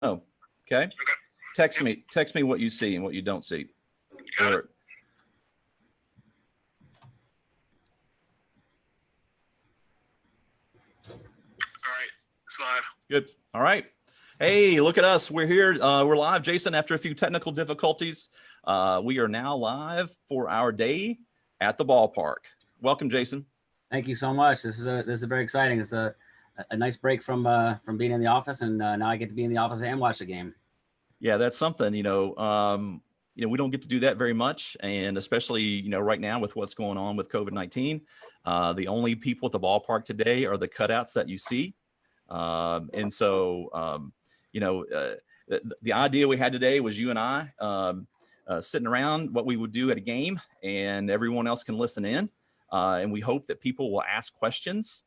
Oh, okay. Text me what you see and what you don't see. Or, All right, it's live. good. All right. Hey, look at us. We're here. We're live, Jason, after a few technical difficulties. We are now live for our day at the ballpark. Welcome, Jason. Thank you so much. This is very exciting. It's a nice break from being in the office, and now I get to be in the office and watch the game. Yeah, that's something, we don't get to do that very much. And especially, right now with what's going on with COVID-19, the only people at the ballpark today are the cutouts that you see. And so, the idea we had today was you and I sitting around what we would do at a game, and everyone else can listen in. And we hope that people will ask questions.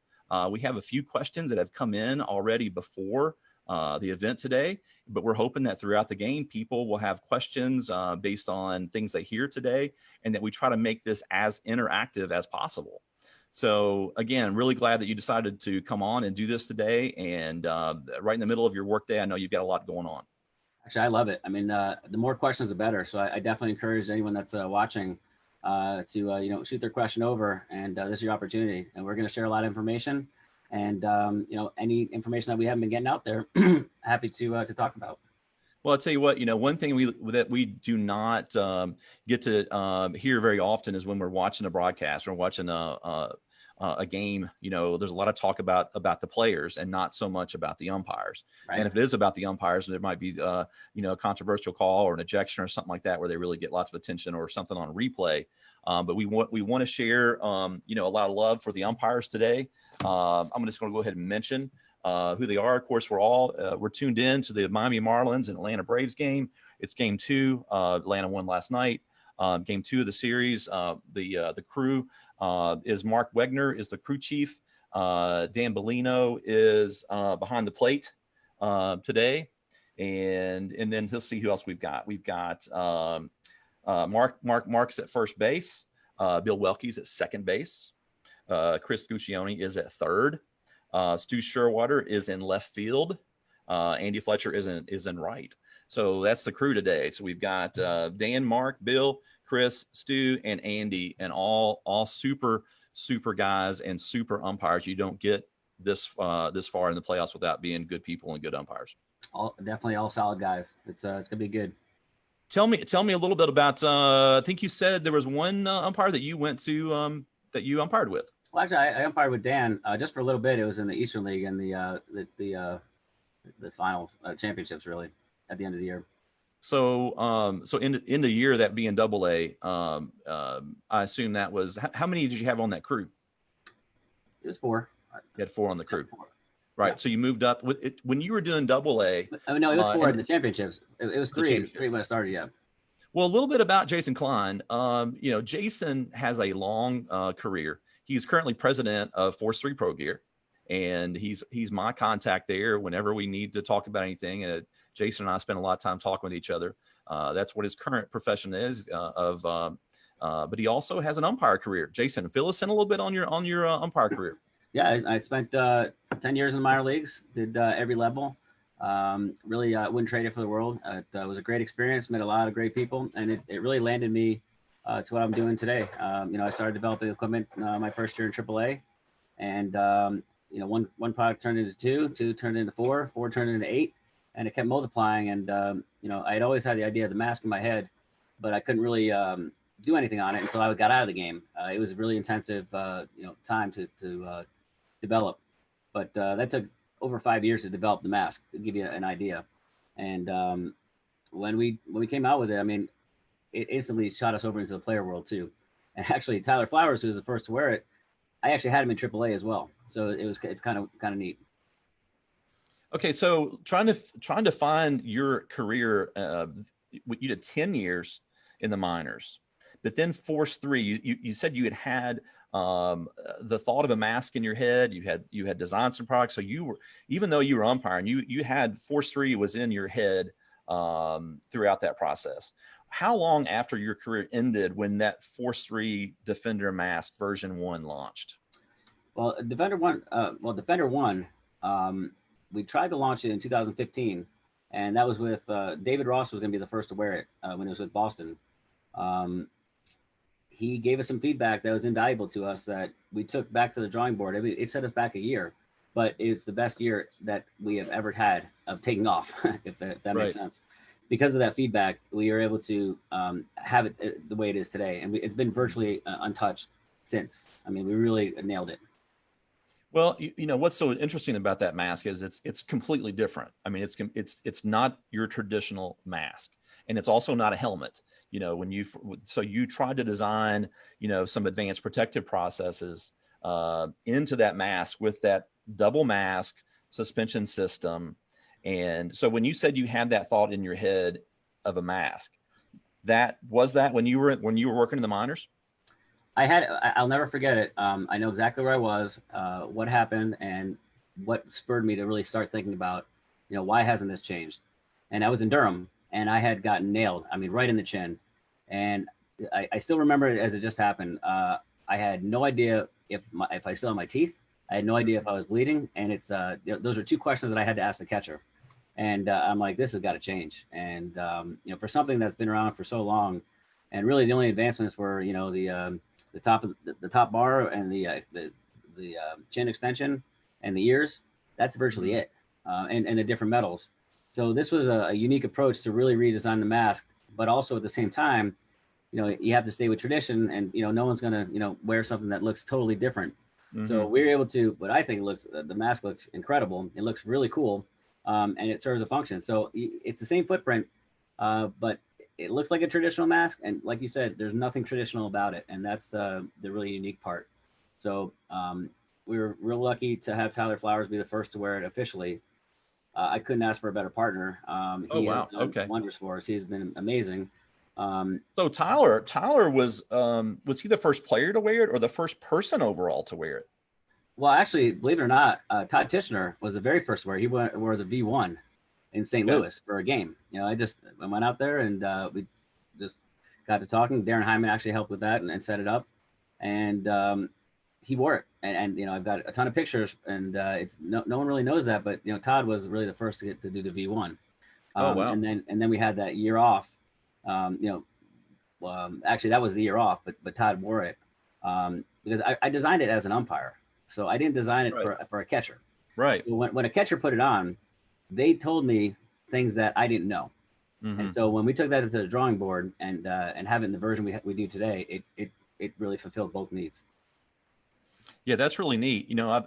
We have a few questions that have come in already before the event today, but we're hoping that throughout the game, people will have questions based on things they hear today, and that we try to make this as interactive as possible. So again, really glad that you decided to come on and do this today, and right in the middle of your workday. I know you've got a lot going on. Actually, I love it. I mean, the more questions, the better. So I definitely encourage anyone that's watching to shoot their question over, and this is your opportunity. And we're going to share a lot of information, and any information that we haven't been getting out there, happy to talk about. Well, I'll tell you what, one thing that we do not get to hear very often is when we're watching a broadcast or watching a game. There's a lot of talk about the players and not so much about the umpires. Right. And if it is about the umpires, there might be a controversial call or an ejection or something like that where they really get lots of attention, or something on replay. But we want to share a lot of love for the umpires today. I'm just going to go ahead and mention who they are. Of course, we're tuned in to the Miami Marlins and Atlanta Braves game. It's game 2. Atlanta won last night. Game 2 of the series. The crew is Mark Wegner is the crew chief. Dan Bellino is behind the plate today, and then he'll see who else we've got. We've got Mark's at first base. Bill Welke's at second base. Chris Guccione is at third. Stu Sherwater is in left field. Andy Fletcher is in right. So that's the crew today. So we've got Dan, Mark, Bill, Chris, Stu, and Andy, and all super guys and super umpires. You don't get this far in the playoffs without being good people and good umpires. Definitely all solid guys. It's gonna be good. Tell me a little bit about. I think you said there was one umpire that you went to that you umpired with. Well, actually, I umpired with Dan just for a little bit. It was in the Eastern League and the finals championships, really, at the end of the year. So, in the year, that being AA, I assume that was how many did you have on that crew? It was 4. You had 4 on the crew, 4. right? Yeah. So you moved up with it when you were doing AA. No, it was 4 in the championships. It was 3. It was 3 when I started. Yeah. Well, a little bit about Jason Klein. Jason has a long career. He's currently president of Force3 Pro Gear, and he's my contact there whenever we need to talk about anything. Jason and I spend a lot of time talking with each other. That's what his current profession is. But he also has an umpire career. Jason, fill us in a little bit on your umpire career. Yeah, I spent 10 years in the minor leagues. Did every level. Really wouldn't trade it for the world. It was a great experience. Met a lot of great people, and it really landed me to what I'm doing today. I started developing equipment my first year in AAA, and one product turned into 2 turned into 4 turned into 8, and it kept multiplying. And I had always had the idea of the mask in my head, but I couldn't really do anything on it until I got out of the game. It was a really intensive time to develop, but that took over 5 years to develop the mask, to give you an idea. And when we came out with it, I mean, it instantly shot us over into the player world too. And actually, Tyler Flowers, who was the first to wear it, I actually had him in AAA as well. So it's kind of neat. Okay, so trying to find your career, you did 10 years in the minors, but then Force3, you said you had the thought of a mask in your head. You had designed some products. So you were, even though you were umpiring, you had Force3 was in your head throughout that process. How long after your career ended when that Force3 Defender mask version 1 launched? Well, Defender 1, we tried to launch it in 2015, and that was with David Ross was going to be the first to wear it when it was with Boston. He gave us some feedback that was invaluable to us that we took back to the drawing board. I mean, it set us back a year, but it's the best year that we have ever had of taking off, if that makes sense. Because of that feedback, we were able to have it the way it is today, and it's been virtually untouched since. I mean, we really nailed it. Well, you know what's so interesting about that mask is it's completely different. I mean, it's not your traditional mask, and it's also not a helmet. You know, when you tried to design, you know, some advanced protective processes into that mask with that double mask suspension system. And so when you said you had that thought in your head of a mask, that when you were working in the minors? I'll never forget it. I know exactly where I was, what happened, and what spurred me to really start thinking about, you know, why hasn't this changed? And I was in Durham, and I had gotten nailed. I mean, right in the chin. And I still remember it as it just happened. I had no idea if I still had my teeth. I had no idea if I was bleeding. And it's you know, those are two questions that I had to ask the catcher. And I'm like, this has got to change. And you know, for something that's been around for so long, and really the only advancements were, you know, the top bar and the chin extension and the ears. That's virtually it, and the different metals. So this was a unique approach to really redesign the mask, but also at the same time, you know, you have to stay with tradition, and you know, no one's gonna, you know, wear something that looks totally different. So we were able to, what I think looks, the mask looks incredible. It looks really cool, and it serves a function. So it's the same footprint, but it looks like a traditional mask, and like you said, there's nothing traditional about it, and that's the really unique part. So we were real lucky to have Tyler Flowers be the first to wear it officially. I couldn't ask for a better partner. He has done wonders for us. He's been amazing. So Tyler was he the first player to wear it, or the first person overall to wear it? Well, actually, believe it or not, Todd Tishner was the very first to wear it. He wore the V1 in St. Louis for a game. You know, I went out there, and we just got to talking. Darren Hyman actually helped with that and set it up, and he wore it. And you know, I've got a ton of pictures, and it's no one really knows that, but you know, Todd was really the first to do the V1. Oh wow! And then we had that year off. You know, actually that was the year off, but Todd wore it because I designed it as an umpire, so I didn't design it for a catcher. Right. So when a catcher put it on, they told me things that I didn't know. And so when we took that to the drawing board and have it in the version we do today, it really fulfilled both needs. Yeah, that's really neat. You know,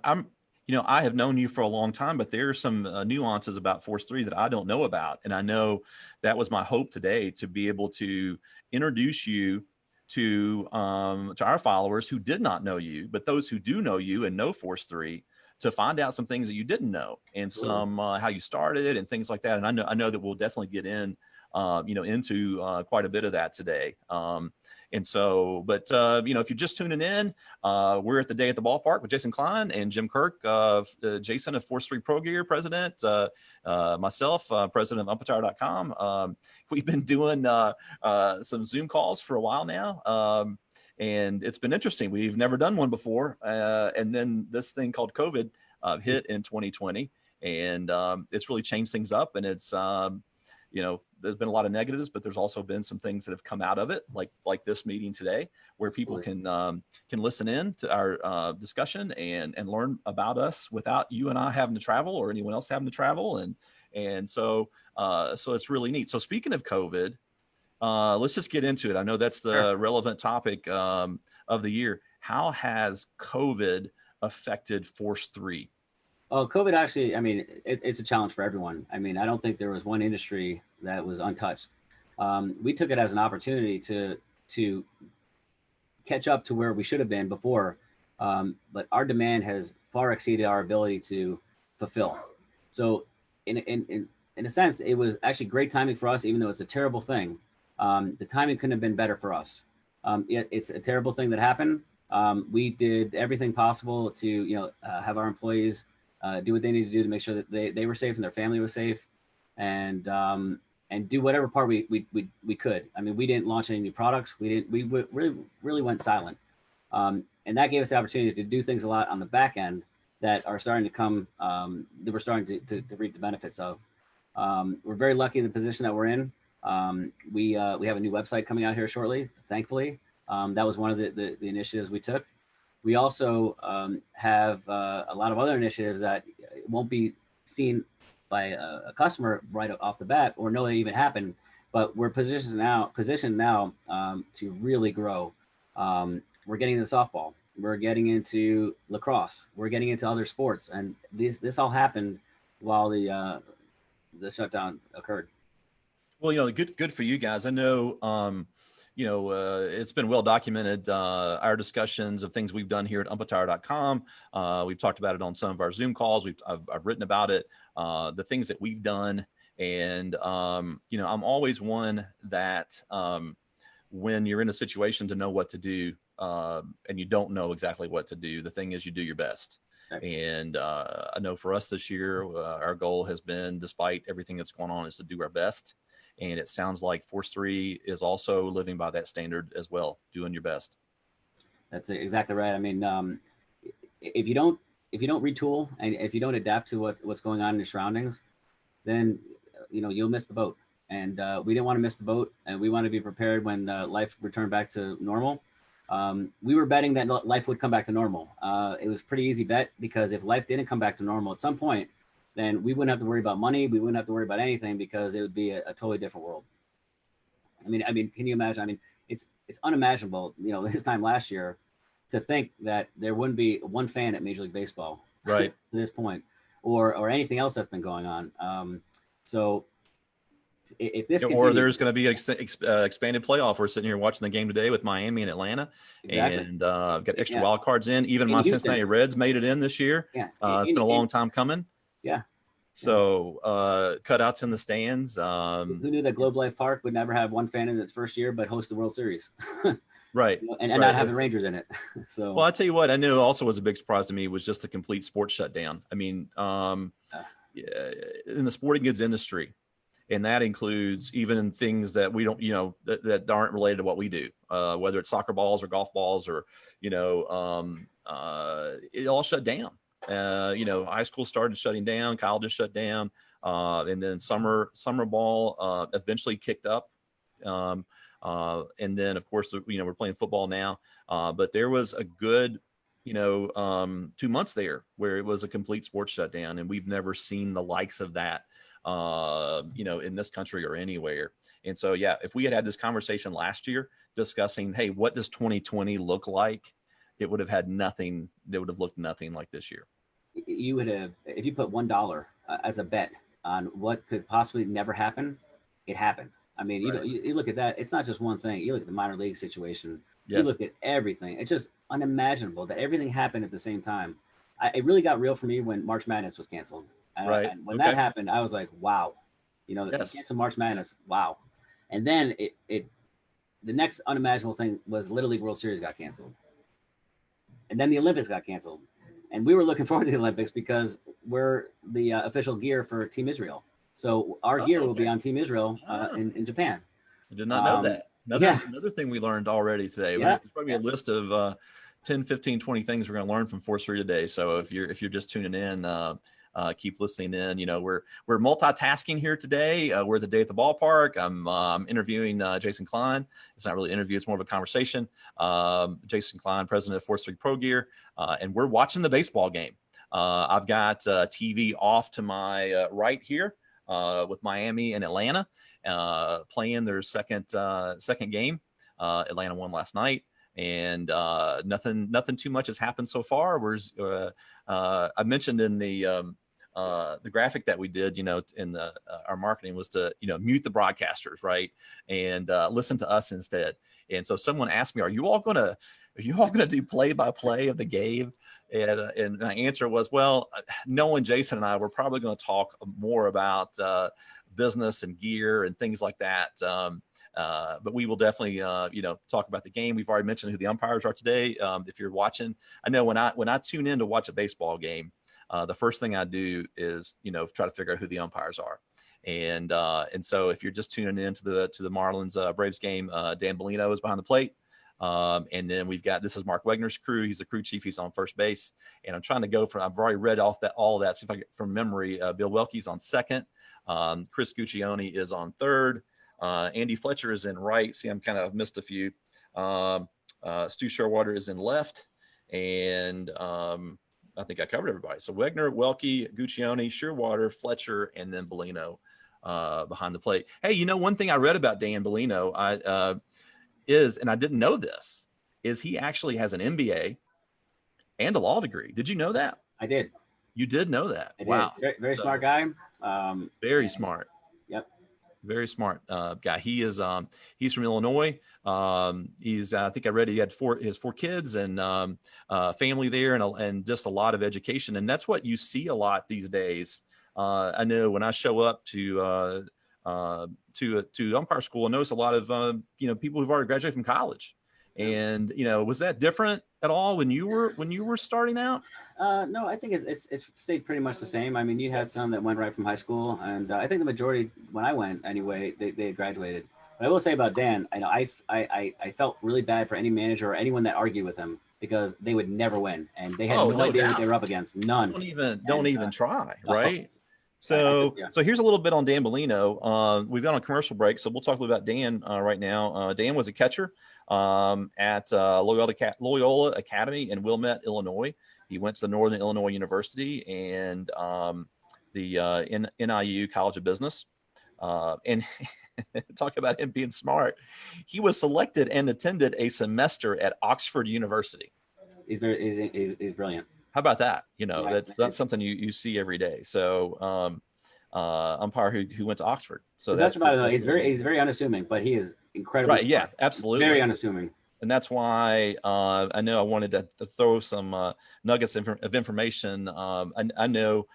I have known you for a long time, but there are some nuances about Force 3 that I don't know about. And I know that was my hope today, to be able to introduce you to our followers who did not know you, but those who do know you and know Force 3, to find out some things that you didn't know, and some how you started and things like that. And I know that we'll definitely get in, you know, into quite a bit of that today. And so, but you know, if you're just tuning in, we're at the Day at the Ballpark with Jason Klein and Jim Kirk, Jason of Force 3 Pro Gear president, myself, president of Umpire.com. We've been doing some Zoom calls for a while now. And it's been interesting. We've never done one before. And then this thing called COVID hit in 2020, and it's really changed things up. And it's, you know, there's been a lot of negatives, but there's also been some things that have come out of it, like this meeting today, where people can listen in to our discussion and learn about us without you and I having to travel, or anyone else having to travel. And so it's really neat. So speaking of COVID, let's just get into it. I know that's the relevant topic of the year. How has COVID affected Force 3? Oh, COVID actually, I mean, it's a challenge for everyone. I mean, I don't think there was one industry that was untouched. We took it as an opportunity to catch up to where we should have been before, but our demand has far exceeded our ability to fulfill. So in a sense, it was actually great timing for us, even though it's a terrible thing. The timing couldn't have been better for us. It's a terrible thing that happened. We did everything possible to, you know, have our employees do what they need to do to make sure that they were safe and their family was safe, and do whatever part we could. I mean, we didn't launch any new products. We really went silent, and that gave us the opportunity to do things a lot on the back end that are starting to come. That we're starting to reap the benefits of. We're very lucky in the position that we're in. We have a new website coming out here shortly, thankfully. That was one of the initiatives we took. We also have a lot of other initiatives that won't be seen by a customer right off the bat or know they even happen, but we're positioned now to really grow. We're getting into softball. We're getting into lacrosse. We're getting into other sports, and this all happened while the shutdown occurred. Well, good for you guys. I know, it's been well documented, our discussions of things we've done here at umpire.com. We've talked about it on some of our Zoom calls. I've written about it, the things that we've done. And, I'm always one that when you're in a situation to know what to do and you don't know exactly what to do, the thing is you do your best. And I know for us this year, our goal has been, despite everything that's going on, is to do our best. And it sounds like Force3 is also living by that standard as well, doing your best. That's exactly right. I mean, if you don't retool and if you don't adapt to what's going on in your surroundings, then you'll miss the boat. And we didn't want to miss the boat, and we want to be prepared when life returned back to normal. We were betting that life would come back to normal. It was a pretty easy bet, because if life didn't come back to normal at some point, then we wouldn't have to worry about money. We wouldn't have to worry about anything, because it would be a totally different world. I mean, can you imagine? I mean, it's unimaginable, this time last year, to think that there wouldn't be one fan at Major League Baseball, right, to this point, or anything else that's been going on. So if this or there's going to be an expanded playoff. We're sitting here watching the game today with Miami and Atlanta, exactly. And got extra wild cards in. Even my Houston. Cincinnati Reds made it in this year. Yeah, it's been a long time coming. Yeah. So cutouts in the stands. Who knew that Globe Life Park would never have one fan in its first year, but host the World Series? Right. And not have the Rangers in it. So. Well, I tell you what, I knew also was a big surprise to me was just the complete sports shutdown. I mean, in the sporting goods industry, and that includes even things that we don't, that aren't related to what we do, whether it's soccer balls or golf balls or, it all shut down. High school started shutting down, college shut down, and then summer ball eventually kicked up. And then, of course, we're playing football now. But there was a good, 2 months there where it was a complete sports shutdown, and we've never seen the likes of that, in this country or anywhere. And so, yeah, if we had this conversation last year discussing, hey, what does 2020 look like? It would have had nothing. It would have looked nothing like this year. You would have, if you put $1 as a bet on what could possibly never happen, it happened. I mean, right. you look at that. It's not just one thing. You look at the minor league situation. Yes. You look at everything. It's just unimaginable that everything happened at the same time. It really got real for me when March Madness was canceled. Right. And when that happened, I was like, wow. Yes. Canceled March Madness. Wow. And then the next unimaginable thing was Little League World Series got canceled. And then the Olympics got canceled. And we were looking forward to the Olympics because we're the official gear for Team Israel. So our gear will be on Team Israel in Japan. I did not know that. Another thing we learned already today. There's probably a list of 10, 15, 20 things we're going to learn from Force3 today. So if you're just tuning in, keep listening in. We're multitasking here today. We're the day at the ballpark. I'm interviewing Jason Klein. It's not really an interview. It's more of a conversation. Jason Klein, president of Force3 Pro Gear. And we're watching the baseball game. I've got TV off to my right here with Miami and Atlanta playing their second game. Atlanta won last night. And nothing too much has happened so far. I mentioned in the graphic that we did, in our marketing was to, mute the broadcasters, right, and listen to us instead. And so someone asked me, "Are you all gonna do play-by-play of the game?" And my answer was, "Well, knowing Jason and I, we're probably going to talk more about business and gear and things like that." But we will definitely, talk about the game. We've already mentioned who the umpires are today. If you're watching, I know when I tune in to watch a baseball game, the first thing I do is, try to figure out who the umpires are. And so if you're just tuning in to the Marlins Braves game, Dan Bellino is behind the plate. And then we've got, this is Mark Wegner's crew. He's the crew chief. He's on first base. And I'm trying to go from, I've already read off that, all of that. See if I get from memory. Bill Welke's on second. Chris Guccione is on third. Andy Fletcher is in right. See, I'm kind of missed a few. Stu Sherwater is in left. And I think I covered everybody. So Wegner, Welke, Guccione, Sherwater, Fletcher, and then Bellino behind the plate. Hey, you know, one thing I read about Dan Bellino is, and I didn't know this, is he actually has an MBA and a law degree. Did you know that? I did. You did know that? I wow. Did. Very smart guy. Very smart. Yep. Very smart guy. He is he's from Illinois. He's I think I read he had his four kids and family there and just a lot of education. And that's what you see a lot these days. I know when I show up to umpire school, I notice a lot of you know, people who've already graduated from college. And you know, was that different at all when you were starting out? No, I think it's stayed pretty much the same. I mean, you had some that went right from high school, and I think the majority, when I went anyway, they had graduated. But I will say about Dan, I know I felt really bad for any manager or anyone that argued with him, because they would never win, and they had no idea doubt. what they were up against. None. Don't even try, right? So here's a little bit on Dan Bellino. We've got a commercial break, so we'll talk a little about Dan right now. Dan was a catcher at Loyola Academy in Wilmette, Illinois. He went to Northern Illinois University and the NIU College of Business. And talk about him being smart. He was selected and attended a semester at Oxford University. He's brilliant. How about that? You know, that's something you see every day. So umpire who went to Oxford. So that's about it. He's very unassuming, but he is incredibly right. Yeah, smart. absolutely. Very unassuming. And that's why I know I wanted to throw some nuggets of information. I know,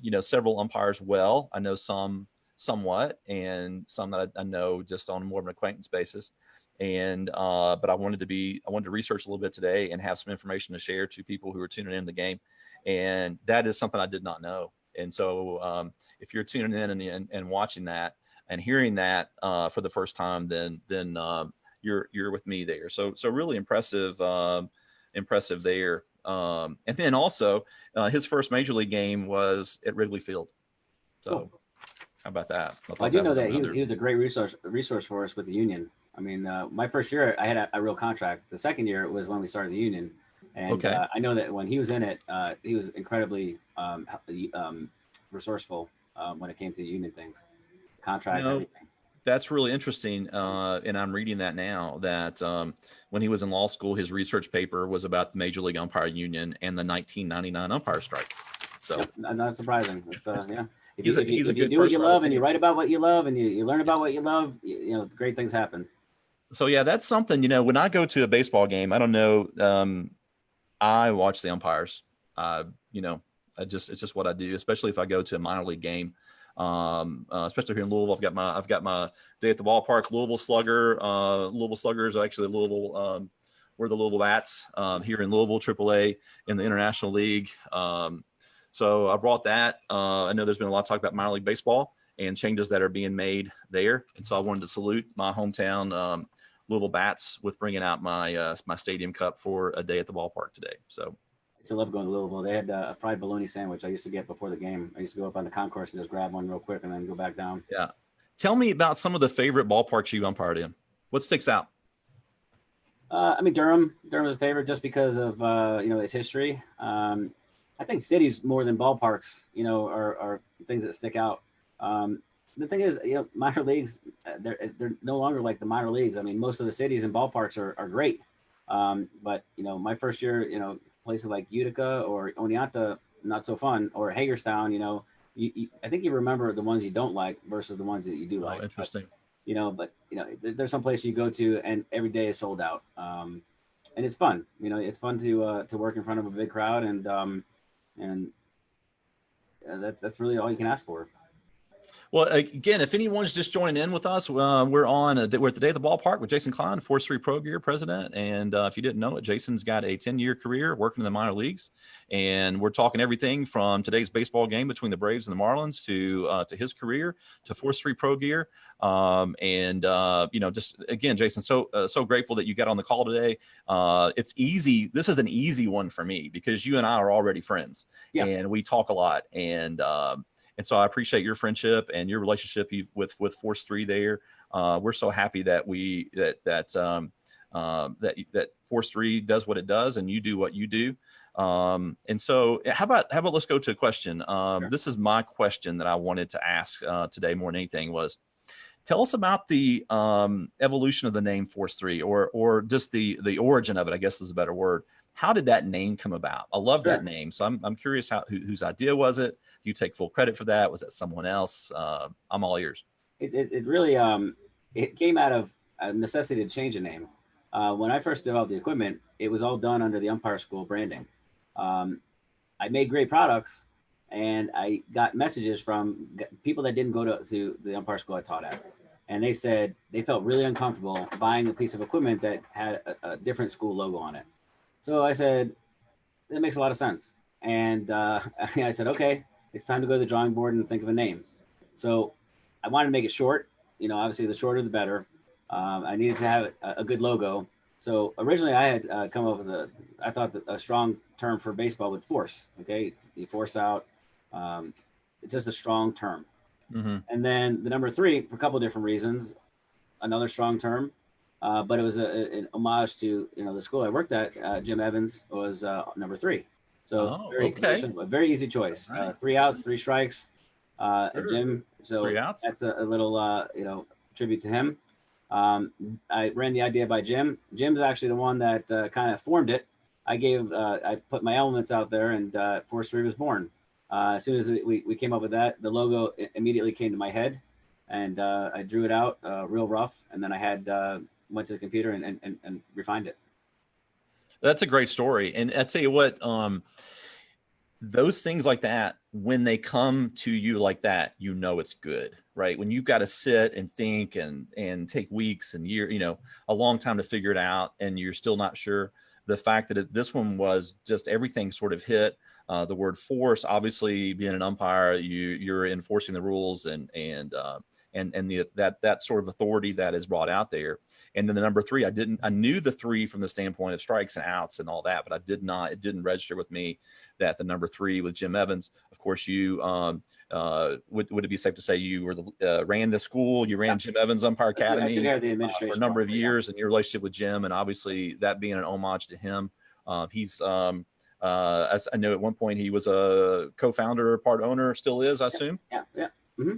you know, several umpires well. I know some somewhat, and some that I know just on more of an acquaintance basis. And but I wanted to research a little bit today and have some information to share to people who are tuning in the game. And that is something I did not know. And so if you're tuning in and watching that and hearing that for the first time, then you're with me there. So really impressive there. And then also his first major league game was at Wrigley Field. So cool. How about that? I do know that he was a great resource for us with the union. I mean, my first year I had a real contract. The second year was when we started the union. And I know that when he was in it, he was incredibly resourceful when it came to union things, contracts, everything. That's really interesting. And I'm reading that now that when he was in law school, his research paper was about the Major League Umpire Union and the 1999 umpire strike. So not surprising. It's, yeah. He's a good you do what you love and you write about what you love and you learn about what you love, you know, great things happen. So, yeah, that's something, you know, when I go to a baseball game, I don't know. I watch the umpires, you know, it's just what I do, especially if I go to a minor league game. Especially here in Louisville, I've got my day at the ballpark. Louisville Sluggers are actually Louisville. We're the Louisville Bats here in Louisville, AAA in the International League. So I brought that. I know there's been a lot of talk about minor league baseball and changes that are being made there, and so I wanted to salute my hometown Louisville Bats with bringing out my my stadium cup for a day at the ballpark today. So. I used to love going to Louisville. They had a fried bologna sandwich I used to get before the game. I used to go up on the concourse and just grab one real quick and then go back down. Yeah. Tell me about some of the favorite ballparks you umpired in. What sticks out? I mean, Durham is a favorite just because of, you know, its history. I think cities more than ballparks, you know, are things that stick out. The thing is, you know, minor leagues, they're no longer like the minor leagues. I mean, most of the cities and ballparks are great. But, you know, my first year, you know, places like Utica or Oneonta, not so fun, or Hagerstown, you know, I think you remember the ones you don't like versus the ones that you do like. Interesting. But you know, there's some place you go to and every day is sold out. And it's fun, you know, it's fun to work in front of a big crowd and that's really all you can ask for. Well, again, if anyone's just joining in with us, we're at the Day of the Ballpark with Jason Klein, Force3 Pro Gear president. And if you didn't know it, Jason's got a 10-year career working in the minor leagues. And we're talking everything from today's baseball game between the Braves and the Marlins to his career to Force3 Pro Gear. Just again, Jason, so grateful that you got on the call today. It's easy. This is an easy one for me because you and I are already friends, and we talk a lot. And so I appreciate your friendship and your relationship with Force3 there. We're so happy that that Force3 does what it does and you do what you do. And so how about let's go to a question. Sure. This is my question that I wanted to ask today more than anything was, tell us about the evolution of the name Force3 or just the origin of it, I guess is a better word. How did that name come about? I love that name. So I'm curious whose idea was it? You take full credit for that? Was that someone else? I'm all ears. It really it came out of a necessity to change the name. When I first developed the equipment, it was all done under the Umpire School branding. I made great products, and I got messages from people that didn't go to the Umpire School I taught at. And they said they felt really uncomfortable buying a piece of equipment that had a different school logo on it. So I said, that makes a lot of sense. And I said, okay, it's time to go to the drawing board and think of a name. So I wanted to make it short. Obviously the shorter the better. I needed to have a good logo. So originally I had come up with I thought that a strong term for baseball would force. Okay, you force out. It's just a strong term. Mm-hmm. And then the number 3 for a couple of different reasons, another strong term. But it was an homage to the school I worked at. Jim Evans was number 3, so a very easy choice. Right. 3 outs, 3 strikes. Jim, so 3 outs. That's a little tribute to him. I ran the idea by Jim. Jim's actually the one that kind of formed it. I put my elements out there, and Force3 was born. As soon as we came up with that, the logo immediately came to my head, and I drew it out real rough, and then I went to the computer and refined it. That's a great story. And I tell you what, those things like that, when they come to you like that, it's good, right? When you've got to sit and think and take weeks and a long time to figure it out, and you're still not sure. The fact that this one was just everything sort of hit. The word force, obviously being an umpire, you're enforcing the rules and that sort of authority that is brought out there. And then the number 3, I knew the 3 from the standpoint of strikes and outs and all that, but it didn't register with me that the number 3 with Jim Evans. Of course, you would it be safe to say you were ran the school, you ran Jim Evans Umpire Academy for a number of years, and your relationship with Jim, and obviously that being an homage to him. He's as I know at one point he was a co-founder, part owner, still is, I assume. Yeah. Mm-hmm.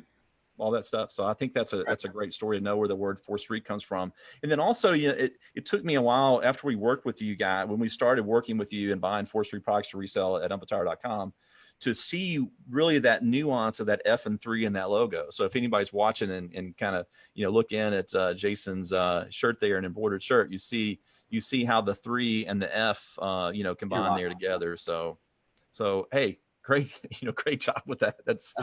All that stuff. So I think that's a great story to know where the word Force3 comes from. And then also, it took me a while after we worked with you guys, when we started working with you and buying Force3 products to resell at umpire.com, to see really that nuance of that F and 3 in that logo. So if anybody's watching and kind of, look in at Jason's shirt there, an embroidered shirt, you see how the 3 and the F, combine there together. So hey, great job with that. That's,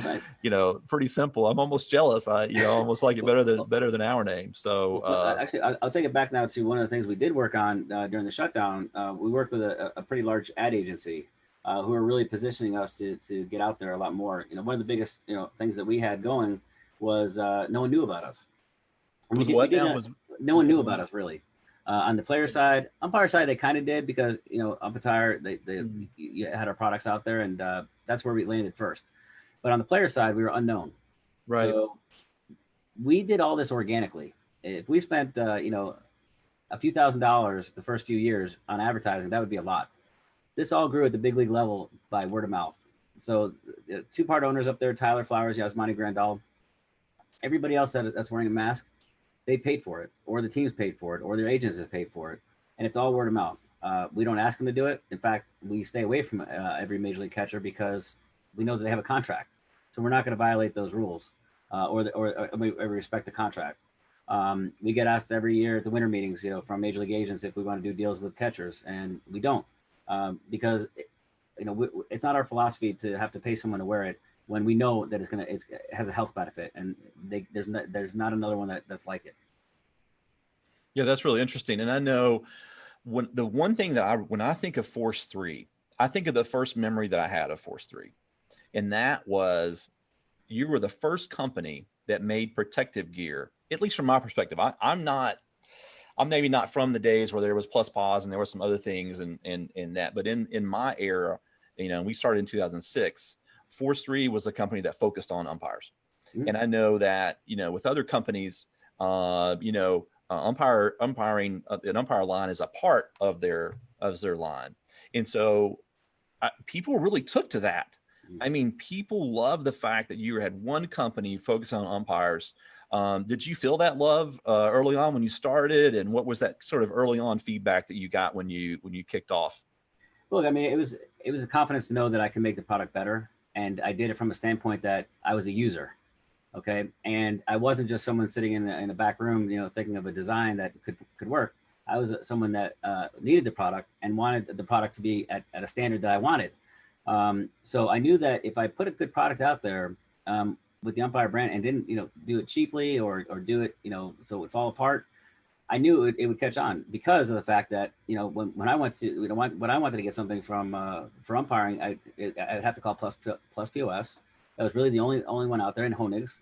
pretty simple. I'm almost jealous. I almost like it better than our name. So actually, I'll take it back now to one of the things we did work on during the shutdown. We worked with a pretty large ad agency who are really positioning us to get out there a lot more. One of the biggest things that we had going was no one knew about us. No one knew about us really. On the player side, umpire side, they kind of did because, umpire, they had our products out there, and that's where we landed first. But on the player side, we were unknown. Right. So we did all this organically. If we spent, a few $1,000s the first few years on advertising, that would be a lot. This all grew at the big league level by word of mouth. So 2 part owners up there, Tyler Flowers, Yasmani Grandal, everybody else that's wearing a mask, they paid for it, or the teams paid for it, or their agents have paid for it. And it's all word of mouth. We don't ask them to do it. In fact, we stay away from every major league catcher because we know that they have a contract. So we're not going to violate those rules or we respect the contract. We get asked every year at the winter meetings, from major league agents if we want to do deals with catchers, and we don't because, it's not our philosophy to have to pay someone to wear it when we know that it has a health benefit, and there's not another one that's like it. Yeah, that's really interesting. And I know the one thing that when I think of Force 3, I think of the first memory that I had of Force 3. And that was, you were the first company that made protective gear, at least from my perspective. I'm maybe not from the days where there was Plus Pause and there were some other things and that, but in my era, you know, we started in 2006. Force 3 was a company that focused on umpires. Mm-hmm. And I know that, you know, with other companies, you know, umpiring, an umpire line is a part of their line. And so people really took to that. I mean, people love the fact that you had one company focused on umpires. Did you feel that love early on when you started, and what was that sort of early on feedback that you got when you kicked off? Look, I mean, it was a confidence to know that I can make the product better, and I did it from a standpoint that I was a user, okay, and I wasn't just someone sitting in a back room, you know, thinking of a design that could work. I was someone that needed the product and wanted the product to be at a standard that I wanted. So I knew that if I put a good product out there with the Umpire brand and didn't, you know, do it cheaply or do it, you know, so it would fall apart, I knew it would catch on because of the fact that, you know, when I went to, you know, when I wanted to get something from for umpiring, I'd have to call Plus POS. That was really the only one out there in Honig's.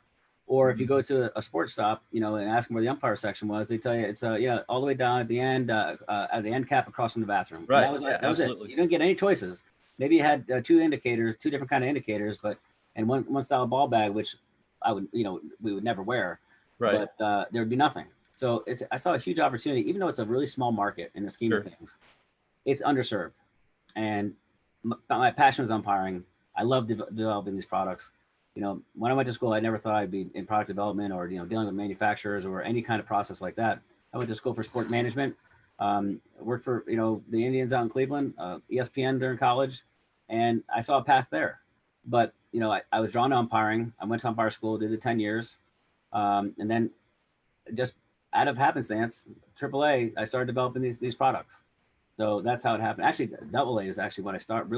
Or if you go to a sports stop, you know, and ask them where the umpire section was, they tell you it's yeah, all the way down at the end end cap across from the bathroom. Right. That was it. You didn't get any choices. Maybe you had two different kind of indicators, and one style of ball bag, which we would never wear. Right. But there would be nothing. So I saw a huge opportunity, even though it's a really small market in the scheme of things. It's underserved, and my passion is umpiring. I love developing these products. You know, when I went to school, I never thought I'd be in product development or, you know, dealing with manufacturers or any kind of process like that. I went to school for sport management. Worked for, you know, the Indians out in Cleveland, ESPN during college, and I saw a path there. But, you know, I was drawn to umpiring. I went to umpire school, did it 10 years. And then just out of happenstance, AAA, I started developing these products. So that's how it happened. Actually, AA is actually when I started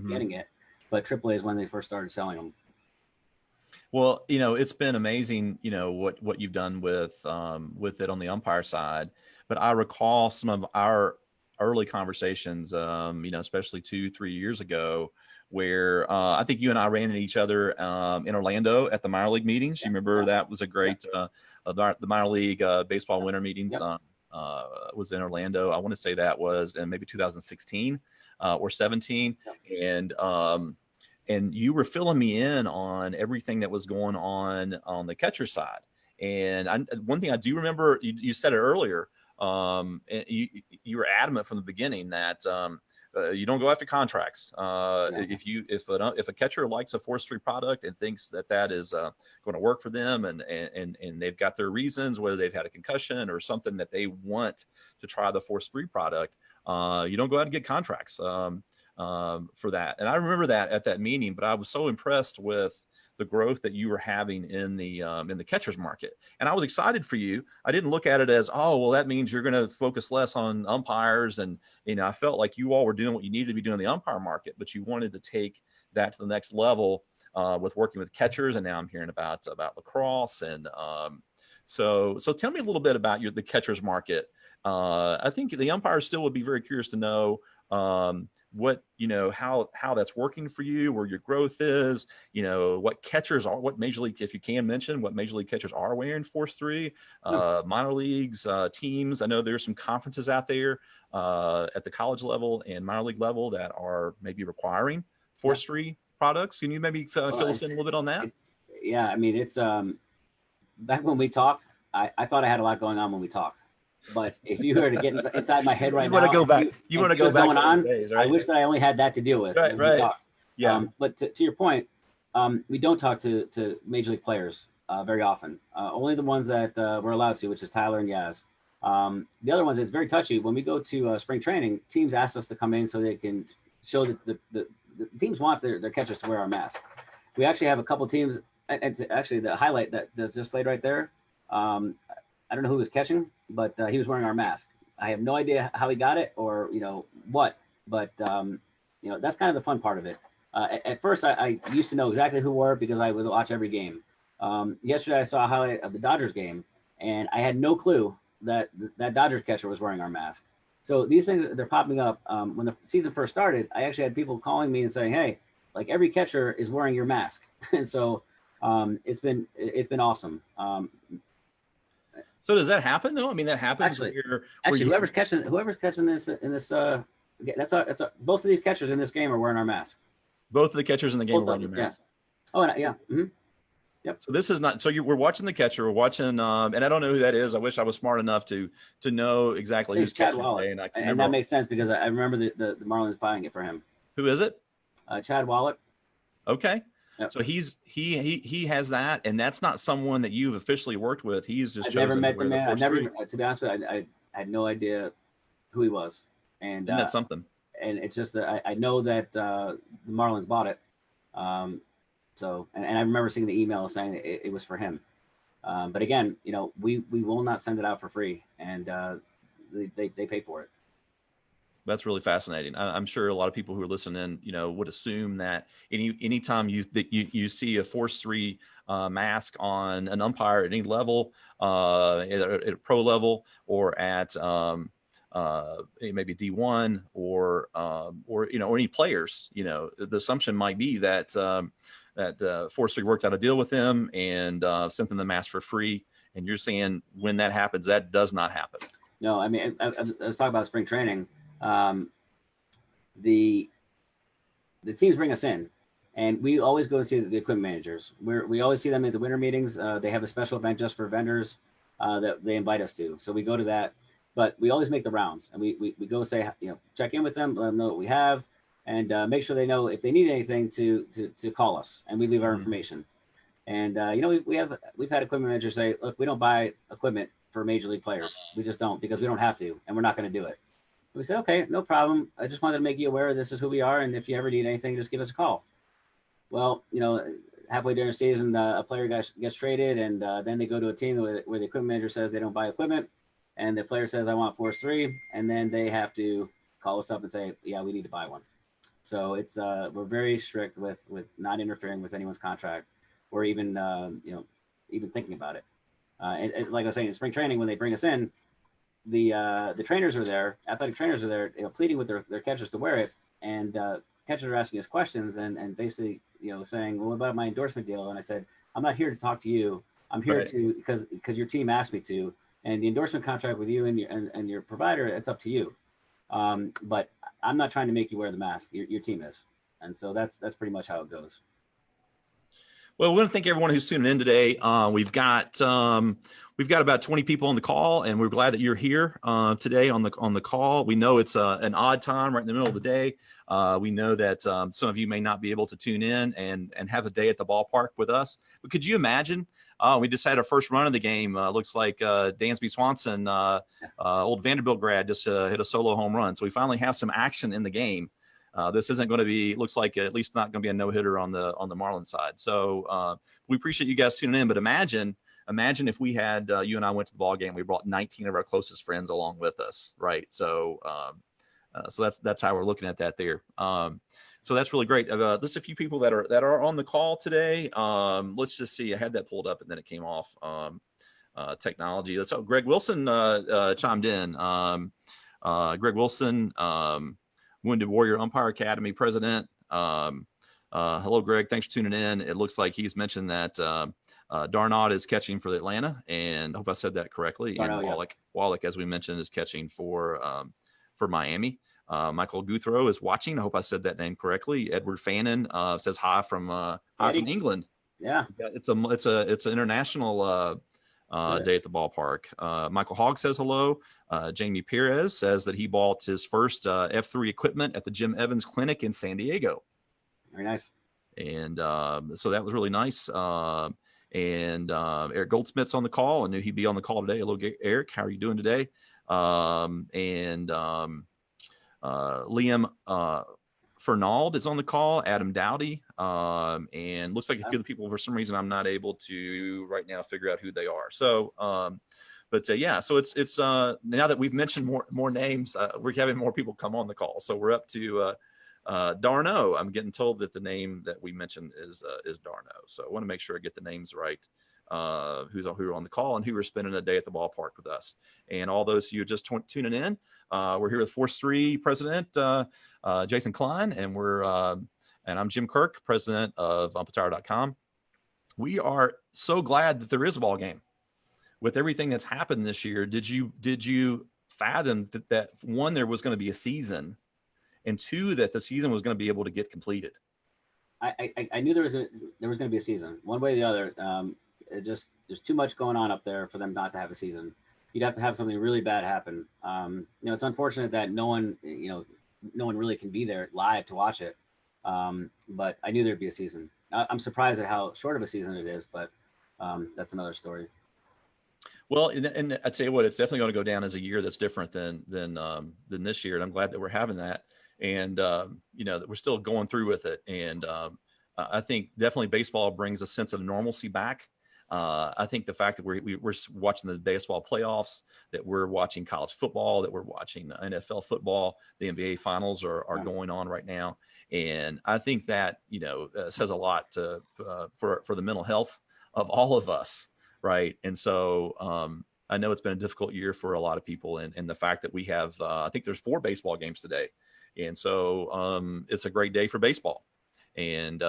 getting it. But AAA is when they first started selling them. Well, you know, it's been amazing, you know, what you've done with it on the umpire side. But I recall some of our early conversations, you know, especially 2-3 years ago, where I think you and I ran into each other in Orlando at the minor league meetings. You remember that was a great the minor league baseball winter meetings was in Orlando. I want to say that was in maybe 2016 or 17, and you were filling me in on everything that was going on the catcher side. And one thing I do remember, you said it earlier, you were adamant from the beginning that you don't go after contracts. If a catcher likes a Force 3 product and thinks that is going to work for them, and they've got their reasons, whether they've had a concussion or something that they want to try the Force 3 product, you don't go out and get contracts for that. And I remember that at that meeting, but I was so impressed with the growth that you were having in the catcher's market. And I was excited for you. I didn't look at it as, oh, well, that means you're going to focus less on umpires. And, you know, I felt like you all were doing what you needed to be doing in the umpire market, but you wanted to take that to the next level with working with catchers. And now I'm hearing about lacrosse. And so tell me a little bit about the catcher's market. I think the umpires still would be very curious to know what, you know, how that's working for you, where your growth is, you know, what catchers are, what major league, if you can mention what major league catchers are wearing Force 3, minor leagues, teams. I know there's some conferences out there at the college level and minor league level that are maybe requiring Force 3 products. Can you maybe fill us in a little bit on that? Yeah, I mean, it's back when we talked, I thought I had a lot going on when we talked. But if you were to get inside my head right now, you want to go back to those days, right? I wish that I only had that to deal with. Right. Yeah. But to your point, we don't talk to major league players very often. Only the ones that we're allowed to, which is Tyler and Yaz. The other ones, it's very touchy. When we go to spring training, teams ask us to come in so they can show that the teams want their catchers to wear our mask. We actually have a couple teams, and it's actually the highlight that just played right there. I don't know who was catching, but he was wearing our mask. I have no idea how he got it or, you know, what, but, you know, that's kind of the fun part of it. At first, I used to know exactly who wore it because I would watch every game. Yesterday, I saw a highlight of the Dodgers game, and I had no clue that that Dodgers catcher was wearing our mask. So these things, they're popping up. When the season first started, I actually had people calling me and saying, "Hey, like every catcher is wearing your mask," and so it's been awesome. So does that happen though? I mean, that happens. Actually, whoever's catching this in this, both of these catchers in this game are wearing our mask. Both of the catchers in the game are wearing your mask. Yeah. Oh, yeah. Mm-hmm. Yep. So this is not. So we're watching the catcher. We're watching, and I don't know who that is. I wish I was smart enough to know exactly who's Chad catching Wallach. today. And that makes sense because I remember the Marlins buying it for him. Who is it? Chad Wallach. Okay. Yep. So he has that, and that's not someone that you've officially worked with. He's just never met the man. To be honest with you, I had no idea who he was, and that's something. And it's just that I know that the Marlins bought it. So I remember seeing the email saying it was for him. But again, we will not send it out for free, and they pay for it. That's really fascinating. I'm sure a lot of people who are listening, would assume that anytime you see a Force3 mask on an umpire at any level, at a pro level, or at maybe D1 or any players, the assumption might be that Force3 worked out a deal with them and sent them the mask for free. And you're saying when that happens, that does not happen. No, I mean, I was talking about spring training. The teams bring us in, and we always go and see the equipment managers. We always see them at the winter meetings. They have a special event just for vendors that they invite us to. So we go to that, but we always make the rounds, and we go say, check in with them, let them know what we have, and make sure they know if they need anything to call us, and we leave our information. And we've had equipment managers say, look, we don't buy equipment for major league players. We just don't, because we don't have to, and we're not going to do it. We said, okay, no problem. I just wanted to make you aware this is who we are, and if you ever need anything, just give us a call. Well, halfway during the season, a player gets traded, and then they go to a team where the equipment manager says they don't buy equipment, and the player says, I want Force3, and then they have to call us up and say, yeah, we need to buy one. So it's we're very strict with not interfering with anyone's contract, or even even thinking about it. And like I was saying, in spring training, when they bring us in, the trainers are there, athletic trainers are there, pleading with their catchers to wear it, and catchers are asking us questions and basically saying, well, what about my endorsement deal? And I said, I'm not here to talk to you. I'm here to because your team asked me to, and the endorsement contract with you and your provider, it's up to you. But I'm not trying to make you wear the mask. Your team is, and so that's pretty much how it goes. Well, we want to thank everyone who's tuning in today. We've got about 20 people on the call, and we're glad that you're here today on the call. We know it's an odd time right in the middle of the day. We know that some of you may not be able to tune in and have a day at the ballpark with us. But could you imagine? We just had our first run of the game. Looks like Dansby Swanson, old Vanderbilt grad, just hit a solo home run. So we finally have some action in the game. This isn't going to be, looks like at least not going to be a no-hitter on the Marlins side. So we appreciate you guys tuning in. But imagine if we had you and I went to the ball game, we brought 19 of our closest friends along with us, right? So that's how we're looking at that there. So that's really great. There's a few people that are on the call today. Let's just see. I had that pulled up and then it came off. Technology. So Greg Wilson chimed in. Greg Wilson, Wounded Warrior Umpire Academy president. Hello, Greg. Thanks for tuning in. It looks like he's mentioned that Darnod is catching for Atlanta, and I hope I said that correctly. And Wallach, as we mentioned, is catching for Miami. Michael Guthrow is watching. I hope I said that name correctly. Edward Fannin says hi from England. Yeah, it's an international day at the ballpark. Michael Hogg says hello. Jamie Perez says that he bought his first F3 equipment at the Jim Evans Clinic in San Diego. Very nice. And so that was really nice. And Eric Goldsmith's on the call. I knew he'd be on the call today. Hello, Eric. How are you doing today? Liam Fernald is on the call. Adam Dowdy. And looks like a few of the people, for some reason, I'm not able to right now figure out who they are. So, yeah, so it's now that we've mentioned more names, we're having more people come on the call. So we're up to Darno. I'm getting told that the name that we mentioned is Darno. So I want to make sure I get the names right. Who are on the call and who are spending a day at the ballpark with us. And all those of you just tuning in, we're here with Force3 President Jason Klein, and I'm Jim Kirk, President of Umpire.com. We are so glad that there is a ball game. With everything that's happened this year, did you fathom that one, there was going to be a season, and two, that the season was going to be able to get completed? I knew there was going to be a season, one way or the other. There's too much going on up there for them not to have a season. You'd have to have something really bad happen. It's unfortunate that no one really can be there live to watch it. But I knew there'd be a season. I'm surprised at how short of a season it is, but that's another story. Well, and I tell you what, it's definitely going to go down as a year that's different than this year, and I'm glad that we're having that, and that we're still going through with it. And I think definitely baseball brings a sense of normalcy back. I think the fact that we're watching the baseball playoffs, that we're watching college football, that we're watching NFL football, the NBA finals are going on right now, and I think that says a lot for the mental health of all of us. Right. And so I know it's been a difficult year for a lot of people. And the fact that we have, I think there's 4 baseball games today. And so it's a great day for baseball. And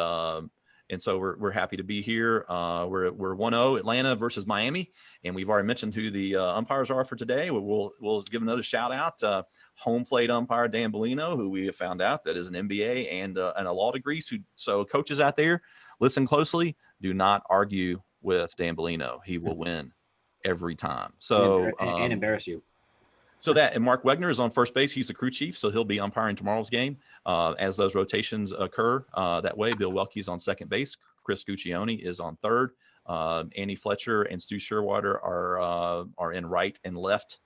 so we're happy to be here. We're 1-0 Atlanta versus Miami. And we've already mentioned who the umpires are for today. We'll give another shout out. Home plate umpire Dan Bellino, who we have found out that is an MBA and a law degree. So coaches out there, listen closely. Do not argue with Dan Bellino. He will win every time. So and embarrass you. And Mark Wegner is on first base. He's the crew chief, so he'll be umpiring tomorrow's game as those rotations occur that way. Bill Welke's on second base. Chris Guccione is on third. Andy Fletcher and Stu Sherwater are in right and left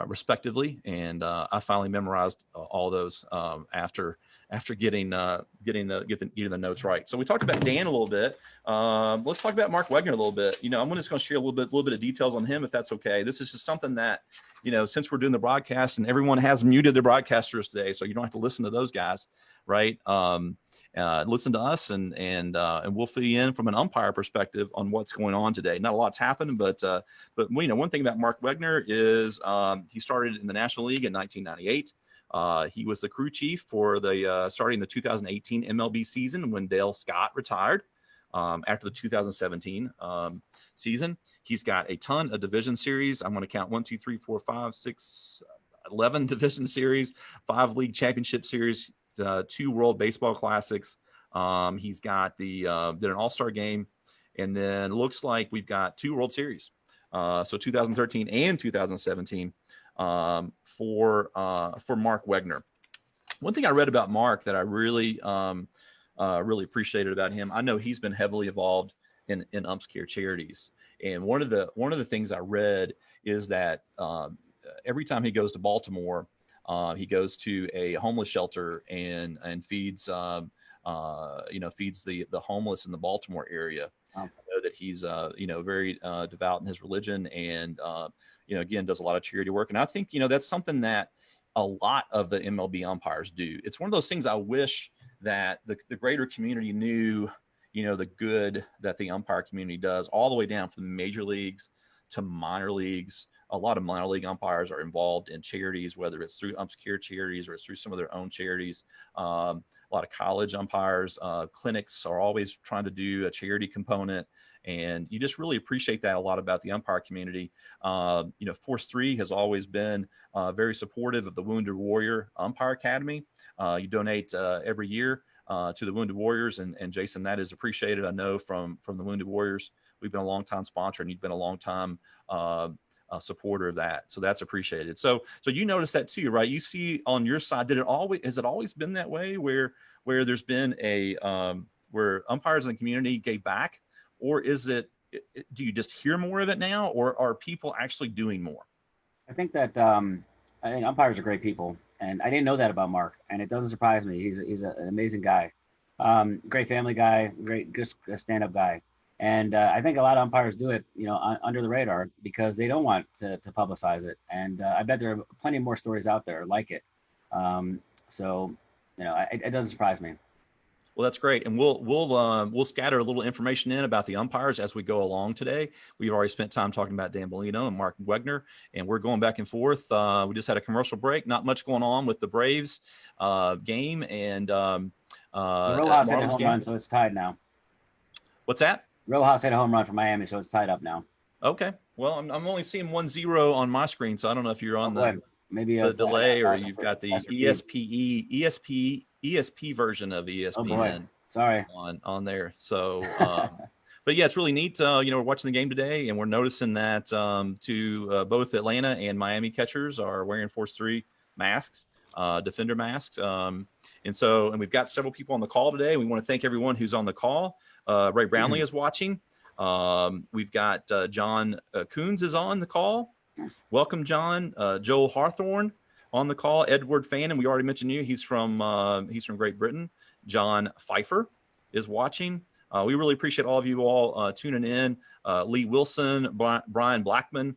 respectively. And I finally memorized all those after getting the notes right. So we talked about Dan a little bit. Let's talk about Mark Wegner a little bit. I'm just going to share a little bit of details on him, if that's okay. This is just something that, since we're doing the broadcast and everyone has muted their broadcasters today, so you don't have to listen to those guys, right? Listen to us and we'll fill you in from an umpire perspective on what's going on today. Not a lot's happened, but one thing about Mark Wegner is he started in the National League in 1998. He was the crew chief for starting the 2018 MLB season when Dale Scott retired after the 2017 season. He's got a ton of division series. I'm going to count 1, 2, 3, 4, 5, 6, 11 division series, 5 league championship series, 2 World Baseball Classics. He's got did an All-Star game, and then looks like we've got 2 World Series. So 2013 and 2017 for Mark Wegner. One thing I read about Mark that I really appreciated about him, I know he's been heavily involved in Umps Care charities, and one of the things I read is that every time he goes to Baltimore, he goes to a homeless shelter and feeds feeds the homeless in the Baltimore area. I know that he's very devout in his religion, and again, does a lot of charity work. And I think that's something that a lot of the MLB umpires do. It's one of those things I wish that the greater community knew, the good that the umpire community does, all the way down from the major leagues to minor leagues. A lot of minor league umpires are involved in charities, whether it's through Umps Care charities or it's through some of their own charities. A lot of college umpires, clinics are always trying to do a charity component. And you just really appreciate that a lot about the umpire community. Force3 has always been very supportive of the Wounded Warrior Umpire Academy. You donate every year to the Wounded Warriors. And Jason, that is appreciated, I know, from the Wounded Warriors. We've been a long time sponsor, and you've been a long time supporter of that. So that's appreciated. So you notice that too, right? You see on your side, has it always been that way where there's been where umpires in the community gave back, or is it, do you just hear more of it now, or are people actually doing more? I think that, I think umpires are great people, and I didn't know that about Mark, and it doesn't surprise me. He's an amazing guy, great family guy, just a stand-up guy. And I think a lot of umpires do it, under the radar because they don't want to publicize it. And I bet there are plenty more stories out there like it. So, it doesn't surprise me. Well, that's great, and we'll scatter a little information in about the umpires as we go along today. We've already spent time talking about Dan Bellino and Mark Wegner, and we're going back and forth. We just had a commercial break. Not much going on with the Braves game and Rojas hit a Marlins home game. run, so it's tied now. What's that? Rojas hit a home run for Miami, so it's tied up now. Okay. Well, I'm only seeing 1-0 on my screen, so I don't know if you're on maybe the delay or you've got the ESP version of ESPN. Oh boy. Sorry. on there. So, but yeah, it's really neat. We're watching the game today, and we're noticing that both Atlanta and Miami catchers are wearing Force 3 masks, defender masks. And we've got several people on the call today. We want to thank everyone who's on the call. Ray Brownlee is watching. We've got John Coons is on the call. Welcome, John. Joel Hawthorne on the call. Edward Fannin, we already mentioned you. He's from Great Britain. John Pfeiffer is watching. We really appreciate all of you all tuning in. Lee Wilson, Brian Blackman,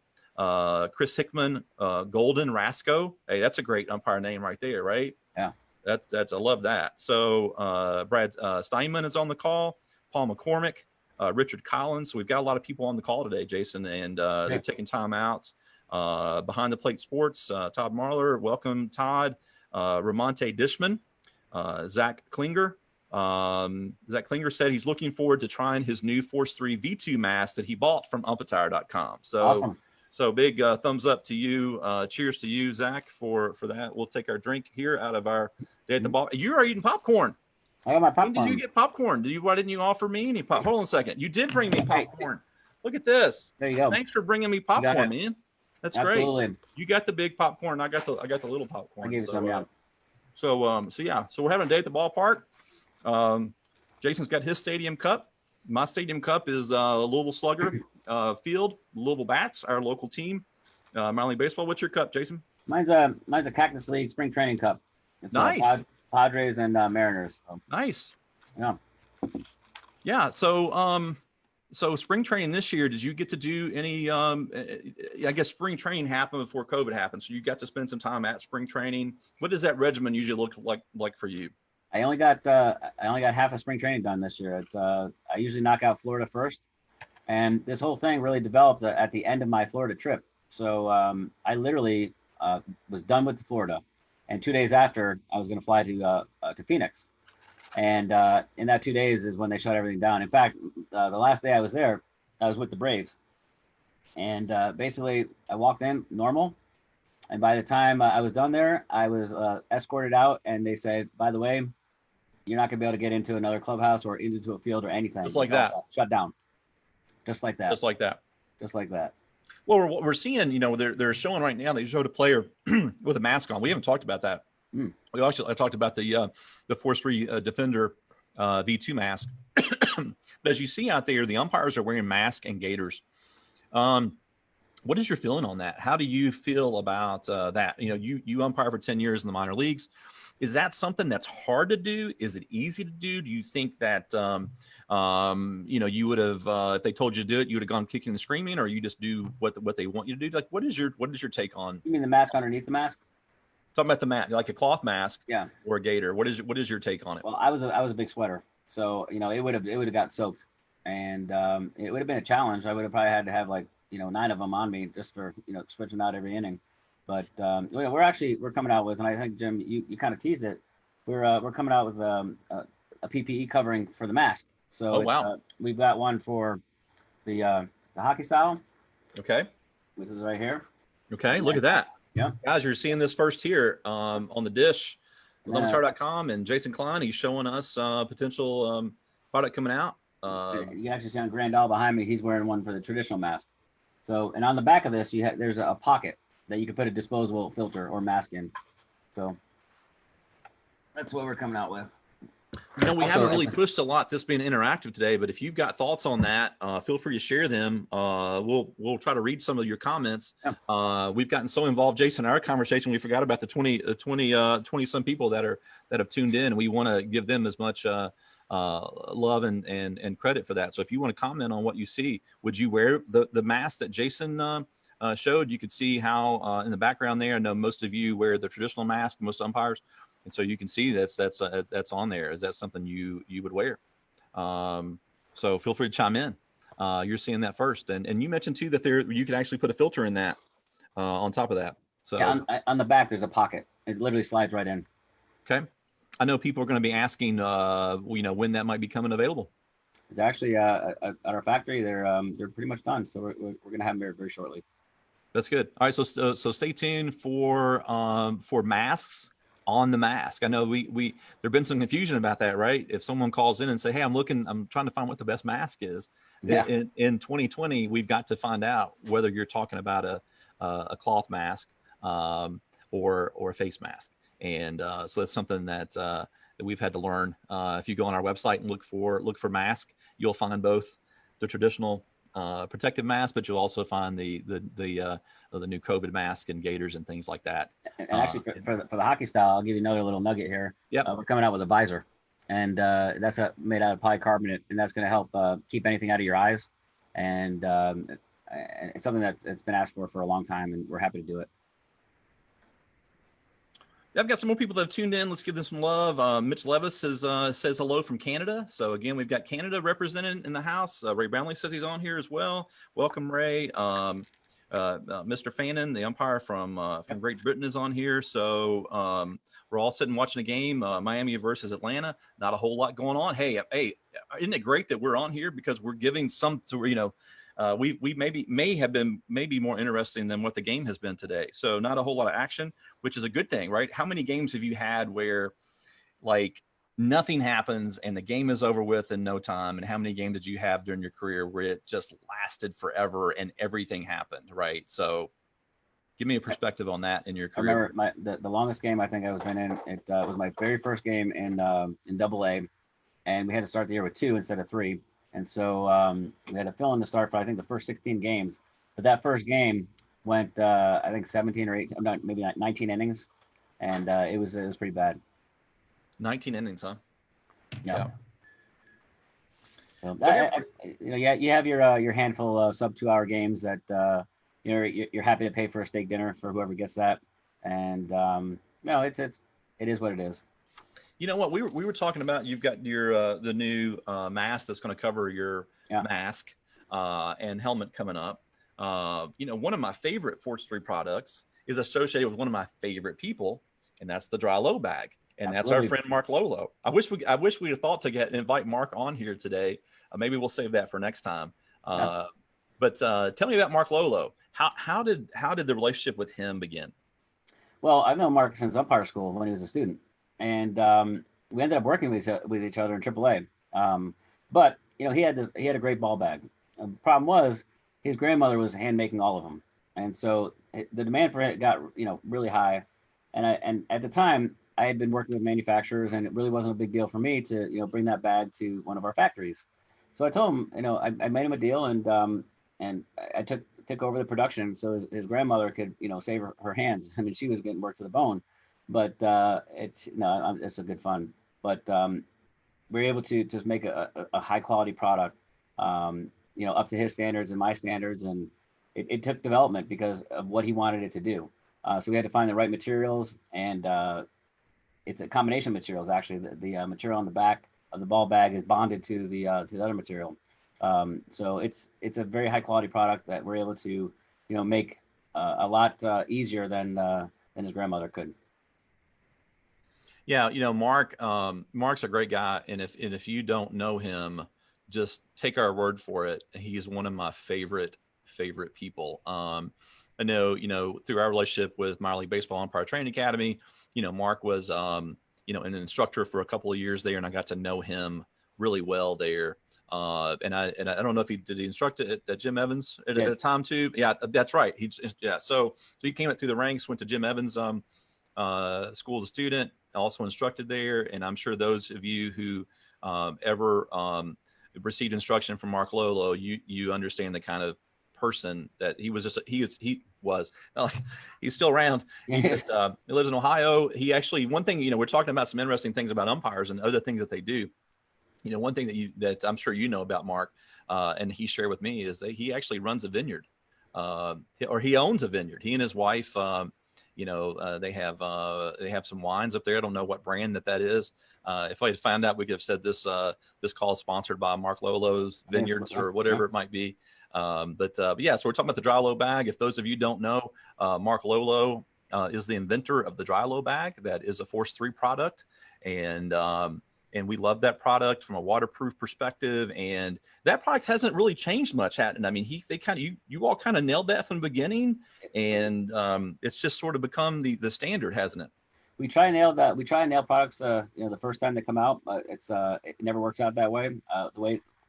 Chris Hickman, Golden Rasco. Hey, that's a great umpire name right there, right? Yeah. That's I love that. So Brad Steinman is on the call. Paul McCormick, Richard Collins. So we've got a lot of people on the call today, Jason, and they're taking time out. Behind the Plate Sports, Todd Marler. Welcome, Todd. Ramonte Dishman. Zach Klinger. Zach Klinger said he's looking forward to trying his new Force 3 V2 mask that he bought from umpire.com. So awesome. So big thumbs up to you. Cheers to you, Zach, for that. We'll take our drink here out of our day at the ball. You are eating popcorn. I got my popcorn. When did you get popcorn? Why didn't you offer me any pop? Hold on a second. You did bring me popcorn. Look at this. There you go. Thanks for bringing me popcorn, man. That's Absolutely great. You got the big popcorn. I got the little popcorn. I gave you some, yeah. So we're having a day at the ballpark. Jason's got his stadium cup. My stadium cup is Louisville Slugger Field, Louisville Bats, our local team, minor league baseball. What's your cup, Jason? Mine's a Cactus League spring training cup. It's nice. Padres and Mariners. So. Nice. Yeah. Yeah. So spring training this year, did you get to do any? I guess spring training happened before COVID happened, so you got to spend some time at spring training. What does that regimen usually look like for you? I only got half of spring training done this year. I usually knock out Florida first, and this whole thing really developed at the end of my Florida trip. So I literally was done with Florida, and 2 days after I was going to fly to Phoenix, and in that 2 days is when they shut everything down. In fact, the last day I was there, I was with the Braves, and basically I walked in normal. And by the time I was done there, I was escorted out, and they said, by the way, you're not going to be able to get into another clubhouse or into a field or anything. Just like that. Shut down. Just like that. Just like that. Just like that. Well, we're seeing, they're showing right now, they showed a player with a mask on. We haven't talked about that. I talked about the Force 3 Defender V2 mask. But as you see out there, the umpires are wearing masks and gaiters. What is your feeling on that? How do you feel about that? You umpire for 10 years in the minor leagues. Is that something that's hard to do? Is it easy to do? Do you think that, you would have, if they told you to do it, you would have gone kicking and screaming, or you just do what they want you to do? Like, what is your take on? You mean the mask underneath the mask? Talking about the mask, like a cloth mask, yeah, or a gaiter. What is your take on it? Well, I was a big sweater, so it would have got soaked, and it would have been a challenge. I would have probably had to have 9 of them on me just for switching out every inning. But we're coming out with, and I think Jim, you kind of teased it. We're coming out with a PPE covering for the mask. So wow, we've got one for the hockey style. Okay. Which is right here. Okay, look at that. Yeah, guys, you're seeing this first here on the dish. Umpire.com and Jason Klein. He's showing us potential product coming out. You can actually see on Grandal behind me. He's wearing one for the traditional mask. So, and on the back of this, there's a pocket that you can put a disposable filter or mask in. So that's what we're coming out with. We haven't really pushed a lot this being interactive today, but if you've got thoughts on that, feel free to share them. We'll try to read some of your comments. Yeah. We've gotten so involved, Jason, in our conversation, we forgot about the 20 some people that have tuned in. We want to give them as much love and credit for that. So if you want to comment on what you see, would you wear the mask that Jason showed? You could see how in the background there, I know most of you wear the traditional mask, most umpires. And so you can see that's on there. Is that something you would wear? So feel free to chime in. You're seeing that first, and you mentioned too that you could actually put a filter in that on top of that. So Yeah, on the back there's a pocket. It literally slides right in. okay, I know people are going to be asking, when that might be coming available. It's actually at our factory. They're pretty much done, so we're going to have them very, very shortly. That's good. All right, so stay tuned for masks on the mask. I know there've been some confusion about that, right? If someone calls in and say, "Hey, I'm trying to find what the best mask is," Yeah. in 2020, we've got to find out whether you're talking about a cloth mask or a face mask, and so that's something that we've had to learn. If you go on our website and look for mask, you'll find both the traditional protective mask, but you'll also find the new COVID mask and gaiters and things like that. And actually, for the hockey style, I'll give you another little nugget here. Yep. We're coming out with a visor, and that's made out of polycarbonate, and that's going to help keep anything out of your eyes. And it's something that's been asked for a long time, and we're happy to do it. I've got some more people that have tuned in. Let's give them some love. Mitch Levis says hello from Canada. So again, we've got Canada represented in the house. Ray Brownlee says he's on here as well. Welcome, Ray. Mr. Fannin, the umpire from Great Britain, is on here. So we're all sitting watching a game, Miami versus Atlanta. Not a whole lot going on. Hey, isn't it great that we're on here because we're giving some, we may have been more interesting than what the game has been today. So not a whole lot of action, which is a good thing, right? How many games have you had where like nothing happens and the game is over with in no time? And how many games did you have during your career where it just lasted forever and everything happened, right? So give me a perspective on that in your career. I remember the longest game I think I was been in. It was my very first game in AA, and we had to start the year with 2 instead of 3. And so we had a fill in to start for, I think, the first 16 games. But that first game went, I think, 17 or 18, maybe 19 innings. And it was pretty bad. 19 innings, huh? Yeah. So you have your handful of sub 2-hour games that you're happy to pay for a steak dinner for whoever gets that. And it is what it is. You know what we were talking about? You've got your the new mask that's going to cover your mask and helmet coming up. One of my favorite Force 3 products is associated with one of my favorite people, and that's the dry low bag, and Absolutely. That's our friend Mark Lolo. I wish we had thought to invite Mark on here today. Maybe we'll save that for next time. But tell me about Mark Lolo. How did the relationship with him begin? Well, I've known Mark since umpire school when he was a student. And we ended up working with each other in AAA. But he had a great ball bag. The problem was his grandmother was hand making all of them, and so the demand for it got really high. And at the time I had been working with manufacturers, and it really wasn't a big deal for me to bring that bag to one of our factories. So I told him, I made him a deal, and I took over the production so his grandmother could save her hands. I mean, she was getting worked to the bone. But it's a good fun. But we're able to just make a high quality product, up to his standards and my standards, and it took development because of what he wanted it to do. So we had to find the right materials, and it's a combination of materials. Actually, the material on the back of the ball bag is bonded to the other material. So it's a very high quality product that we're able to make a lot easier than his grandmother could. Yeah, Mark's a great guy, and if you don't know him, just take our word for it. He's one of my favorite people. I know, through our relationship with Minor League Baseball Umpire Training Academy, Mark was, an instructor for a couple of years there, and I got to know him really well there. And I don't know if did he instruct at Jim Evans at a time too. Yeah, that's right. So he came up through the ranks, went to Jim Evans school as a student, also instructed there. And I'm sure those of you who ever received instruction from Mark Lolo, you understand the kind of person that he was. He's still around. He just he lives in Ohio. He actually, one thing, we're talking about some interesting things about umpires and other things that they do. One thing that I'm sure about Mark, and he shared with me, is that he actually runs a vineyard, or he owns a vineyard. He and his wife, they have some wines up there. I don't know what brand that is. If I had found out, we could have said this call is sponsored by Mark Lolo's Vineyards or whatever it might be. But yeah, so we're talking about the dry low bag. If those of you don't know, Mark Lolo is the inventor of the dry low bag. That is a Force3 product, and we love that product from a waterproof perspective. And that product hasn't really changed much. And I mean, you all kind of nailed that from the beginning, and it's just sort of become the standard, hasn't it? We try and nail that. We try and nail products, the first time they come out. It never works out that way. The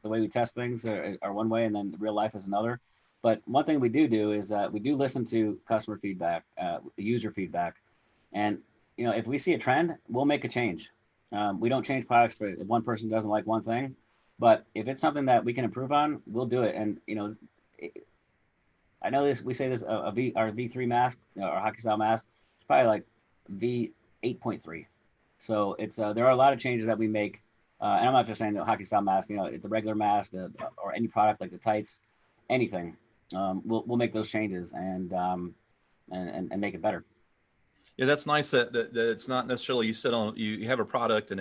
way we test things are one way, and then real life is another. But one thing we do is that we do listen to customer feedback, user feedback, and if we see a trend, we'll make a change. We don't change products if one person doesn't like one thing, but if it's something that we can improve on, we'll do it. And I know this. We say this our V3 mask, our hockey style mask, it's probably like V8.3. So it's there are a lot of changes that we make, and I'm not just saying the hockey style mask. It's a regular mask or any product like the tights, anything. We'll make those changes and make it better. Yeah, that's nice that it's not necessarily you have a product and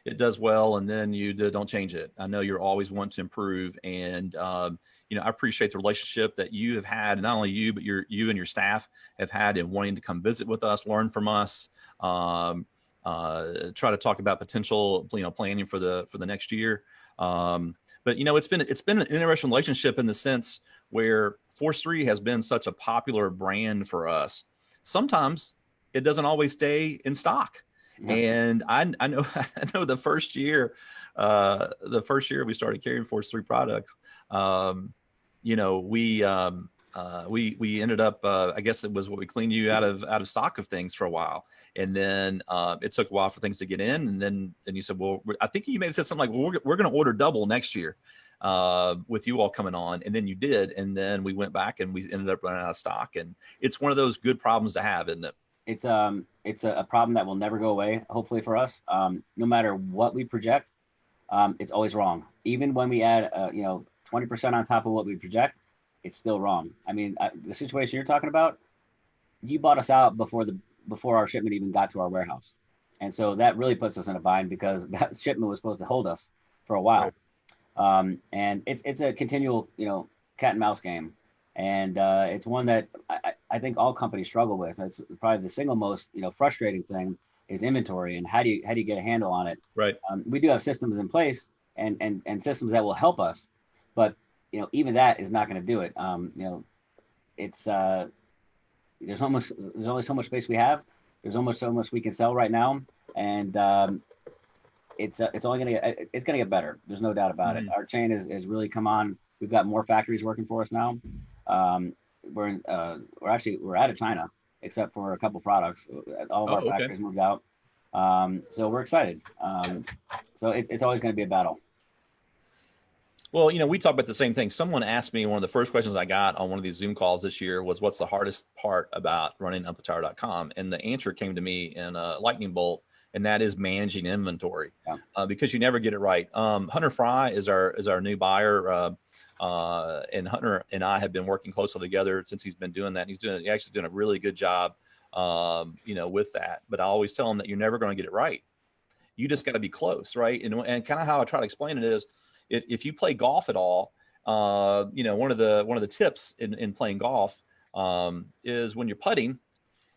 it does well, and then you don't change it. I know you're always want to improve, and I appreciate the relationship that you have had, and not only you, but you and your staff have had in wanting to come visit with us, learn from us, try to talk about potential planning for the next year. But it's been an interesting relationship in the sense where Force3 has been such a popular brand for us. Sometimes it doesn't always stay in stock. Yeah. And I know the first year we started carrying Force3 products, we ended up, I guess it was what we cleaned you out of stock of things for a while. And then it took a while for things to get in. And then you said, well, I think you may have said something like, well, we're going to order double next year with you all coming on. And then you did. And then we went back and we ended up running out of stock. And it's one of those good problems to have, isn't it? It's a problem that will never go away, hopefully for us. No matter what we project, it's always wrong. Even when we add 20% on top of what we project, it's still wrong. I mean, the situation you're talking about, you bought us out before our shipment even got to our warehouse. And so that really puts us in a bind because that shipment was supposed to hold us for a while. Right. And it's a continual, cat and mouse game. And it's one that I think all companies struggle with. That's probably the single most, frustrating thing is inventory and how do you get a handle on it? Right. We do have systems in place and systems that will help us, but even that is not going to do it. It's there's only so much space we have. There's almost so much we can sell right now, and it's only going to get better. There's no doubt about it. Our chain is really come on. We've got more factories working for us now. We're out of China except for a couple products. All of our factories moved out. So we're excited. So it's always going to be a battle. Well, we talk about the same thing. Someone asked me, one of the first questions I got on one of these Zoom calls this year was, what's the hardest part about running UmpireCareer.com? And the answer came to me in a lightning bolt, and that is managing inventory, because you never get it right. Hunter Fry is our new buyer, and Hunter and I have been working closely together since he's been doing that. He's actually doing a really good job, with that. But I always tell him that you're never going to get it right. You just got to be close, right? And kind of how I try to explain it is, if you play golf at all, one of the tips in playing golf is when you're putting,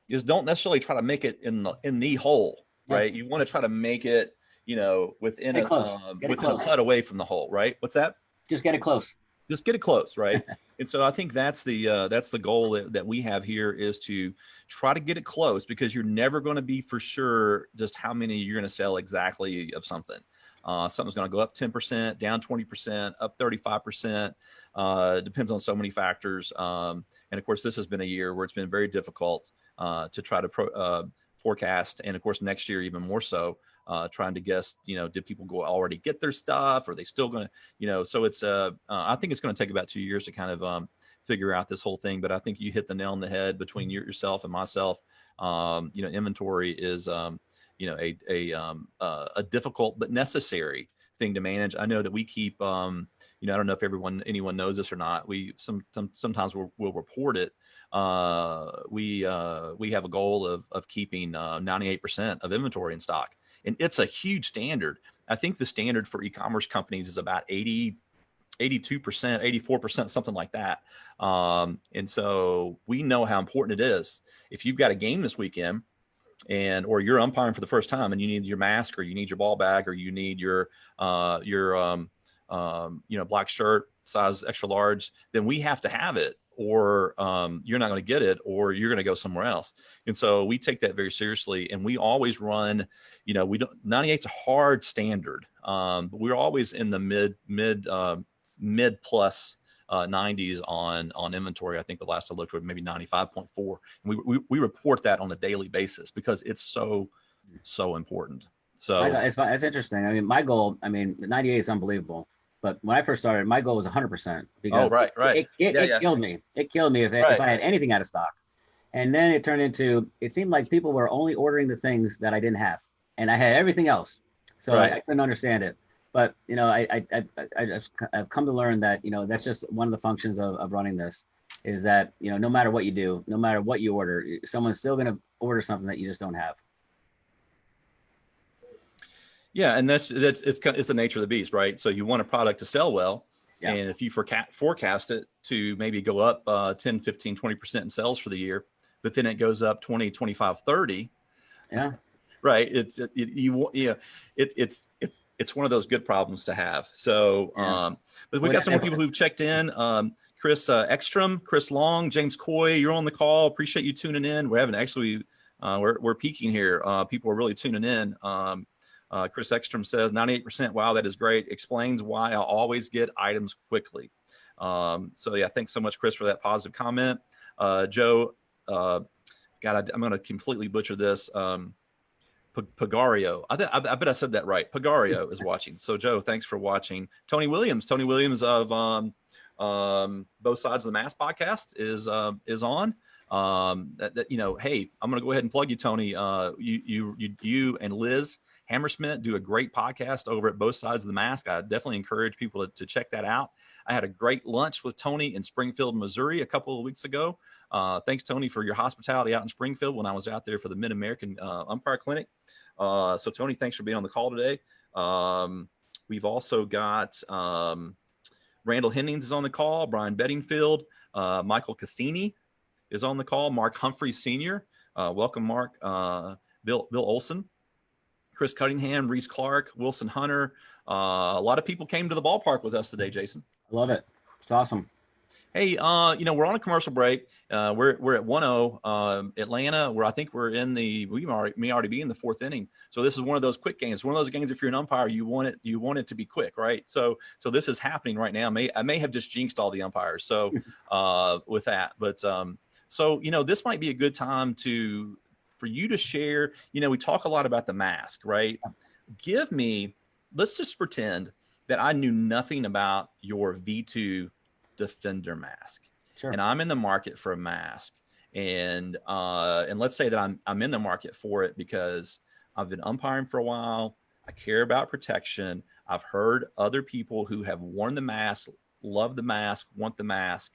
is don't necessarily try to make it in the hole, right? You want to try to make it, within a putt away from the hole, right? What's that? Just get it close. Just get it close, right? And so I think that's the goal that we have here, is to try to get it close, because you're never going to be for sure just how many you're going to sell exactly of something. Something's going to go up 10%, down 20%, up 35%. Depends on so many factors. And of course, this has been a year where it's been very difficult to try to forecast. And of course, next year, even more so, trying to guess, did people already get their stuff? Are they still going to, so it's, I think it's going to take about 2 years to kind of figure out this whole thing. But I think you hit the nail on the head between yourself and myself. Inventory is, a difficult but necessary thing to manage. I know that we keep, I don't know if anyone knows this or not. We sometimes we'll report it. We have a goal of keeping 98% of inventory in stock, and it's a huge standard. I think the standard for e-commerce companies is about 82%, 84%, something like that. And so we know how important it is. If you've got a game this weekend, or you're umpiring for the first time and you need your mask, or you need your ball bag, or you need your black shirt size extra large, then we have to have it, or you're not going to get it, or you're going to go somewhere else. And so we take that very seriously, and we always run, we don't, 98's a hard standard, but we're always in the mid plus 90s on inventory. I think the last I looked was maybe 95.4. And we report that on a daily basis because it's so important. So it's interesting. I mean, my goal, the 98 is unbelievable. But when I first started, my goal was 100% because right. It killed me. It killed me if I had anything out of stock. And then it turned into, it seemed like people were only ordering the things that I didn't have, and I had everything else. So I couldn't understand it. But, I've come to learn that, that's just one of the functions of running this, is that, no matter what you do, no matter what you order, someone's still going to order something that you just don't have. Yeah. And it's the nature of the beast, right? So you want a product to sell well. Yeah. And if you forecast it to maybe go up 10, 15, 20% in sales for the year, but then it goes up 20, 25, 30. Yeah. Right. It's one of those good problems to have. So, but we've got some more people who've checked in. Chris Ekstrom, Chris Long, James Coy, you're on the call. Appreciate you tuning in. We're peaking here. People are really tuning in. Chris Ekstrom says 98%. Wow, that is great. Explains why I always get items quickly. So yeah, thanks so much, Chris, for that positive comment. Joe, I'm going to completely butcher this. Pagario. I bet I said that right. Pagario is watching. So Joe, thanks for watching. Tony Williams of Both Sides of the Mask podcast is on. Hey, I'm going to go ahead and plug you, Tony. You and Liz Hammersmith do a great podcast over at Both Sides of the Mask. I definitely encourage people to check that out. I had a great lunch with Tony in Springfield, Missouri a couple of weeks ago. Thanks, Tony, for your hospitality out in Springfield when I was out there for the Mid-American Umpire Clinic. So, Tony, thanks for being on the call today. We've also got Randall Hennings is on the call, Brian Bedingfield, Michael Cassini is on the call, Mark Humphreys Sr. Welcome, Mark. Bill Olson, Chris Cunningham, Reese Clark, Wilson Hunter. A lot of people came to the ballpark with us today, Jason. I love it. It's awesome. Hey, we're on a commercial break. We're at 1-0 Atlanta, where I think we may already be in the fourth inning. So this is one of those quick games. One of those games, if you're an umpire, you want it to be quick, right? So this is happening right now. I may have just jinxed all the umpires. So with that, but this might be a good time for you to share. We talk a lot about the mask, right? Let's just pretend that I knew nothing about your V2 Defender mask. Sure. And I'm in the market for a mask, and let's say that I'm in the market for it because I've been umpiring for a while. I care about protection. I've heard other people who have worn the mask, love the mask, want the mask.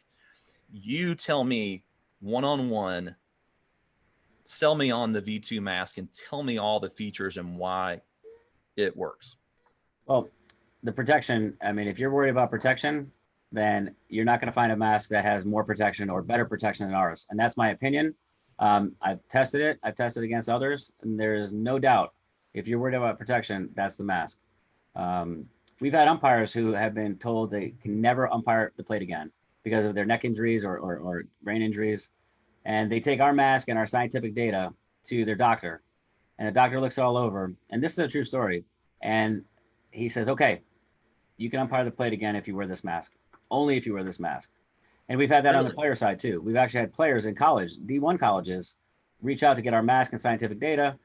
You tell me one-on-one, sell me on the V2 mask and tell me all the features and why it works. Well, the protection, if you're worried about protection, then you're not going to find a mask that has more protection or better protection than ours. And that's my opinion. I've tested it. I've tested against others, and there is no doubt if you're worried about protection, that's the mask. We've had umpires who have been told they can never umpire the plate again because of their neck injuries or brain injuries. And they take our mask and our scientific data to their doctor, and the doctor looks it all over. And this is a true story. And he says, okay, you can umpire the plate again if you wear this mask. Only if you wear this mask. And we've had that on the player side too. We've actually had players in college, D1 colleges, reach out to get our mask and scientific data.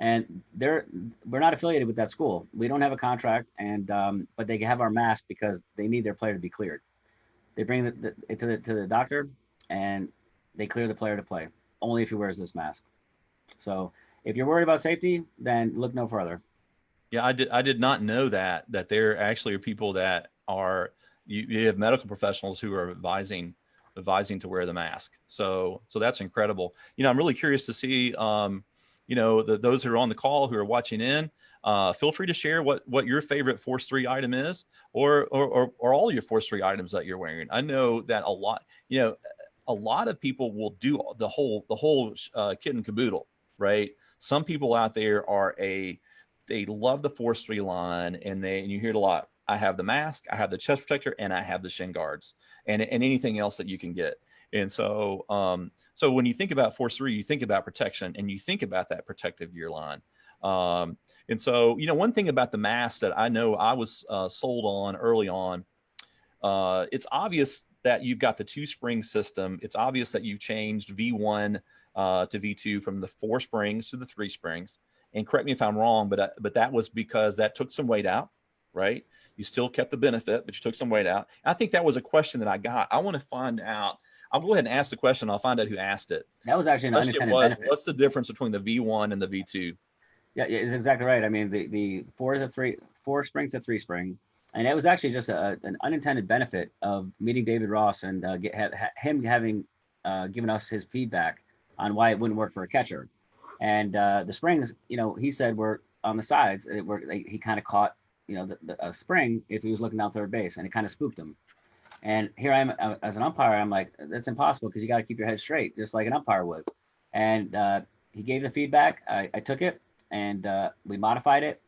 And we're not affiliated with that school. We don't have a contract, but they can have our mask because they need their player to be cleared. They bring it to the doctor, and they clear the player to play only if he wears this mask. So if you're worried about safety, then look no further. Yeah, I did not know that there actually are people that are, you have medical professionals who are advising to wear the mask. So that's incredible. You know, I'm really curious to see, you know, those who are on the call who are watching in, feel free to share what your favorite Force 3 item is, or all your Force 3 items that you're wearing. I know that a lot, you know, a lot of people will do the whole kit and caboodle, right? Some people out there are they love the Force 3 line, and you hear it a lot. I have the mask, I have the chest protector, and I have the Shin Guards, and anything else that you can get. And so, so when you think about Force 3, you think about protection, and you think about that protective gear line. And so, you know, one thing about the mask that I know I was sold on early on, it's obvious that you've got the 2-spring system. It's obvious that you've changed V1 to V2 from the 4 springs to the 3 springs. And correct me if I'm wrong, but that was because that took some weight out, right? You still kept the benefit, but you took some weight out. I think that was a question that I got. I want to find out. I'll go ahead and ask the question. I'll find out who asked it. That was actually an unintended benefit. What's the difference between the V1 and the V2? Yeah, it's exactly right. I mean, the 4 spring to 3 spring, and it was actually just an unintended benefit of meeting David Ross and him having given us his feedback on why it wouldn't work for a catcher. And the springs, you know, he said were on the sides. He kind of caught, you know, a spring if he was looking down third base, and it kind of spooked him. And here I am as an umpire. I'm like, that's impossible because you got to keep your head straight, just like an umpire would. And he gave the feedback. I took it, and we modified it.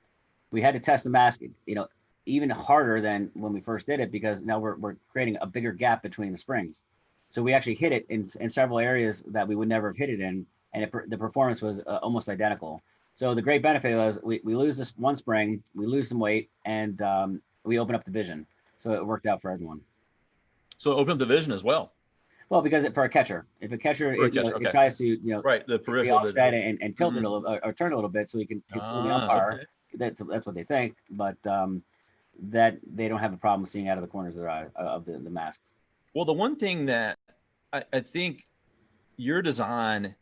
We had to test the mask, you know, even harder than when we first did it, because now we're creating a bigger gap between the springs. So we actually hit it in several areas that we would never have hit it in. And the performance was almost identical. So the great benefit was we lose this 1 spring, we lose some weight, and we open up the vision. So it worked out for everyone. So open up the vision as well. Well, because for a catcher, if a catcher, it tries to, you know, right, the peripheral offset and tilt it a little, or turn it a little bit so he can fool the umpire. Okay. That's what they think, but that they don't have a problem seeing out of the corners of their eye of the mask. Well, the one thing that I think your design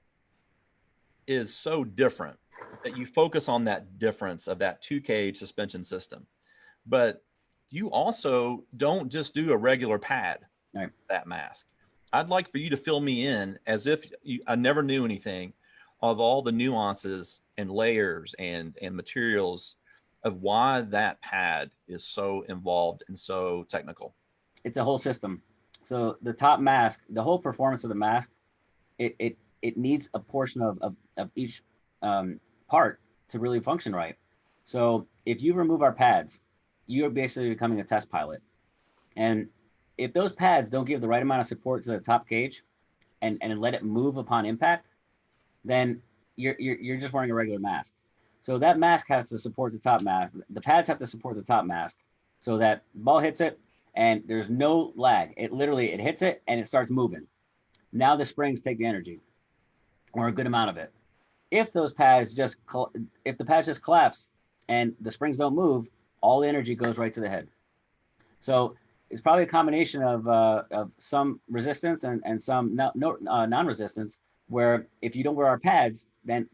is so different that you focus on that difference of that 2-cage suspension system, but you also don't just do a regular pad, right, that mask. I'd like for you to fill me in as if I never knew anything of all the nuances and layers and materials of why that pad is so involved and so technical. It's a whole system. So the top mask, the whole performance of the mask, it needs a portion of each part to really function right. So if you remove our pads, you're basically becoming a test pilot. And if those pads don't give the right amount of support to the top cage and let it move upon impact, then you're just wearing a regular mask. So that mask has to support the top mask. The pads have to support the top mask so that ball hits it and there's no lag. It hits it and it starts moving. Now the springs take the energy, or a good amount of it. If those pads just collapse and the springs don't move, all the energy goes right to the head. So it's probably a combination of some resistance and some non-resistance, where if you don't wear our pads, then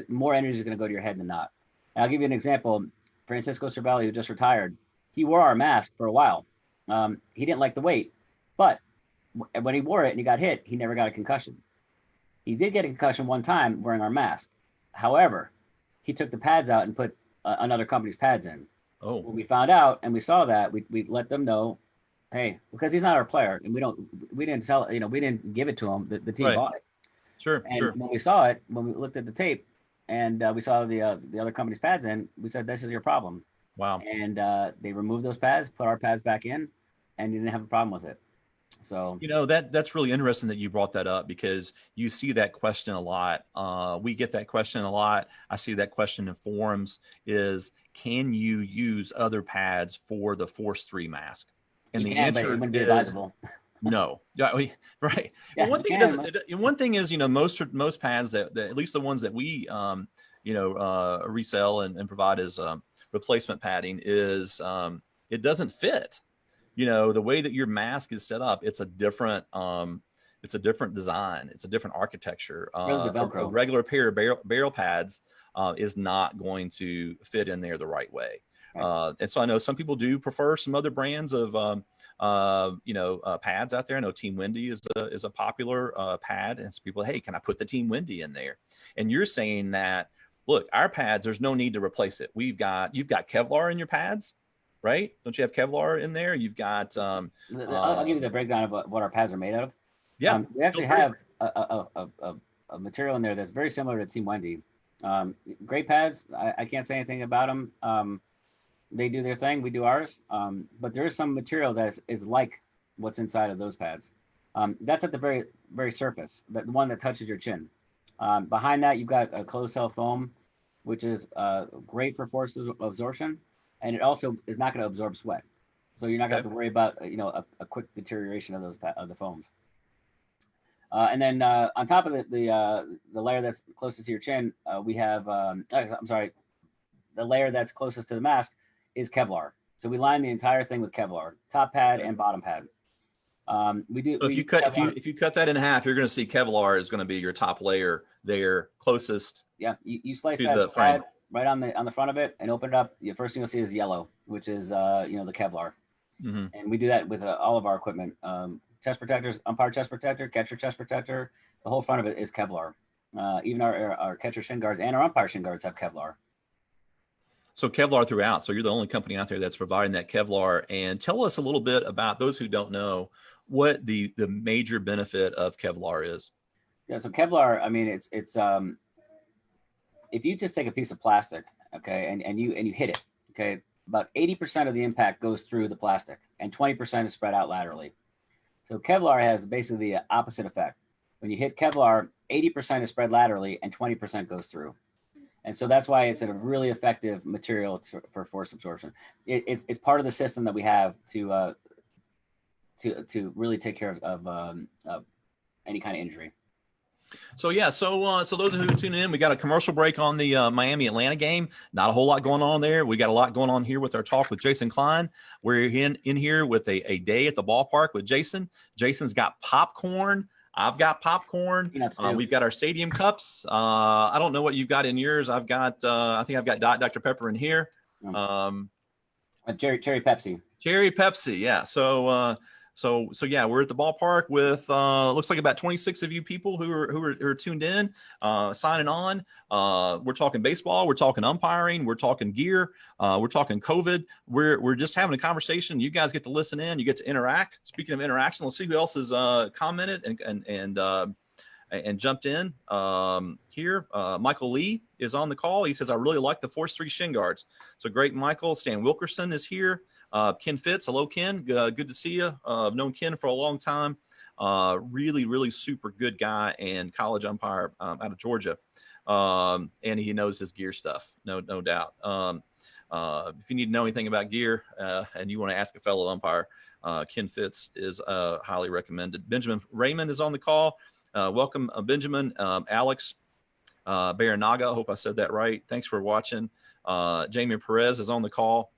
more energy is going to go to your head than not. And I'll give you an example. Francisco Cervelli, who just retired, he wore our mask for a while. He didn't like the weight, but when he wore it and he got hit, he never got a concussion. He did get a concussion one time wearing our mask. However, he took the pads out and put another company's pads in. Oh. When we found out and we saw that, we let them know, hey, because he's not our player and we didn't sell it, you know, we didn't give it to him. The team bought it. Sure. When we saw it, when we looked at the tape and we saw the other company's pads in, we said, this is your problem. Wow. And they removed those pads, put our pads back in, and you didn't have a problem with it. So, you know, that's really interesting that you brought that up, because you see that question a lot. We get that question a lot. I see that question in forums is, can you use other pads for the Force 3 mask? And the answer is no. Yeah, right. Yeah, one thing is, you know, most pads that at least the ones that we resell and provide as replacement padding is it doesn't fit. You know, the way that your mask is set up, it's a different It's a different design. It's a different architecture. Really the A Velcro. regular pair of barrel pads is not going to fit in there the right way. Right. And so I know some people do prefer some other brands of pads out there. I know Team Wendy is a popular pad, and so people, hey, can I put the Team Wendy in there? And you're saying that, look, our pads, there's no need to replace it. You've got Kevlar in your pads, right? Don't you have Kevlar in there? You've got I'll give you the breakdown of what our pads are made out of. Yeah, we actually have a material in there that's very similar to Team Wendy. Great pads. I can't say anything about them. They do their thing. We do ours. But there is some material that is like what's inside of those pads. That's at the very, very surface, the one that touches your chin. Behind that, you've got a closed cell foam, which is great for force absorption, and it also is not going to absorb sweat. So you're not going to have to worry about a quick deterioration of the foams. And then on top of the layer that's closest to your chin, we have the layer that's closest to the mask is Kevlar. So we line the entire thing with Kevlar, top pad and bottom pad. We do. So if you cut that in half, you're going to see Kevlar is going to be your top layer there, closest. Yeah, you slice to that the pad frame. right on the front of it and open it up. The first thing you'll see is yellow, which is the Kevlar. Mm-hmm. And we do that with all of our equipment. Chest protectors, umpire chest protector, catcher chest protector. The whole front of it is Kevlar. Even our catcher shin guards and our umpire shin guards have Kevlar. So Kevlar throughout. So you're the only company out there that's providing that Kevlar. And tell us a little bit about those who don't know what the major benefit of Kevlar is. Yeah, so Kevlar, I mean, it's if you just take a piece of plastic, okay, and you hit it, okay, about 80% of the impact goes through the plastic and 20% is spread out laterally. So Kevlar has basically the opposite effect. When you hit Kevlar, 80% is spread laterally and 20% goes through. And so that's why it's a really effective material for force absorption. It's part of the system that we have to really take care of any kind of injury. So yeah, so those who are tuning in, we got a commercial break on the Miami-Atlanta game. Not a whole lot going on there. We got a lot going on here with our talk with Jason Klein. We're in here with a day at the ballpark with Jason. Jason's got popcorn. I've got popcorn. We've got our stadium cups. I don't know what you've got in yours. I've got I think I've got Dr. Pepper in here. Cherry Pepsi. Cherry Pepsi, yeah. So yeah, we're at the ballpark with looks like about 26 of you people who are tuned in, signing on. We're talking baseball, we're talking umpiring, we're talking gear, we're talking COVID. We're just having a conversation. You guys get to listen in, you get to interact. Speaking of interaction, let's see who else has commented and jumped in here. Michael Lee is on the call. He says, I really like the Force 3 shin guards. So great, Michael. Stan Wilkerson is here. Ken Fitz, hello, Ken. Good to see you. I've known Ken for a long time. Really, really super good guy and college umpire out of Georgia. And he knows his gear stuff, no doubt. If you need to know anything about gear and you want to ask a fellow umpire, Ken Fitz is highly recommended. Benjamin Raymond is on the call. Welcome, Benjamin. Alex Baranaga, I hope I said that right. Thanks for watching. Jamie Perez is on the call.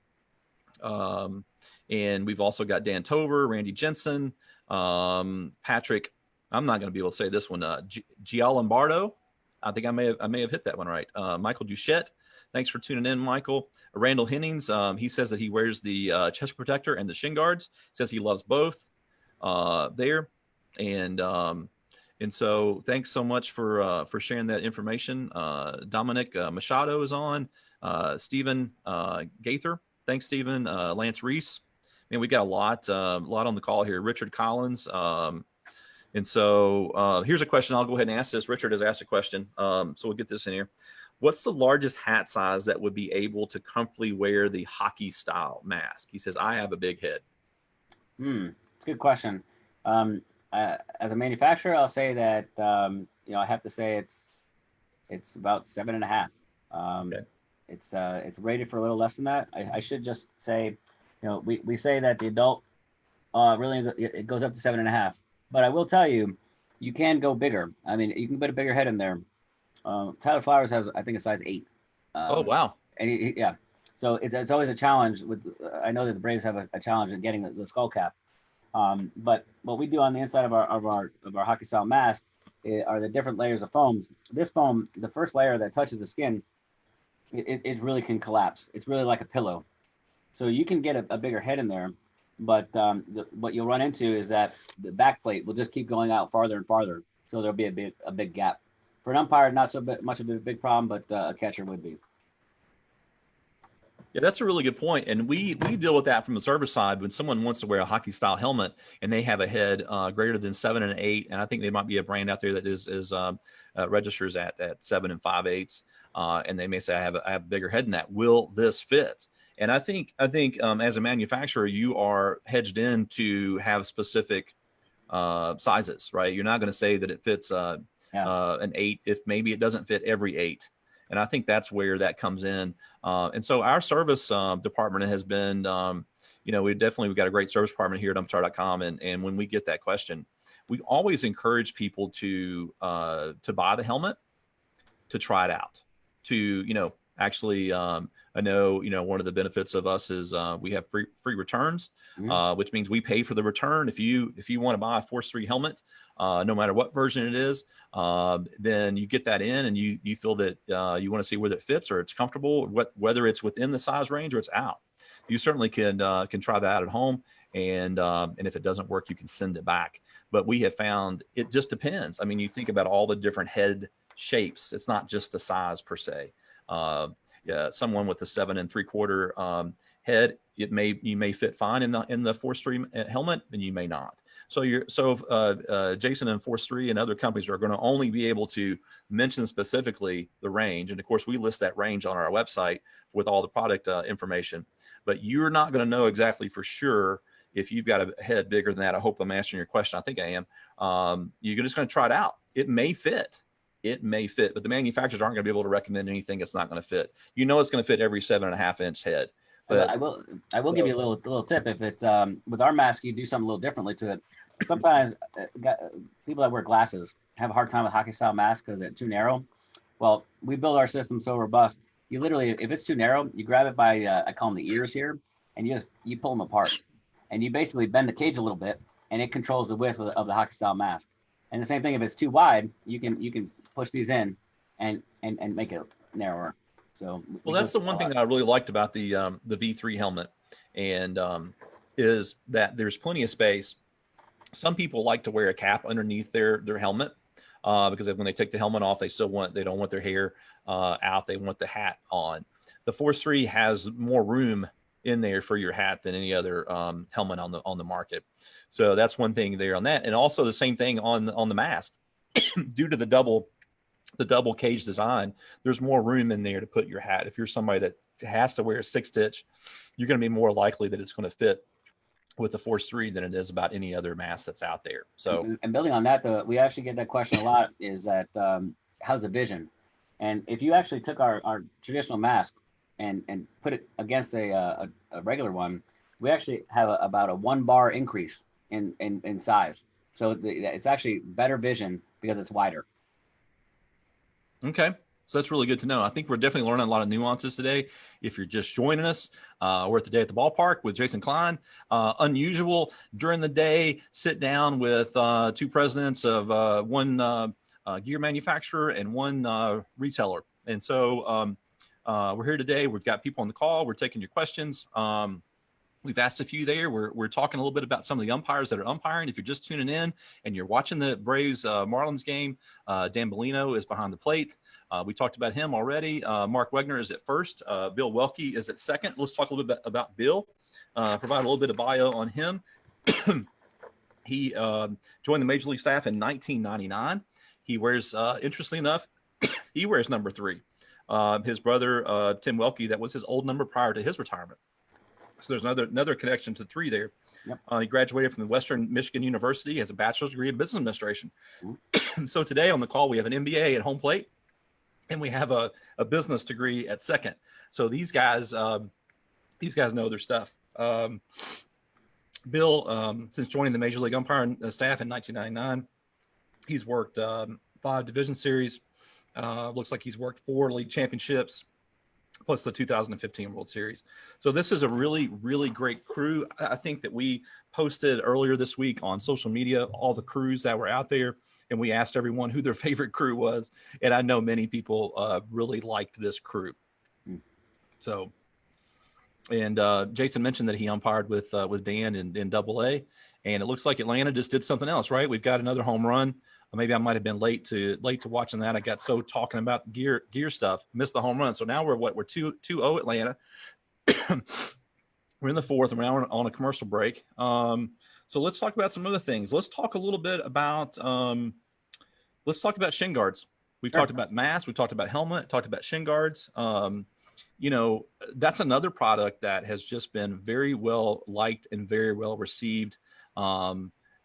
And we've also got Dan Tover, Randy Jensen, Patrick. I'm not going to be able to say this one. Gialambardo. I think I may have hit that one right. Michael Duchette. Thanks for tuning in, Michael. Randall Hennings. He says that he wears the chest protector and the shin guards. Says he loves both there. And so thanks so much for sharing that information. Dominic Machado is on. Stephen Gaither. Thanks, Stephen. Lance Reese. Man, we got a lot on the call here. Richard Collins. And so here's a question. I'll go ahead and ask this. Richard has asked a question. So we'll get this in here. What's the largest hat size that would be able to comfortably wear the hockey style mask? He says, I have a big head. It's a good question. As a manufacturer, I'll say that, I have to say it's about 7.5. Okay. It's rated for a little less than that. I should just say, we say that the adult really it goes up to 7.5. But I will tell you, you can go bigger. I mean, you can put a bigger head in there. Tyler Flowers has, I think, a size 8. Oh wow! And so it's always a challenge with. I know that the Braves have a challenge in getting the skull cap. But what we do on the inside of our hockey style mask are the different layers of foams. This foam, the first layer that touches the skin, it really can collapse. It's really like a pillow. So you can get a bigger head in there, but what you'll run into is that the back plate will just keep going out farther and farther. So there'll be a big gap. For an umpire, not so much of a big problem, but a catcher would be. Yeah, that's a really good point. And we deal with that from the service side when someone wants to wear a hockey style helmet and they have a head greater than 7 1/8. And I think there might be a brand out there that is registers at 7 5/8. And they may say, I have a bigger head than that. Will this fit? And I think as a manufacturer, you are hedged in to have specific sizes, right? You're not going to say that it fits an 8 if maybe it doesn't fit every 8. And I think that's where that comes in. And so our service department has been, we've got a great service department here at umpire.com. And when we get that question, we always encourage people to buy the helmet, to try it out, to, actually, I know, one of the benefits of us is we have free returns, which means we pay for the return. If you want to buy a Force3 helmet, no matter what version it is, then you get that in and you feel that you want to see whether it fits or it's comfortable, whether it's within the size range or it's out. You certainly can try that out at home. And if it doesn't work, you can send it back. But we have found it just depends. I mean, you think about all the different head shapes. It's not just the size per se. Someone with a 7 3/4 head, you may fit fine in the Force3 helmet, and you may not. So Jason and Force3 and other companies are going to only be able to mention specifically the range, and of course we list that range on our website with all the product information. But you're not going to know exactly for sure if you've got a head bigger than that. I hope I'm answering your question. I think I am. You're just going to try it out. It may fit. But the manufacturers aren't going to be able to recommend anything that's not going to fit. It's going to fit every 7 1/2 inch head. But I will give you a little tip. If it's with our mask, you do something a little differently to it. Sometimes people that wear glasses have a hard time with hockey style masks because they're too narrow. Well, we build our system so robust. You literally, if it's too narrow, you grab it by I call them the ears here, and you pull them apart, and you basically bend the cage a little bit, and it controls the width of the hockey style mask. And the same thing, if it's too wide, you can push these in and make it narrower. So that's the one thing that I really liked about the V3 helmet, and is that there's plenty of space. Some people like to wear a cap underneath their helmet because when they take the helmet off, they don't want their hair out. They want the hat on. The Force3 has more room in there for your hat than any other helmet on the market. So that's one thing there on that. And also the same thing on the mask. Due to the double cage design, there's more room in there to put your hat. If you're somebody that has to wear a 6-stitch, you're going to be more likely that it's going to fit with the Force3 than it is about any other mask that's out there. So, and building on that, though, we actually get that question a lot, is that how's the vision? And if you actually took our traditional mask and put it against a regular one, we actually have about a 1 bar increase in size. So it's actually better vision because it's wider. Okay. So that's really good to know. I think we're definitely learning a lot of nuances today. If you're just joining us, we're at the Day at the Ballpark with Jason Klein. Unusual during the day, sit down with 2 presidents of one gear manufacturer and one retailer. And so we're here today. We've got people on the call. We're taking your questions. We've asked a few there. We're talking a little bit about some of the umpires that are umpiring. If you're just tuning in and you're watching the Braves-Marlins game, Dan Bellino is behind the plate. We talked about him already. Mark Wegner is at first. Bill Welke is at second. Let's talk a little bit about Bill, provide a little bit of bio on him. He joined the Major League staff in 1999. He wears, interestingly enough, he wears number 3. His brother, Tim Welke, that was his old number prior to his retirement. So there's another connection to 3 there. Yep. He graduated from the Western Michigan University, has a bachelor's degree in business administration. So today on the call, we have an MBA at home plate, and we have a business degree at second. So these guys know their stuff. Bill, since joining the Major League umpiring staff in 1999, he's worked 5 division series. Looks like he's worked 4 league championships. plus the 2015 World Series. So this is a really, really great crew. I think that we posted earlier this week on social media all the crews that were out there, and we asked everyone who their favorite crew was. And I know many people really liked this crew. So, and Jason mentioned that he umpired with Dan in Double-A, and it looks like Atlanta just did something else, right? We've got another home run. Maybe I might have been late to watching that. I got so talking about gear stuff, missed the home run. So now we're 2-0 Atlanta. We're in the fourth, and we're on a commercial break. So let's talk about some other things. Let's talk a little bit about Shin Guards. We've talked about masks. We talked about helmet. Talked about Shin Guards. You know, that's another product that has just been very well liked and very well received.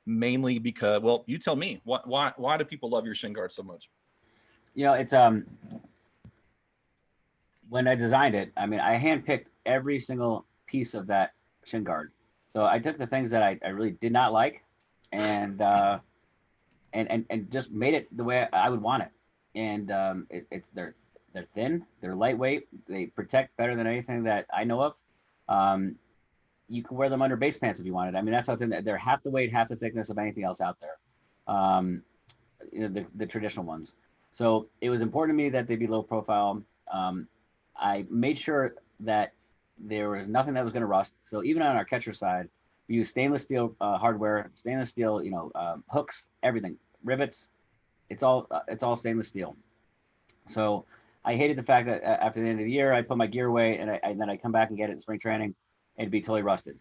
Mainly because, well, you tell me, why do people love your Shin Guard so much? You know, it's when I designed it, I mean, I handpicked every single piece of that Shin Guard. So I took the things that I really did not like, and just made it the way I would want it. And they're thin, they're lightweight, they protect better than anything that I know of. You can wear them under base pants if you wanted. I mean, that's something that they're half the weight, half the thickness of anything else out there. You know, the traditional ones. So it was important to me that they be low profile. I made sure that there was nothing that was going to rust. So even on our catcher side, we use stainless steel hardware, stainless steel, you know, hooks, everything, rivets. It's all stainless steel. So I hated the fact that after the end of the year, I put my gear away and then I come back and get it in spring training. It'd be totally rusted.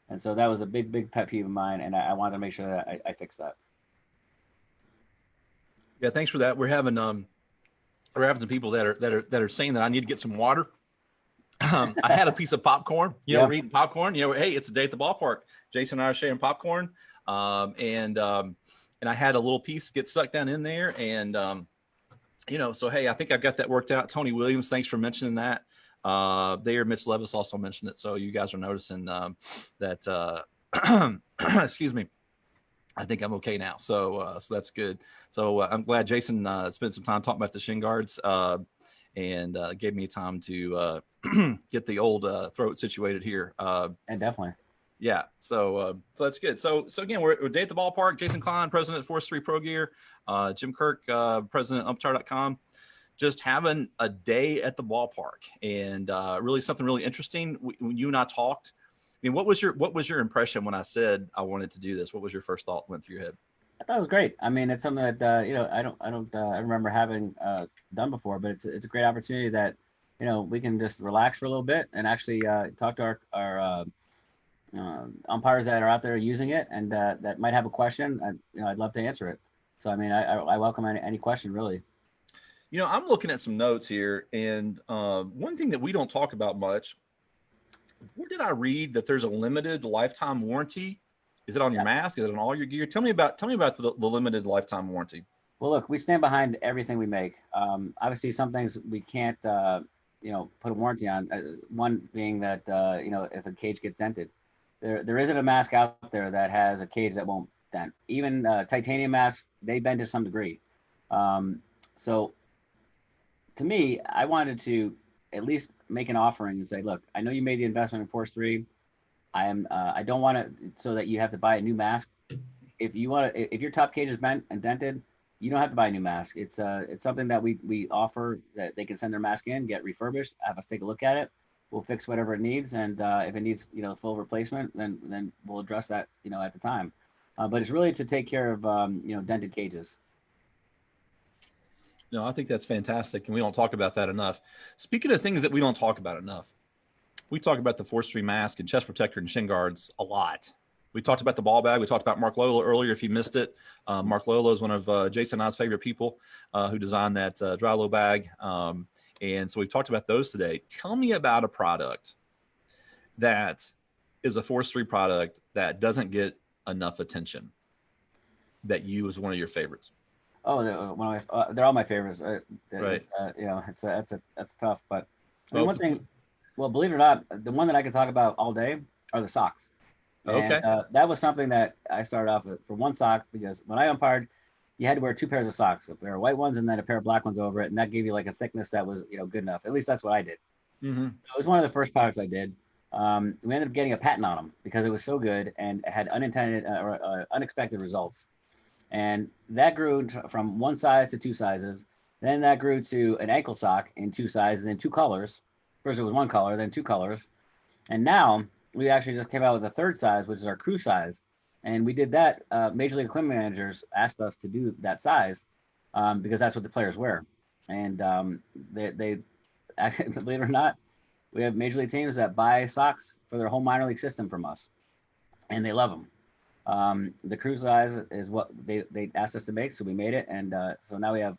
And so that was a big pet peeve of mine. And I wanted to make sure that I fixed that. Yeah. Thanks for that. We're having some people that are saying that I need to get some water. I had a piece of popcorn, we're eating popcorn, hey, it's a day at the ballpark. Jason and I are sharing popcorn. And I had a little piece get sucked down in there. And, so, hey, I think I've got that worked out. Tony Williams, thanks for mentioning that. There, Mitch Levis also mentioned it. So you guys are noticing that, excuse me, I think I'm okay now. So that's good. So I'm glad Jason spent some time talking about the Shin Guards and gave me time to get the old throat situated here. And definitely. Yeah. So that's good. So again, we're day at the ballpark. Jason Klein, president of Force3 Pro Gear, Jim Kirk, president of Umpire.com. Just having a day at the ballpark, and really something really interesting. When you and I talked, I mean, what was your impression when I said I wanted to do this? What was your first thought went through your head? I thought it was great. I mean, it's something that I remember having done before, but it's a great opportunity that we can just relax for a little bit and actually talk to our umpires that are out there using it and that might have a question. I'd love to answer it. So I mean, I welcome any question really. I'm looking at some notes here, and one thing that we don't talk about much. Where did I read that there's a limited lifetime warranty? Is it on your mask? Is it on all your gear? Tell me about the limited lifetime warranty. Well, look, we stand behind everything we make. Obviously, some things we can't, put a warranty on. One being that, if a cage gets dented, there isn't a mask out there that has a cage that won't dent. Even titanium masks, they bend to some degree. So to me, I wanted to at least make an offering and say, look, I know you made the investment in Force3. I don't want it so that you have to buy a new mask. If your top cage is bent and dented, you don't have to buy a new mask. It's something that we offer that they can send their mask in, get refurbished, have us take a look at it. We'll fix whatever it needs, and if it needs full replacement, then we'll address that at the time. But it's really to take care of dented cages. No, I think that's fantastic, and we don't talk about that enough. Speaking of things that we don't talk about enough, we talk about the Force3 mask and chest protector and Shin Guards a lot. We talked about the ball bag. We talked about Mark Lolo earlier. If you missed it, Mark Lolo is one of Jason and I's favorite people who designed that dry low bag. And so we've talked about those today. Tell me about a product that is a Force3 product that doesn't get enough attention that you is one of your favorites. Oh, they're all my favorites. Right. That's tough. But one thing, well, believe it or not, the one that I can talk about all day are the socks. Okay. And, that was something that I started off with for one sock, because when I umpired, you had to wear two pairs of socks, a pair of white ones and then a pair of black ones over it, and that gave you like a thickness that was good enough. At least that's what I did. It was one of the first products I did. We ended up getting a patent on them because it was so good and it had unintended or unexpected results. And that grew from one size to two sizes. Then that grew to an ankle sock in two sizes and two colors. First it was one color, then two colors. And now we actually just came out with a third size, which is our crew size. And we did that. Major League Equipment managers asked us to do that size because that's what the players wear. And they actually, believe it or not, we have major league teams that buy socks for their whole minor league system from us, and they love them. The crew size is what they asked us to make, so we made it. And so now we have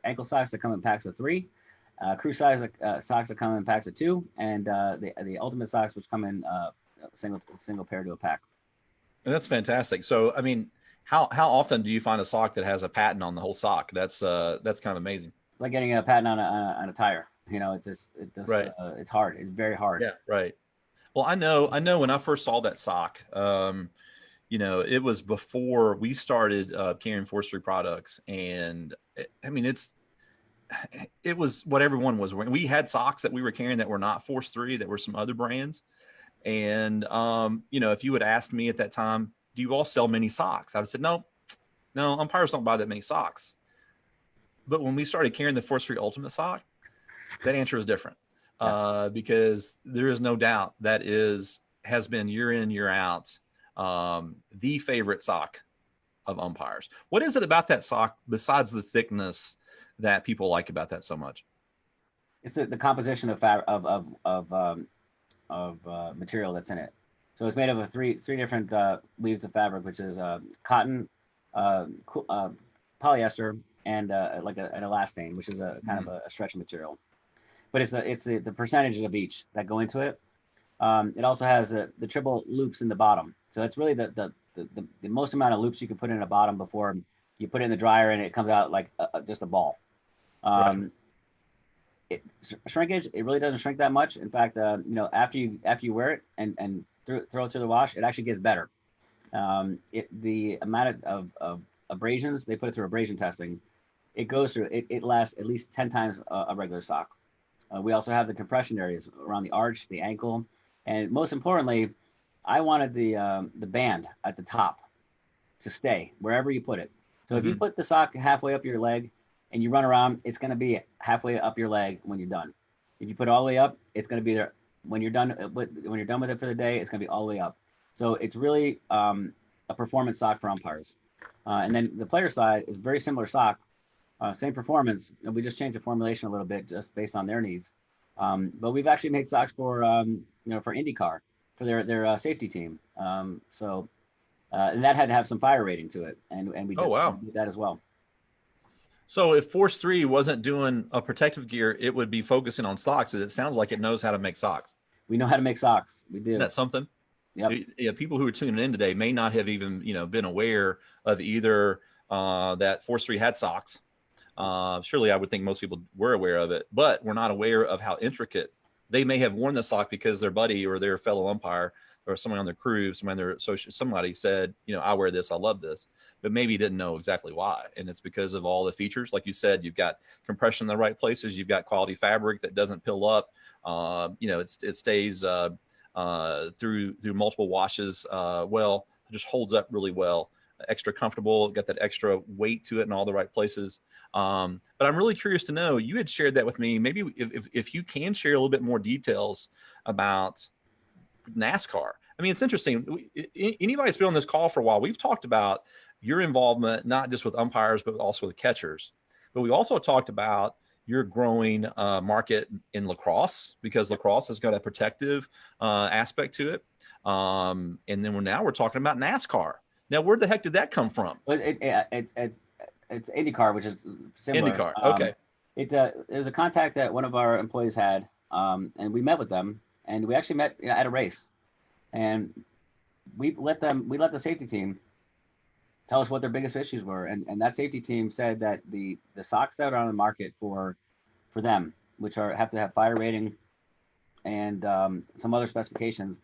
ankle socks that come in packs of 3, crew size socks that come in packs of 2, and the ultimate socks which come in single pair to a pack. And that's fantastic. So, I mean, how often do you find a sock that has a patent on the whole sock? That's kind of amazing. It's like getting a patent on a tire. You know, it's just right. It's hard. It's very hard. Yeah, right. Well, I know when I first saw that sock, you know, it was before we started carrying Force 3 products, and it was what everyone was wearing. We had socks that we were carrying that were not Force 3, that were some other brands. And you know, if you would ask me at that time, do you all sell many socks? I would have said, no, umpires don't buy that many socks. But when we started carrying the Force 3 Ultimate sock, that answer is different. Because there is no doubt that has been year in, year out, the favorite sock of umpires. What is it about that sock besides the thickness that people like about that so much? It's the composition of material that's in it. So it's made of three different weaves of fabric, which is cotton, polyester, and like an elastane, which is a kind of a stretch material. But it's the percentages of each that go into it. It also has the triple loops in the bottom. So it's really the most amount of loops you can put in a bottom before you put it in the dryer and it comes out like just a ball. Right. Shrinkage, it really doesn't shrink that much. In fact, you know, after you wear it and throw it through the wash, it actually gets better. The amount of abrasions, they put it through abrasion testing. It goes through, it lasts at least 10 times a regular sock. We also have the compression areas around the arch, the ankle, and most importantly, I wanted the band at the top to stay wherever you put it. So if you put the sock halfway up your leg and you run around, it's going to be halfway up your leg when you're done. If you put it all the way up, it's going to be there when you're done. When you're done with it for the day, it's going to be all the way up. So it's really a performance sock for umpires. And then the player side is very similar sock. Same performance, and we just changed the formulation a little bit just based on their needs. But we've actually made socks for you know, for IndyCar, for their safety team. And that had to have some fire rating to it, and we did that as well. So if Force 3 wasn't doing a protective gear, it would be focusing on socks. It sounds like it knows how to make socks. We know how to make socks. We do. Isn't that something? Yep. Yeah, people who are tuning in today may not have even, you know, been aware of either that Force 3 had socks. Surely I would think most people were aware of it, but we're not aware of how intricate. They may have worn the sock because their buddy or their fellow umpire or somebody on their crew, somebody said, you know, I wear this, I love this, but maybe didn't know exactly why. And it's because of all the features. Like you said, you've got compression in the right places. You've got quality fabric that doesn't pill up. You know, it stays through multiple washes. Well, it just holds up really well. Extra comfortable, got that extra weight to it in all the right places. But I'm really curious to know, you had shared that with me. Maybe if you can share a little bit more details about NASCAR. I mean, it's interesting. Anybody that's been on this call for a while, we've talked about your involvement, not just with umpires, but also with catchers. But we also talked about your growing market in lacrosse, because lacrosse has got a protective aspect to it. And then now we're talking about NASCAR. Now, where the heck did that come from? It's IndyCar, which is similar. IndyCar, okay. It was a contact that one of our employees had, and we met with them, and we actually met at a race, and we let the safety team tell us what their biggest issues were, and that safety team said that the socks that are on the market for them, which have to have fire rating and some other specifications,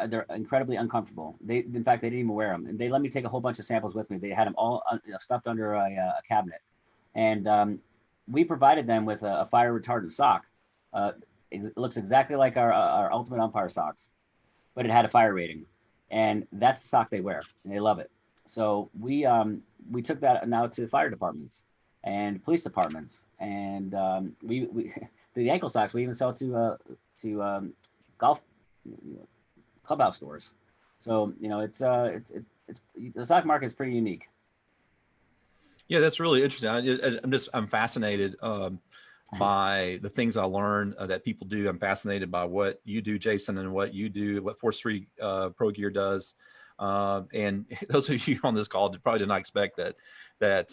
they're incredibly uncomfortable. In fact, they didn't even wear them, and they let me take a whole bunch of samples with me. They had them all stuffed under a cabinet, and we provided them with a fire retardant sock It looks exactly like our Ultimate Umpire socks, but it had a fire rating, and that's the sock they wear, and they love it. So we took that now to fire departments and police departments, and we the ankle socks we even sell to golf clubhouse stores. So it's the stock market is pretty unique. Yeah, that's really interesting. I'm fascinated by the things I learn that people do. I'm fascinated by what you do, Jason, and what you do, what Force3 Pro Gear does. And those of you on this call probably did not expect that.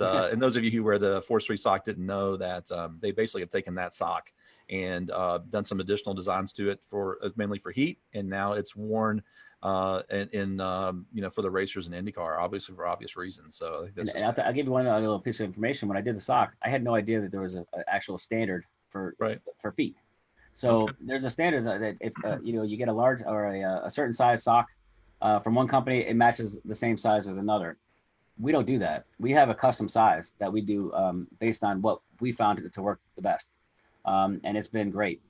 And those of you who wear the Force3 sock didn't know that they basically have taken that sock and done some additional designs to it for mainly for heat, and now it's worn for the racers in IndyCar, obviously for obvious reasons. So I think I'll give you one little piece of information. When I did the sock, I had no idea that there was an actual standard for feet. So there's a standard that if you get a large or a certain size sock from one company, it matches the same size with another. We don't do that. We have a custom size that we do based on what we found to work the best, and it's been great.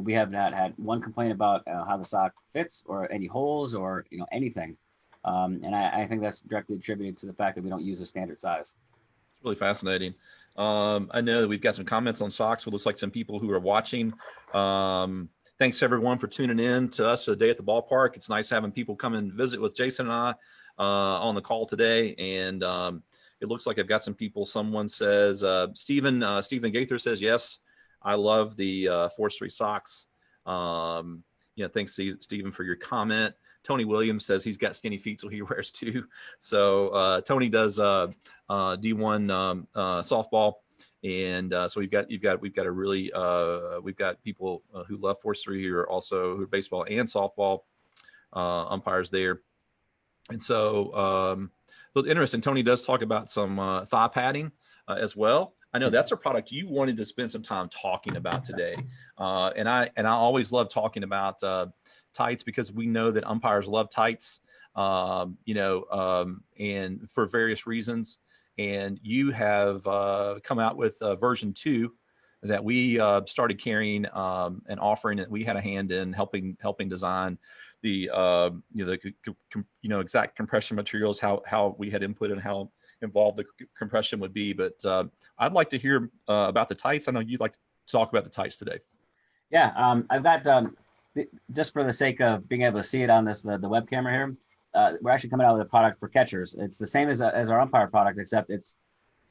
We have not had one complaint about how the sock fits or any holes or anything, and I think that's directly attributed to the fact that we don't use a standard size. It's really fascinating. I know that we've got some comments on socks. It looks like some people who are watching. Thanks everyone for tuning in to us today at the ballpark. It's nice having people come and visit with Jason and I on the call today. And it looks like I've got some people. Someone says, Stephen Gaither says, yes, I love the Force3 socks. Thanks Stephen for your comment. Tony Williams says he's got skinny feet, so he wears two. So Tony does D1 softball. And so we've got people who love Force3 who are baseball and softball umpires there. And so interesting. Tony does talk about some thigh padding as well. I know that's a product you wanted to spend some time talking about today. And I always love talking about tights because we know that umpires love tights, and for various reasons. And you have come out with version 2 that we started carrying and offering, that we had a hand in helping design the exact compression materials, how we had input and how involved the compression would be. But I'd like to hear about the tights. I know you'd like to talk about the tights today. Yeah, I've got just for the sake of being able to see it on the web camera here. We're actually coming out with a product for catchers. It's the same as our umpire product, except it's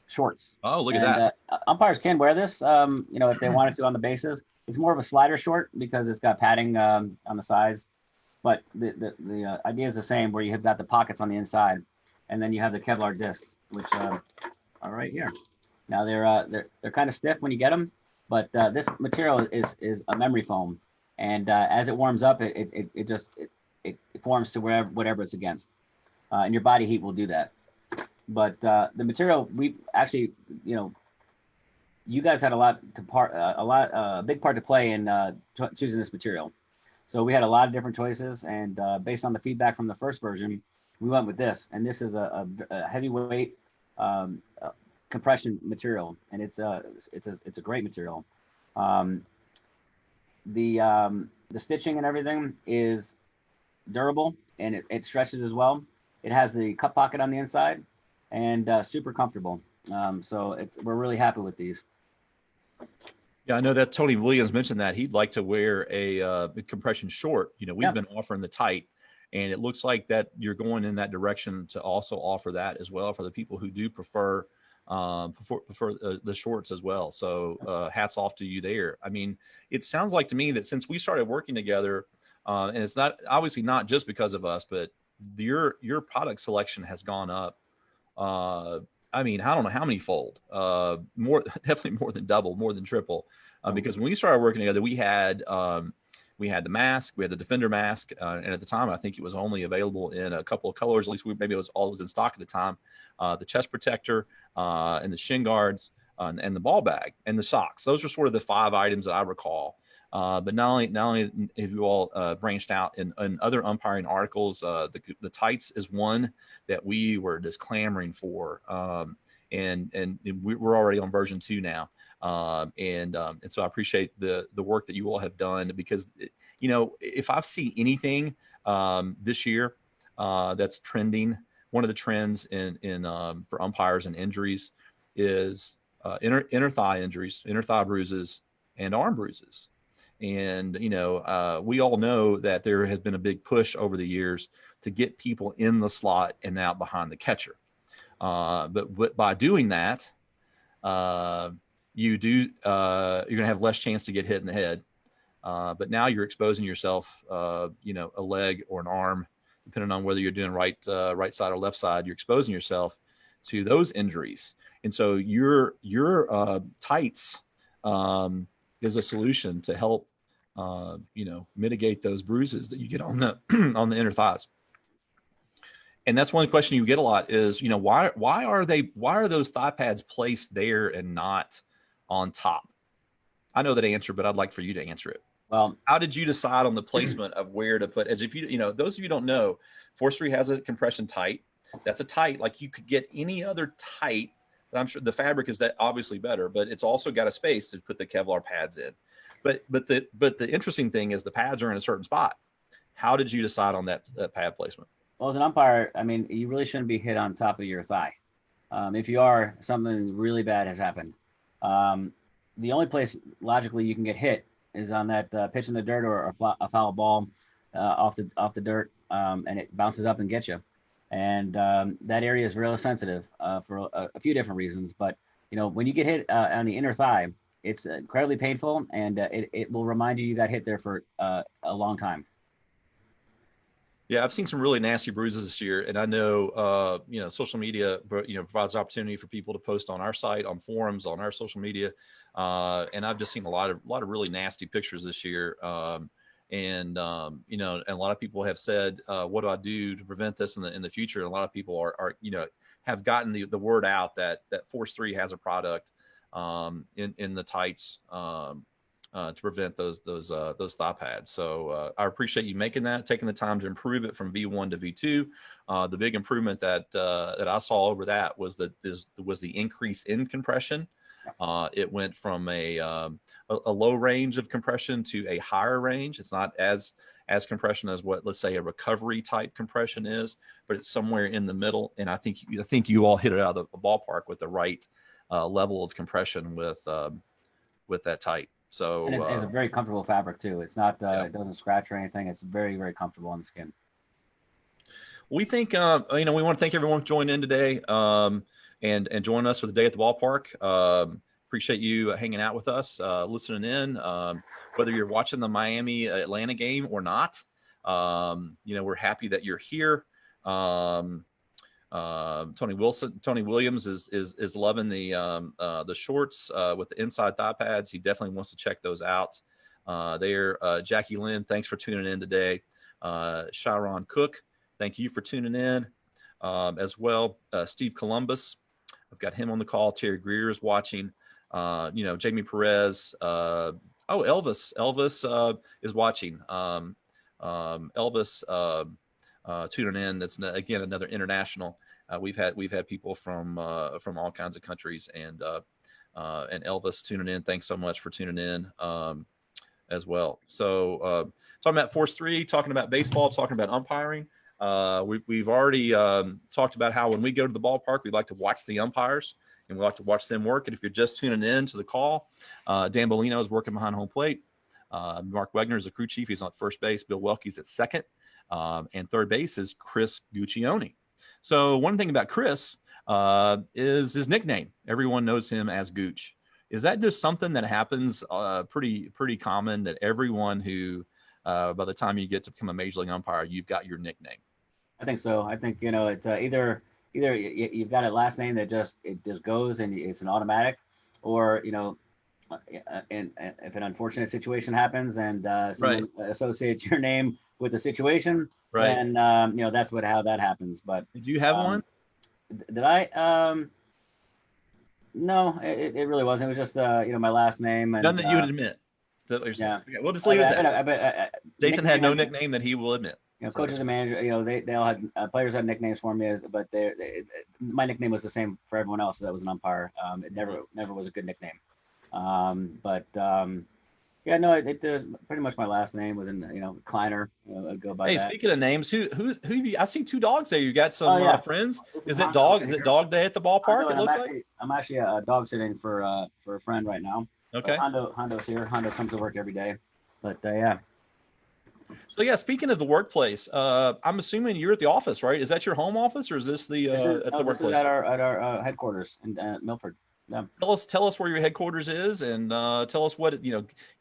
shorts. Oh, look at that. Umpires can wear this, if they wanted to on the bases. It's more of a slider short because it's got padding on the sides. But the idea is the same, where you have got the pockets on the inside, and then you have the Kevlar disc, which are right here. Now they're kind of stiff when you get them, but this material is a memory foam, and as it warms up, it forms to whatever it's against, and your body heat will do that. But the material, we actually, you guys had a big part to play in choosing this material. So we had a lot of different choices, and based on the feedback from the first version, we went with this. And this is a heavyweight compression material, and it's a great material. The stitching and everything is durable, and it stretches as well. It has the cup pocket on the inside, and super comfortable. So we're really happy with these. Yeah, I know that Tony Williams mentioned that he'd like to wear a compression short. We've been offering the tight, and it looks like that you're going in that direction to also offer that as well for the people who do prefer the shorts as well. So hats off to you there. I mean, it sounds like to me that since we started working together, and it's not obviously not just because of us, but your product selection has gone up. I mean, I don't know how many fold, definitely more than double, more than triple, because when we started working together, we had the mask, we had the Defender mask, and at the time, I think it was only available in a couple of colors. At least maybe it was all that was in stock at the time. The chest protector, and the Shin Guards, and the ball bag and the socks. Those are sort of the 5 items that I recall. But not only have you all branched out in other umpiring articles, the tights is one that we were just clamoring for, and we're already on version 2 now, and so I appreciate the work that you all have done, because if I've seen anything this year that's trending, one of the trends in for umpires and injuries is inner thigh injuries, inner thigh bruises, and arm bruises. And, we all know that there has been a big push over the years to get people in the slot and out behind the catcher. But by doing that, you're going to have less chance to get hit in the head. But now you're exposing yourself, a leg or an arm, depending on whether you're doing right side or left side, you're exposing yourself to those injuries. And so your tights is a solution to help mitigate those bruises that you get on the on the inner thighs. And that's one question you get a lot is, why are those thigh pads placed there and not on top? I know that answer, but I'd like for you to answer it. Well, how did you decide on the placement of where to put? As if those of you who don't know, Force3 has a compression tight. That's a tight like you could get any other tight. I'm sure the fabric is that obviously better, but it's also got a space to put the Kevlar pads in. But the interesting thing is the pads are in a certain spot. How did you decide on that pad placement? Well, as an umpire, I mean, you really shouldn't be hit on top of your thigh. If you are, something really bad has happened. The only place logically you can get hit is on that pitch in the dirt or a foul ball off the dirt, and it bounces up and gets you. And that area is real sensitive for a few different reasons. But, when you get hit on the inner thigh, it's incredibly painful, and it will remind you got hit there for a long time. Yeah, I've seen some really nasty bruises this year, and I know, social media, provides opportunity for people to post on our site, on forums, on our social media, and I've just seen a lot of really nasty pictures this year. And a lot of people have said, what do I do to prevent this in the future? And a lot of people are have gotten the word out that Force3 has a product in the tights to prevent those thigh pads. So I appreciate you taking the time to improve it from V1 to V2. The big improvement that I saw over that was the increase in compression. It went from a low range of compression to a higher range. It's not as compression as what, let's say, a recovery type compression is, but it's somewhere in the middle. And I think you all hit it out of the ballpark with the right level of compression with that tight. So and it's a very comfortable fabric too. It's not it doesn't scratch or anything. It's very, very comfortable on the skin. We think we want to thank everyone for joining in today. And join us for the day at the ballpark. Appreciate you hanging out with us, listening in, whether you're watching the Miami Atlanta game or not. We're happy that you're here. Tony Williams is loving the shorts with the inside thigh pads. He definitely wants to check those out. Jackie Lynn, thanks for tuning in today. Sharon Cook, thank you for tuning in as well. Steve Columbus, I've got him on the call. Terry Greer is watching. Jamie Perez. Elvis is watching. Elvis tuning in. That's again another international. We've had people from all kinds of countries, and Elvis tuning in. Thanks so much for tuning in as well. So talking about Force3, talking about baseball, talking about umpiring. We've already talked about how when we go to the ballpark, we like to watch the umpires and we like to watch them work. And if you're just tuning in to the call, Dan Bellino is working behind home plate. Mark Wegner is the crew chief. He's on first base. Bill Welke's at second. And third base is Chris Guccione. So one thing about Chris is his nickname. Everyone knows him as Gooch. Is that just something that happens pretty common, that everyone who by the time you get to become a major league umpire, you've got your nickname? I think so. I think it's either you've got a last name that just goes and it's an automatic, or and if an unfortunate situation happens and someone associates your name with the situation, then that's how that happens. But did you have one? Did I? No, it really wasn't. It was just my last name. And, none that you would admit. that what you're saying? Yeah. Okay, we'll just leave it at that. Jason had no nickname- nickname that he will admit. You know, So coaches and manager, you know, they all had players had nicknames for me, but my nickname was the same for everyone else. So that was an umpire. It never was a good nickname. Yeah, no, pretty much my last name was in, you know, Kleiner. I'd go by Hey, that. speaking of names, who have you, I see 2 dogs there. You got some Oh, yeah. friends. This Is is it Hondo dog? right Is it here. dog day at the ballpark? Hondo, It and looks like. I'm actually dog sitting for a friend right now. Okay. But Hondo's here. Hondo comes to work every day. But yeah. So yeah, speaking of the workplace, I'm assuming you're at the office, right? Is that your home office, or is this the This is, at no, the this is workplace? at our headquarters in Milford. Yeah. Tell us where your headquarters is, and tell us what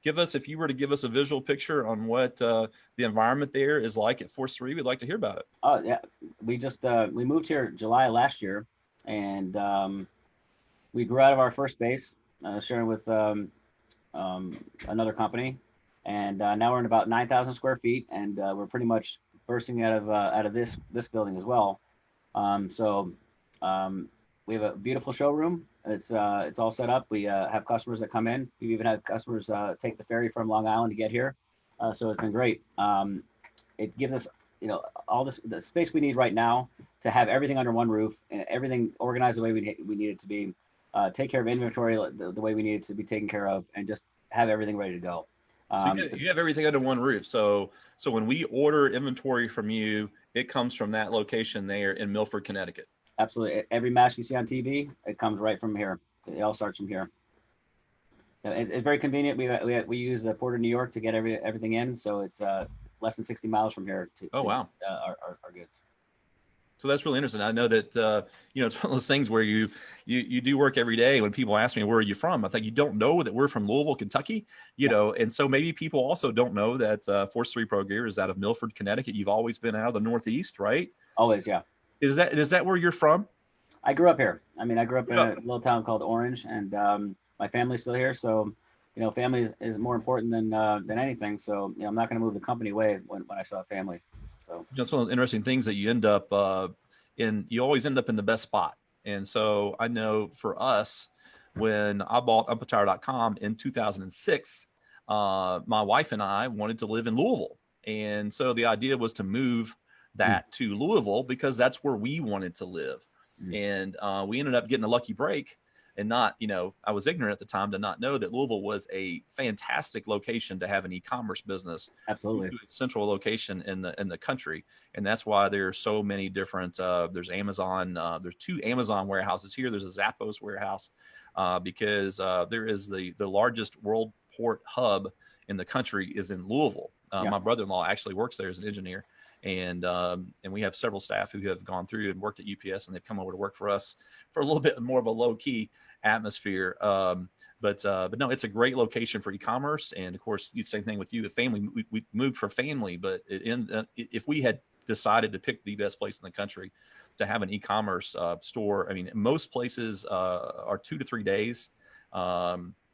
give us, if you were to give us a visual picture on what the environment there is like at Force 3. We'd like to hear about it. Oh yeah, we just we moved here July last year, and we grew out of our first base, sharing with another company, and now we're in about 9,000 square feet, and we're pretty much bursting out of this building as well. We have a beautiful showroom. It's all set up. We have customers that come in. We've even had customers take the ferry from Long Island to get here. So it's been great. It gives us, all the space we need right now to have everything under one roof and everything organized the way we need it to be. Take care of inventory the way we need it to be taken care of, and just have everything ready to go. So you have everything under one roof. So when we order inventory from you, it comes from that location there in Milford, Connecticut. Absolutely. Every match you see on TV, it comes right from here. It all starts from here. It's very convenient. We use Port of New York to get everything in, so it's less than 60 miles from here to wow. Our goods. So that's really interesting. I know that it's one of those things where you do work every day. When people ask me, where are you from, I think you don't know that we're from Louisville, Kentucky, and so maybe people also don't know that Force 3 Pro Gear is out of Milford, Connecticut. You've always been out of the Northeast, right? Always, yeah. Is that where you're from? I grew up here. I mean, I grew up in a little town called Orange, and my family's still here. So, family is more important than anything. So, I'm not going to move the company away when I still have family. So that's one of the interesting things that you end up you always end up in the best spot. And so I know for us, when I bought Umpire.com in 2006, my wife and I wanted to live in Louisville. And so the idea was to move that to Louisville because that's where we wanted to live. And we ended up getting a lucky break, and not, I was ignorant at the time to not know that Louisville was a fantastic location to have an e-commerce business. Absolutely. Central location in the country. And that's why there's so many different, there's Amazon, there's 2 Amazon warehouses here. There's a Zappos warehouse because there is the largest world port hub in the country is in Louisville. My brother-in-law actually works there as an engineer. And we have several staff who have gone through and worked at UPS, and they've come over to work for us for a little bit more of a low key atmosphere. But no, it's a great location for e-commerce. And of course, same thing with you, the family. We moved for family, but if we had decided to pick the best place in the country to have an e-commerce store, I mean, most places are 2 to 3 days.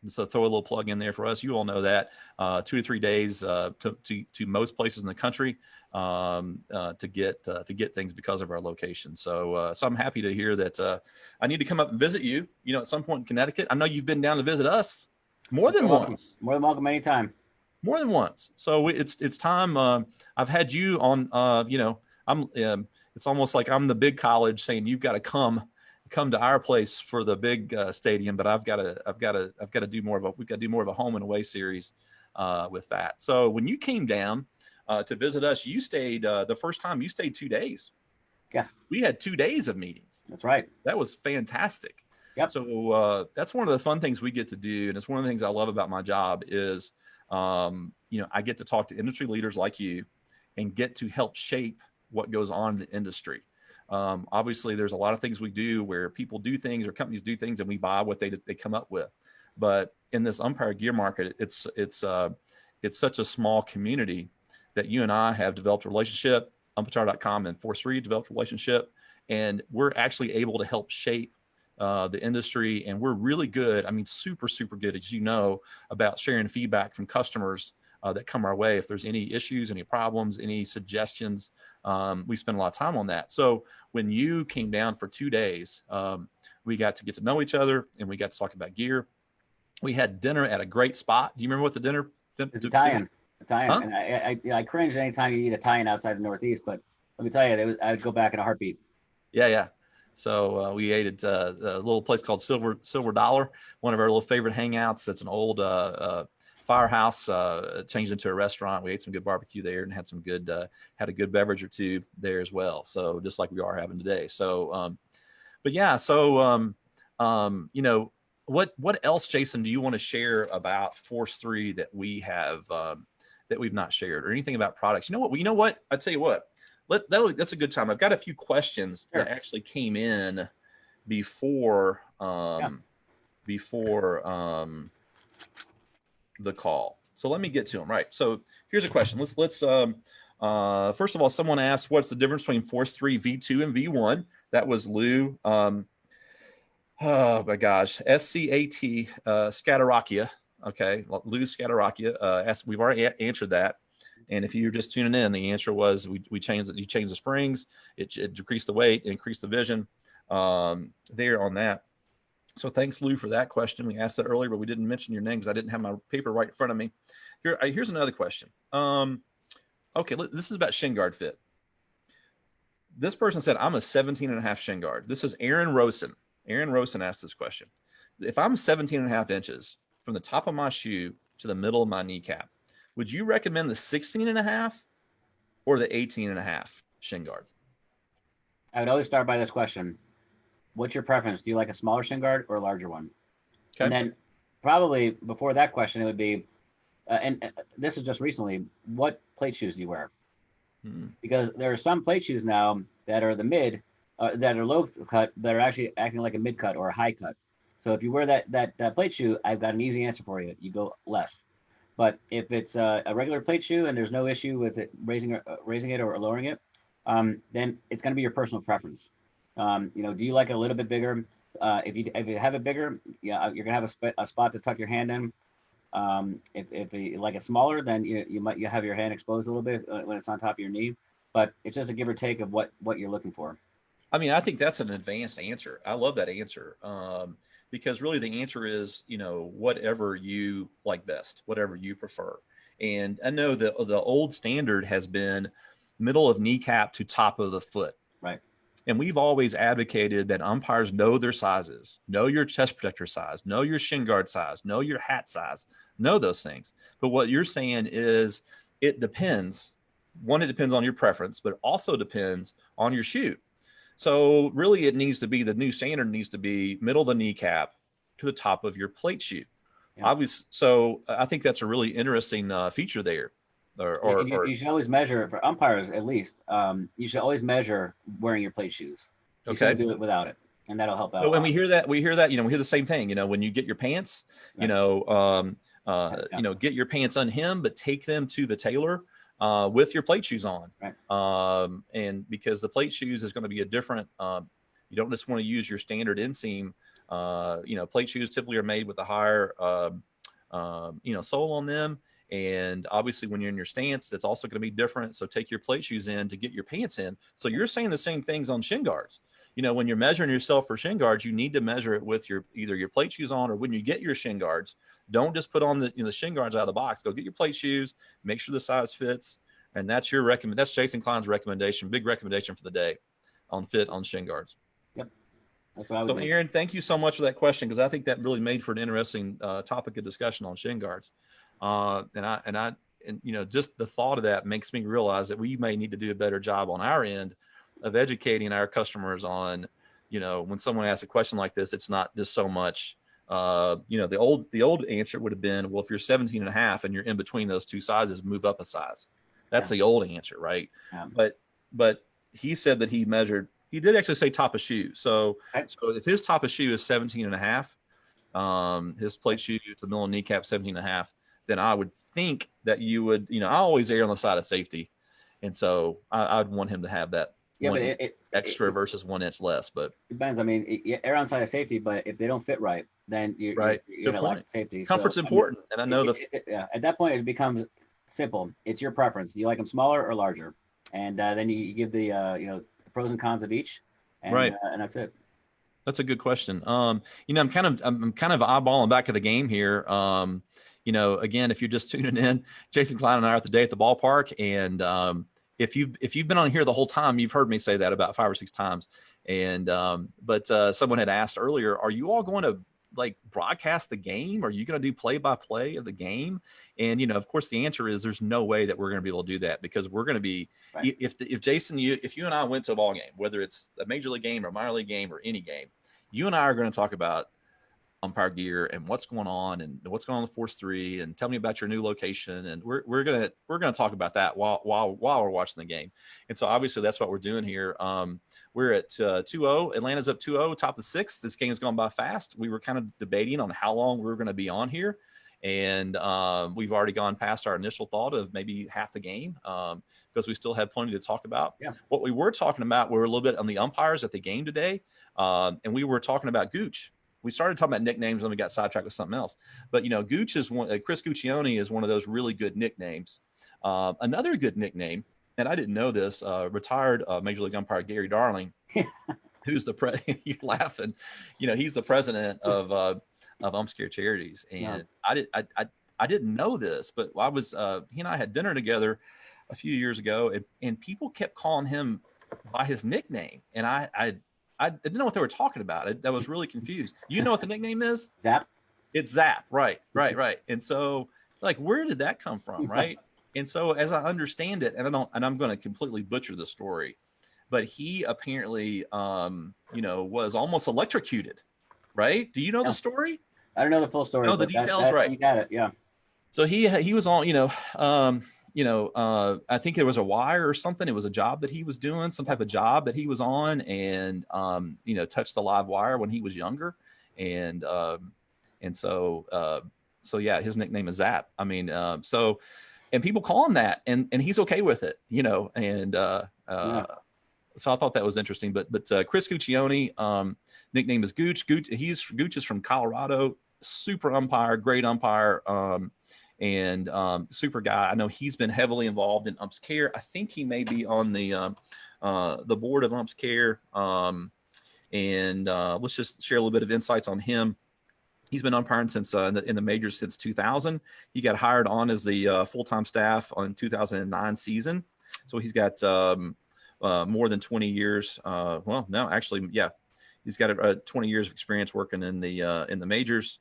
So throw a little plug in there for us. You all know that 2 to 3 days to most places in the country to get things because of our location. So I'm happy to hear that. I need to come up and visit you, at some point in Connecticut. I know you've been down to visit us more than once. More than welcome anytime. More than once. So it's time. I've had you on. It's almost like I'm the big college saying you've got to come to our place for the big stadium, but I've got to do more of a, we've got to do more of a home and away series with that. So when you came down to visit us, you stayed, the first time you stayed 2 days. Yes. We had 2 days of meetings. That's right. That was fantastic. Yep. So that's one of the fun things we get to do. And it's one of the things I love about my job is, I get to talk to industry leaders like you and get to help shape what goes on in the industry. Obviously there's a lot of things we do where people do things or companies do things and we buy what they come up with. But in this umpire gear market, it's such a small community that you and I have developed a relationship. Umpire.com and Force 3 developed a relationship, and we're actually able to help shape the industry. And we're really good. I mean, super, super good, as you know, about sharing feedback from customers that come our way. If there's any issues, any problems, any suggestions, we spend a lot of time on that. So when you came down for 2 days, we got to know each other and we got to talk about gear. We had dinner at a great spot. Do you remember what the dinner It's Italian. Huh? And I cringe anytime you eat Italian outside the Northeast, but let me tell you, I would go back in a heartbeat. Yeah. So we ate at a little place called Silver Dollar, one of our little favorite hangouts. It's an old firehouse changed into a restaurant. We ate some good barbecue there and had some good had a good beverage or two there as well. So just like we are having today. So but yeah, so you know, what else, Jason, do you want to share about Force3 that we have that we've not shared, or anything about products? You know what? Well, you know what? I tell you what. That's a good time. I've got a few questions that actually came in before the call. So let me get to them. Right. So here's a question. Let's first of all, someone asked, what's the difference between Force3 V2 and V1? That was Lou. Oh my gosh, SCAT Scatarakia. Okay, Lou Scatarakia. We've already answered that. And if you're just tuning in, the answer was we changed it. You changed the springs, it decreased the weight, increased the vision there on that. So thanks, Lou, for that question. We asked that earlier, but we didn't mention your name because I didn't have my paper right in front of me. Here's another question. Okay, this is about shin guard fit. This person said, I'm a 17.5 shin guard. This is Aaron Rosen. Aaron Rosen asked this question. If I'm 17.5 inches from the top of my shoe to the middle of my kneecap, would you recommend the 16.5 or the 18.5 shin guard? I would always start by this question. What's your preference? Do you like a smaller shin guard or a larger one? Okay. And then probably before that question, it would be, and this is just recently, what plate shoes do you wear? Because there are some plate shoes now that are the mid, that are low cut, that are actually acting like a mid cut or a high cut. So if you wear that plate shoe, I've got an easy answer for you. You go less. But if it's a regular plate shoe and there's no issue with it raising it or lowering it, then it's going to be your personal preference. You know, do you like it a little bit bigger? If you have it bigger, yeah, you're gonna have a spot to tuck your hand in. If you like it smaller, then you have your hand exposed a little bit when it's on top of your knee. But it's just a give or take of what you're looking for. I mean, I think that's an advanced answer. I love that answer. Because really the answer is, you know, whatever you like best, whatever you prefer. And I know the old standard has been middle of kneecap to top of the foot. Right. And we've always advocated that umpires know their sizes, know your chest protector size, know your shin guard size, know your hat size, know those things. But what you're saying is it depends. One, it depends on your preference, but it also depends on your shoe. So really it needs to be, the new standard needs to be middle of the kneecap to the top of your plate shoe. Yeah. So I think that's a really interesting feature there. You should always measure, for umpires at least, you should always measure wearing your plate shoes. You shouldn't do it without it, and that'll help out. So when we hear that, you know, we hear the same thing. You know, when you get your pants, right. You know, get your pants unhemmed, but take them to the tailor with your plate shoes on. Right. And because the plate shoes is going to be a different, you don't just want to use your standard inseam. You know, plate shoes typically are made with a higher, you know, sole on them. And obviously when you're in your stance, that's also going to be different. So take your plate shoes in to get your pants in. So you're saying the same things on shin guards. You know, when you're measuring yourself for shin guards, you need to measure it with either your plate shoes on, or when you get your shin guards, don't just put on the shin guards out of the box. Go get your plate shoes, make sure the size fits. And that's that's Jason Klein's recommendation, big recommendation for the day on fit on shin guards. Yep. That's what I would do. Aaron, thank you so much for that question, because I think that really made for an interesting topic of discussion on shin guards. And you know, just the thought of that makes me realize that we may need to do a better job on our end of educating our customers on, you know, when someone asks a question like this, it's not just so much, you know, the old answer would have been, well, if you're 17.5 and you're in between those two sizes, move up a size. That's the old answer, right? Yeah. But he said that he did actually say top of shoe. So if his top of shoe is 17.5, his plate shoe to the middle of kneecap 17.5, then I would think that you would, you know, I always err on the side of safety. And so I'd want him to have that extra versus 1 inch less. But it depends. I mean, err on the side of safety, but if they don't fit right, then you're going to lack safety. Comfort's important. And I know at that point, it becomes simple. It's your preference. Do you like them smaller or larger? And then you give the, you know, the pros and cons of each. And, and that's it. That's a good question. You know, I'm kind of eyeballing back of the game here. again, if you're just tuning in, Jason Klein and I are today at the ballpark. And if you've been on here the whole time, you've heard me say that about 5 or 6 times. And but someone had asked earlier, are you all going to like broadcast the game? Are you going to do play-by-play of the game? And of course the answer is there's no way that we're going to be able to do that, because we're going to be Right. if Jason, if you and I went to a ball game, whether it's a major league game or minor league game or any game, you and I are going to talk about umpire gear and what's going on with Force3, and tell me about your new location. And we're gonna talk about that while we're watching the game. And so obviously that's what we're doing here. We're at 2-0. Atlanta's up 2-0, top of the 6th. This game's gone by fast. We were kind of debating on how long we were going to be on here, and we've already gone past our initial thought of maybe half the game, because we still had plenty to talk about. Yeah. What we were talking about were a little bit on the umpires at the game today, and we were talking about Gooch. We started talking about nicknames and we got sidetracked with something else. But, Gooch is one. Chris Guccione is one of those really good nicknames. Another good nickname, and I didn't know this, retired Major League umpire Gary Darling, who's you're laughing. He's the president of Umps Care Charities. And yeah. I didn't know this, but I was he and I had dinner together a few years ago, and people kept calling him by his nickname. And I didn't know what they were talking about. I was really confused. You know what the nickname is? Zap. It's Zap. Right. And so, like, where did that come from? Right. And so, as I understand it, and I'm going to completely butcher the story, but he apparently, was almost electrocuted. Right. Do you know the story? I don't know the full story. No, the details. Right. You got it. Yeah. So he was on, I think there was a wire or something. It was a job that he was doing, some type of job that he was on, and touched the live wire when he was younger, and so yeah, his nickname is Zap. I mean, and people call him that, and he's okay with it, and yeah. So I thought that was interesting. But Chris Guccione, nickname is Gooch. Gooch is from Colorado, super umpire, great umpire. And super guy. I know he's been heavily involved in Umps Care. I think he may be on the board of Umps Care. And let's just share a little bit of insights on him. He's been umpiring since in the majors since 2000. He got hired on as the full-time staff on 2009 season. So he's got more than 20 years. Well, no, actually, yeah, he's got 20 years of experience working in the majors.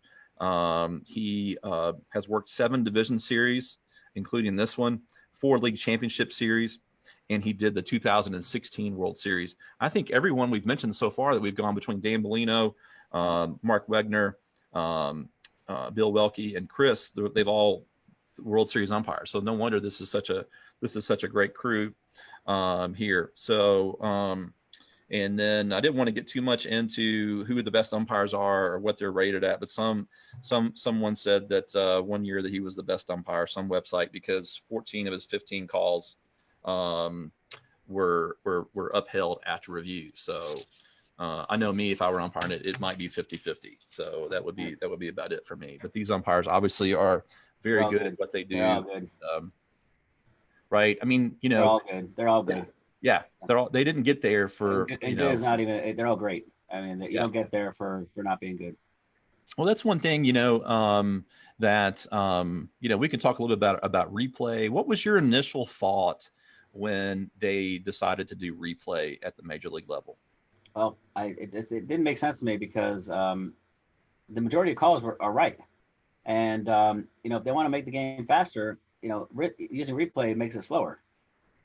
He has worked 7 division series, including this one, 4 league championship series, and he did the 2016 World Series. I think everyone we've mentioned so far that we've gone between Dan Bellino, Mark Wegner, Bill Welke, and Chris, they've all World Series umpires. So no wonder this is such a great crew here. So and then I didn't want to get too much into who the best umpires are or what they're rated at, but someone said that one year that he was the best umpire, some website, because 14 of his 15 calls were upheld after review. So I know me, if I were umpiring it might be 50-50. So that would be about it for me. But these umpires obviously are very good at what they do. They're all good. Right. I mean, they're all good. They're all good. Yeah, they didn't get there for, good is not even, they're all great. I mean, you don't get there for not being good. Well, that's one thing, that, we can talk a little bit about replay. What was your initial thought when they decided to do replay at the major league level? Well, it didn't make sense to me because the majority of calls are right. And, if they want to make the game faster, using replay makes it slower.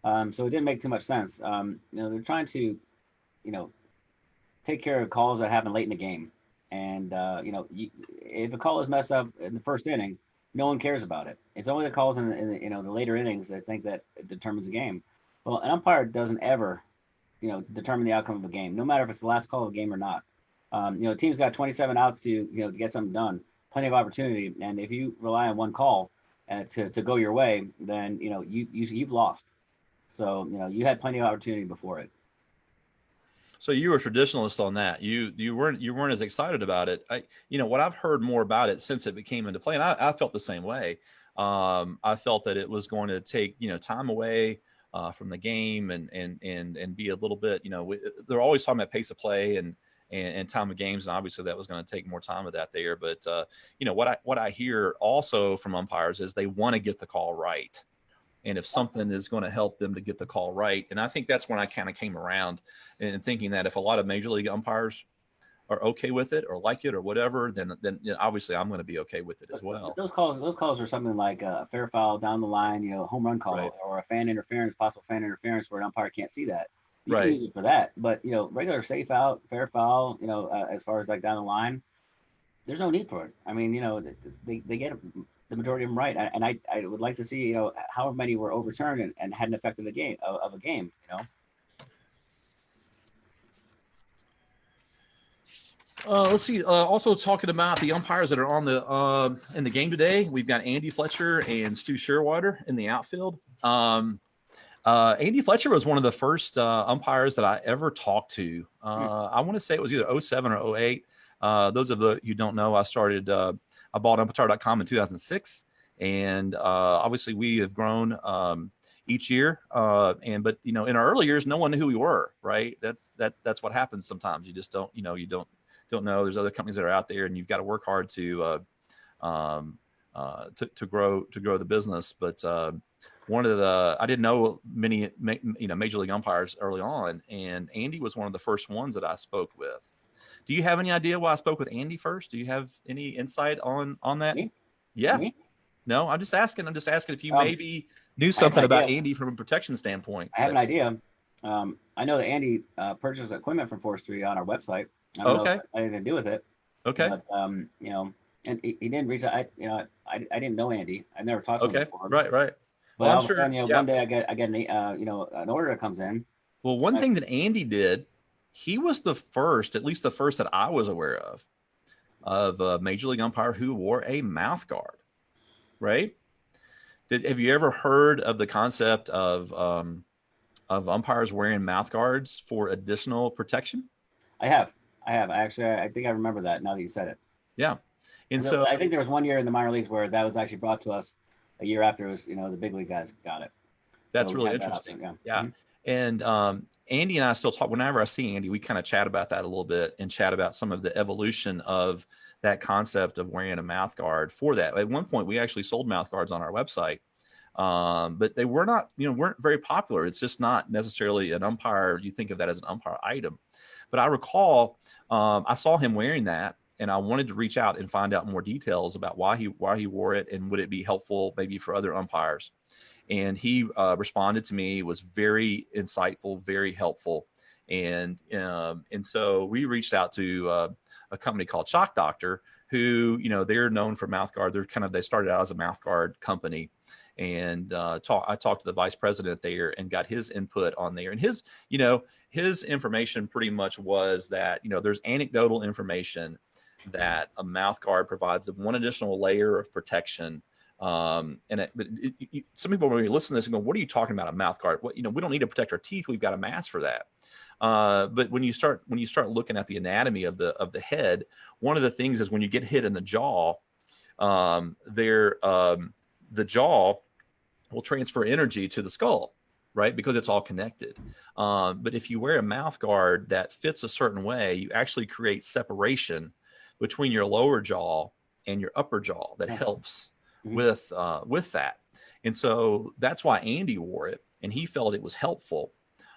So it didn't make too much sense. They're trying to, take care of calls that happen late in the game. And, if a call is messed up in the first inning, no one cares about it. It's only the calls in the later innings that think that it determines the game. Well, an umpire doesn't ever, determine the outcome of a game, no matter if it's the last call of the game or not. The team's got 27 outs to get something done, plenty of opportunity. And if you rely on one call to go your way, then, you've lost. So, you had plenty of opportunity before it. So you were a traditionalist on that. You weren't as excited about it. What I've heard more about it since it came into play, and I felt the same way. I felt that it was going to take, time away from the game and be a little bit, they're always talking about pace of play and and time of games, and obviously that was going to take more time of that there. But you know, what I hear also from umpires is they want to get the call right. And if something is going to help them to get the call right, and I think that's when I kind of came around and thinking that if a lot of major league umpires are okay with it or like it or whatever, then you know, obviously I'm going to be okay with it as well. Those calls are something like a fair foul down the line, you know, home run call, Right. or a fan interference, possible fan interference where an umpire can't see that. You Right. can use it for that, but you know, regular safe out, fair foul, you know, as far as like down the line, there's no need for it. I mean, you know, they get the majority of them right, and I would like to see, you know, how many were overturned and hadn't affected the game of a game, you know. Let's see. Also talking about the umpires that are on the in the game today, we've got Andy Fletcher and Stu Sherwater in the outfield. Andy Fletcher was one of the first umpires that I ever talked to. I want to say it was either 07 or 08. Those of you who don't know, I bought Umpire.com in 2006, and obviously we have grown each year. But you know, in our early years, no one knew who we were. Right? That's what happens sometimes. You just don't, you know, you don't know. There's other companies that are out there, and you've got to work hard to grow the business. But I didn't know many, you know, major league umpires early on, and Andy was one of the first ones that I spoke with. Do you have any idea why I spoke with Andy first? Do you have any insight on that? Me? Yeah. Me? No, I'm just asking if you maybe knew something about Andy from a protection standpoint. I have an idea. I know that Andy purchased equipment from Force3 on our website. I don't know if it had anything to do with it. Okay. But, you know, and he didn't reach out. I didn't know Andy. I never talked to him before. Right. But Well, I'm sure. You know, one day I get an an order that comes in. Well, one thing that Andy did, he was the first, at least the first that I was aware of a major league umpire who wore a mouth guard. Right? Have you ever heard of the concept of umpires wearing mouth guards for additional protection? I have. Actually, I think I remember that now that you said it. Yeah. And so I think there was one year in the minor leagues where that was actually brought to us a year after it was, you know, the big league guys got it. That's really interesting. Yeah. Mm-hmm. And Andy and I still talk. Whenever I see Andy, we kind of chat about that a little bit and chat about some of the evolution of that concept of wearing a mouth guard for that. At one point, we actually sold mouth guards on our website, but they weren't very popular. It's just not necessarily an umpire. You think of that as an umpire item. But I recall I saw him wearing that, and I wanted to reach out and find out more details about why he wore it, and would it be helpful maybe for other umpires. And he responded to me, was very insightful, very helpful. And so we reached out to a company called Shock Doctor, who, you know, they're known for mouth guard. They started out as a mouth guard company. And I talked to the vice president there and got his input on there. And his information pretty much was that, you know, there's anecdotal information that a mouth guard provides one additional layer of protection. Some people when you listen to this and go, what are you talking about, a mouth guard? What, you know, we don't need to protect our teeth. We've got a mask for that. But when you start looking at the anatomy of the head, one of the things is when you get hit in the jaw, the jaw will transfer energy to the skull, right? Because it's all connected. But if you wear a mouth guard that fits a certain way, you actually create separation between your lower jaw and your upper jaw that helps with that. And so that's why Andy wore it, and he felt it was helpful.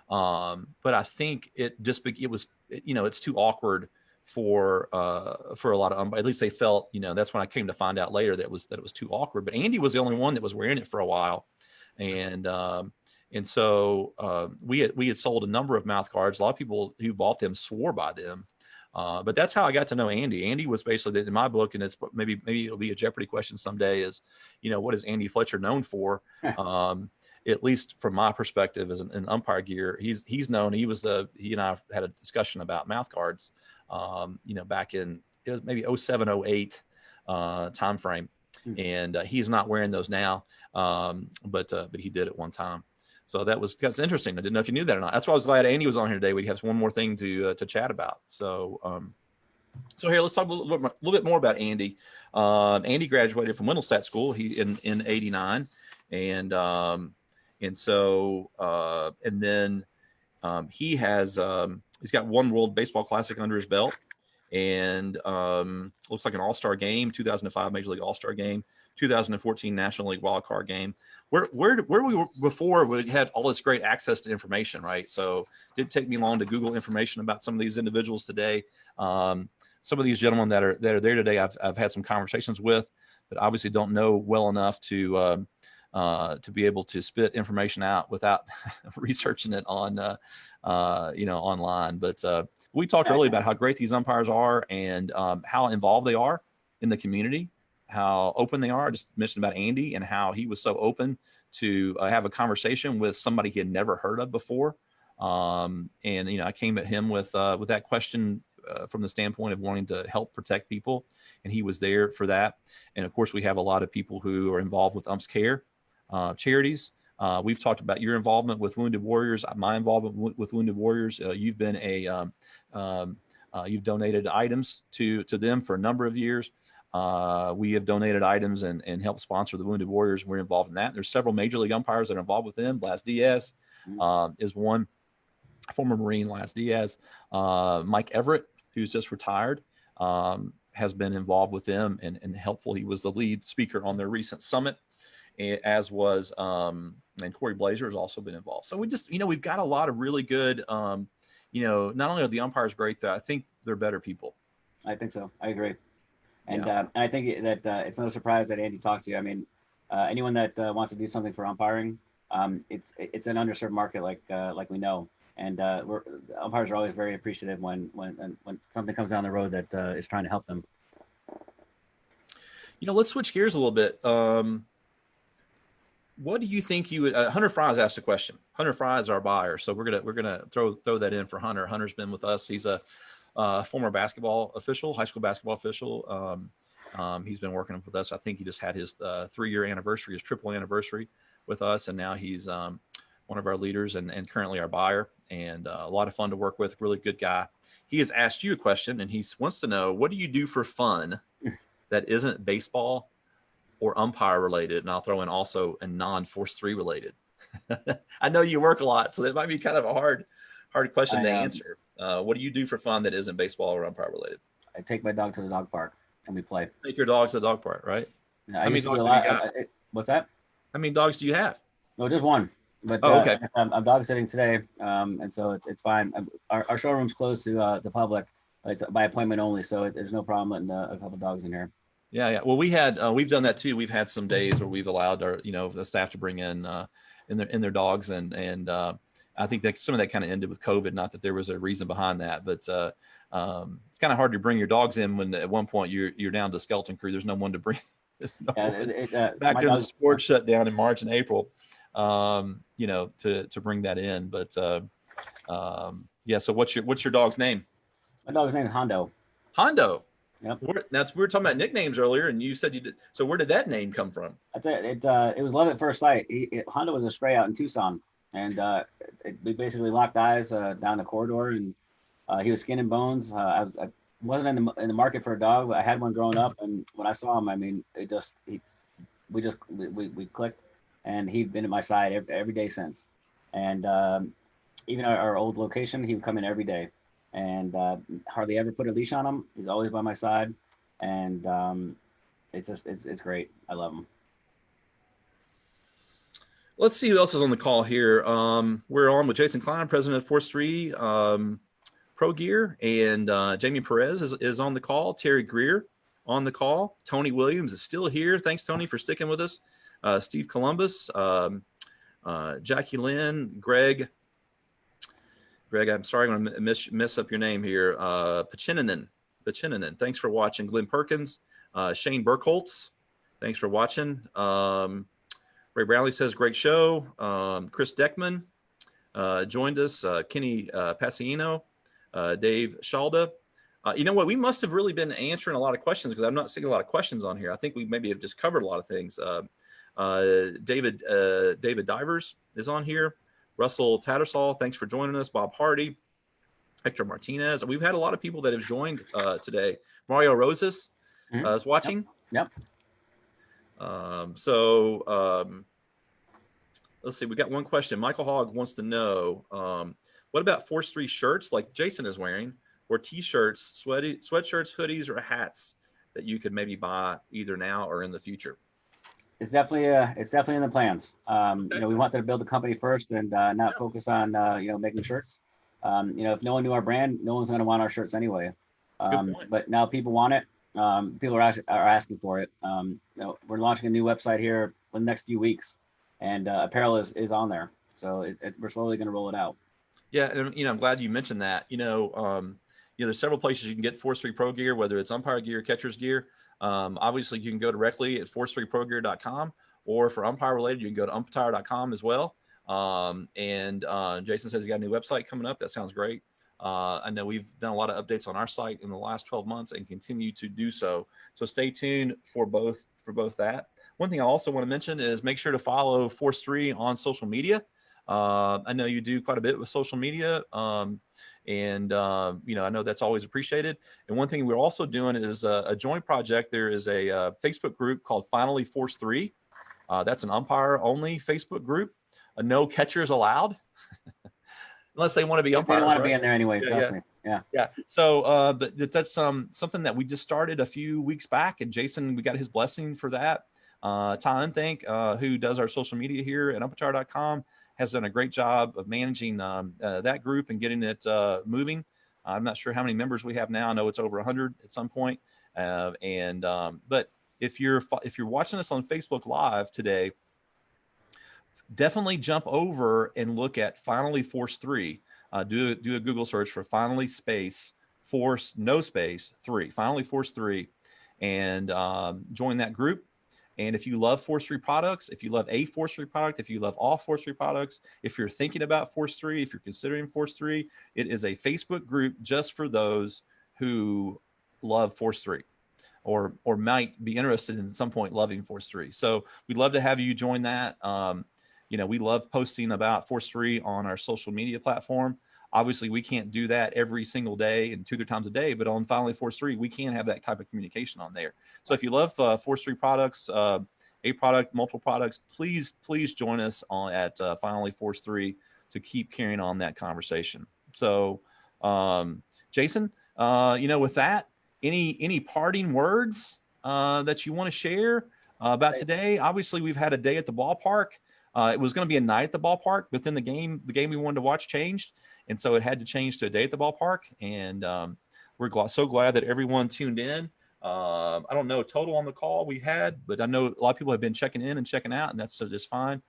But I think it's too awkward for a lot of at least they felt, you know, that's when I came to find out later that it was too awkward. But Andy was the only one that was wearing it for a while, and so we had sold a number of mouth guards. A lot of people who bought them swore by them. But that's how I got to know Andy. Andy was basically, in my book, and it's maybe it'll be a Jeopardy question someday, is, you know, what is Andy Fletcher known for? At least from my perspective as an umpire gear, he's known. He and I had a discussion about mouth guards, you know, back in, it was maybe 07, 08 time frame. And he's not wearing those now, but he did at one time. So that's interesting. I didn't know if you knew that or not. That's why I was glad Andy was on here today. We have one more thing to chat about. So here, let's talk a little bit more about Andy. Andy graduated from Windelstadt School in '89, and then he has He's got one World Baseball Classic under his belt, and looks like an All-Star game, 2005 Major League All-Star game, 2014 National League Wild Card game. Where we were before, we had all this great access to information, right? So it didn't take me long to Google information about some of these individuals today. Some of these gentlemen that are there today, I've had some conversations with, but obviously don't know well enough to be able to spit information out without researching it on online. But we talked earlier about how great these umpires are and how involved they are in the community, how open they are. I just mentioned about Andy and how he was so open to have a conversation with somebody he had never heard of before. And I came at him with that question from the standpoint of wanting to help protect people, and he was there for that. And of course, we have a lot of people who are involved with Umps Care charities. We've talked about your involvement with Wounded Warriors, my involvement with Wounded Warriors. You've been you've donated items to them for a number of years. We have donated items and helped sponsor the Wounded Warriors. We're involved in that. There's several major league umpires that are involved with them. Blas Diaz is one, former Marine Blas Diaz. Mike Everett, who's just retired, has been involved with them and helpful. He was the lead speaker on their recent summit, as was, and Corey Blazer has also been involved. So we just, we've got a lot of really good, not only are the umpires great, though, I think they're better people. I think so. I agree. And I think that it's no surprise that Andy talked to you. I mean, anyone that wants to do something for umpiring, it's an underserved market, like we know. And umpires are always very appreciative when something comes down the road that is trying to help them. Let's switch gears a little bit. What do you think you would? Hunter Fries asked a question. Hunter Fries is our buyer, so we're gonna throw that in for Hunter. Hunter's been with us. He's a former basketball official, high school basketball official. He's been working with us. I think he just had his 3-year anniversary, his triple anniversary with us, and now he's one of our leaders and currently our buyer, and a lot of fun to work with. Really good guy. He has asked you a question, and he wants to know, what do you do for fun that isn't baseball or umpire related? And I'll throw in also a non-Force 3 related. I know you work a lot, so that might be kind of a hard question to answer. What do you do for fun that isn't baseball or umpire related? I take my dog to the dog park and we play. Take your dogs to the dog park, right? How many dogs do you got? What's that? How many dogs do you have? No, just one. But okay. I'm dog sitting today, and so it's fine. Our showroom's closed to the public. It's by appointment only, so there's no problem letting a couple dogs in here. Yeah. Well, we've done that too. We've had some days where we've allowed our the staff to bring in their dogs, and I think that some of that kind of ended with COVID. Not that there was a reason behind that, but it's kind of hard to bring your dogs in when at one point you're down to skeleton crew. There's no one to bring. Back during the sports shut down in March and April, to bring that in. But so what's your dog's name? My dog's name is Hondo. Hondo. Yep. We were talking about nicknames earlier, and you said you did. So where did that name come from? It was love at first sight. Hondo was a stray out in Tucson, and we basically locked eyes down the corridor, and he was skin and bones. I wasn't in the market for a dog, but I had one growing up, and when I saw him, I mean, we clicked, and he'd been at my side every day since. And even our old location, he would come in every day, and hardly ever put a leash on him. He's always by my side, and it's great. I love him. Let's see who else is on the call here. We're on with Jason Klein, president of Force3 Pro Gear, and Jamie Perez is on the call. Terry Greer on the call. Tony Williams is still here. Thanks, Tony, for sticking with us. Steve Columbus, Jackie Lynn, Greg, I'm sorry, I'm going to mess up your name here. Pachininen. Thanks for watching. Glenn Perkins, Shane Burkholtz. Thanks for watching. Ray Brownlee says, great show. Chris Deckman joined us. Kenny Passino, Dave Shalda. You know what? We must have really been answering a lot of questions because I'm not seeing a lot of questions on here. I think we maybe have just covered a lot of things. David Divers is on here. Russell Tattersall, thanks for joining us. Bob Hardy, Hector Martinez. We've had a lot of people that have joined today. Mario Rosas is watching. Yep. Let's see. We got one question. Michael Hogg wants to know, What about Force 3 shirts like Jason is wearing, or T-shirts, sweatshirts, hoodies, or hats that you could maybe buy either now or in the future? It's definitely in the plans. You know, we wanted to build the company first and not focus on you know, making shirts. You know, if no one knew our brand, no one's going to want our shirts anyway. But now people want it. People are asking for it. You know, we're launching a new website here in the next few weeks, and apparel is on there. So we're slowly going to roll it out. Yeah, and you know, I'm glad you mentioned that. You know, there's several places you can get Force 3 Pro gear, whether it's umpire gear, catcher's gear. Obviously, you can go directly at force3progear.com, or for umpire related, you can go to umpire.com as well. And Jason says he got a new website coming up. That sounds great. I know we've done a lot of updates on our site in the last 12 months and continue to do so. So stay tuned for both that. One thing I also want to mention is make sure to follow Force 3 on social media. I know you do quite a bit with social media. And you know, I know that's always appreciated. And one thing we're also doing is a joint project. There is a Facebook group called Finally Force 3. That's an umpire only Facebook group. No catchers allowed. Unless they want to be umpires. They don't want to right? be in there anyway. Trust me. Yeah. So, but that's something that we just started a few weeks back, and Jason, we got his blessing for that. Ty Unthink, who does our social media here at umpire.com, has done a great job of managing that group and getting it moving. I'm not sure how many members we have now. I know it's over 100 at some point. But if you're watching us on Facebook Live today, definitely jump over and look at Finally Force 3. Do a Google search for Finally space Force, no space 3, Finally Force 3, and join that group. And if you love Force 3 products, if you love a Force 3 product, if you love all Force 3 products, if you're thinking about Force 3, if you're considering Force 3, it is a Facebook group just for those who love Force 3 or might be interested in some point loving Force 3. So we'd love to have you join that. You know, we love posting about Force 3 on our social media platform. Obviously, we can't do that every single day and 2 or 3 times a day, but on Finally Force 3, we can have that type of communication on there. So if you love Force 3 products, a product, multiple products, please join us at Finally Force 3 to keep carrying on that conversation. So, Jason, you know, with that, any parting words that you want to share about today? Obviously, we've had a day at the ballpark. It was going to be a night at the ballpark, but then the game we wanted to watch changed. And so it had to change to a day at the ballpark. And we're so glad that everyone tuned in. I don't know total on the call we had, but I know a lot of people have been checking in and checking out, and that's just fine.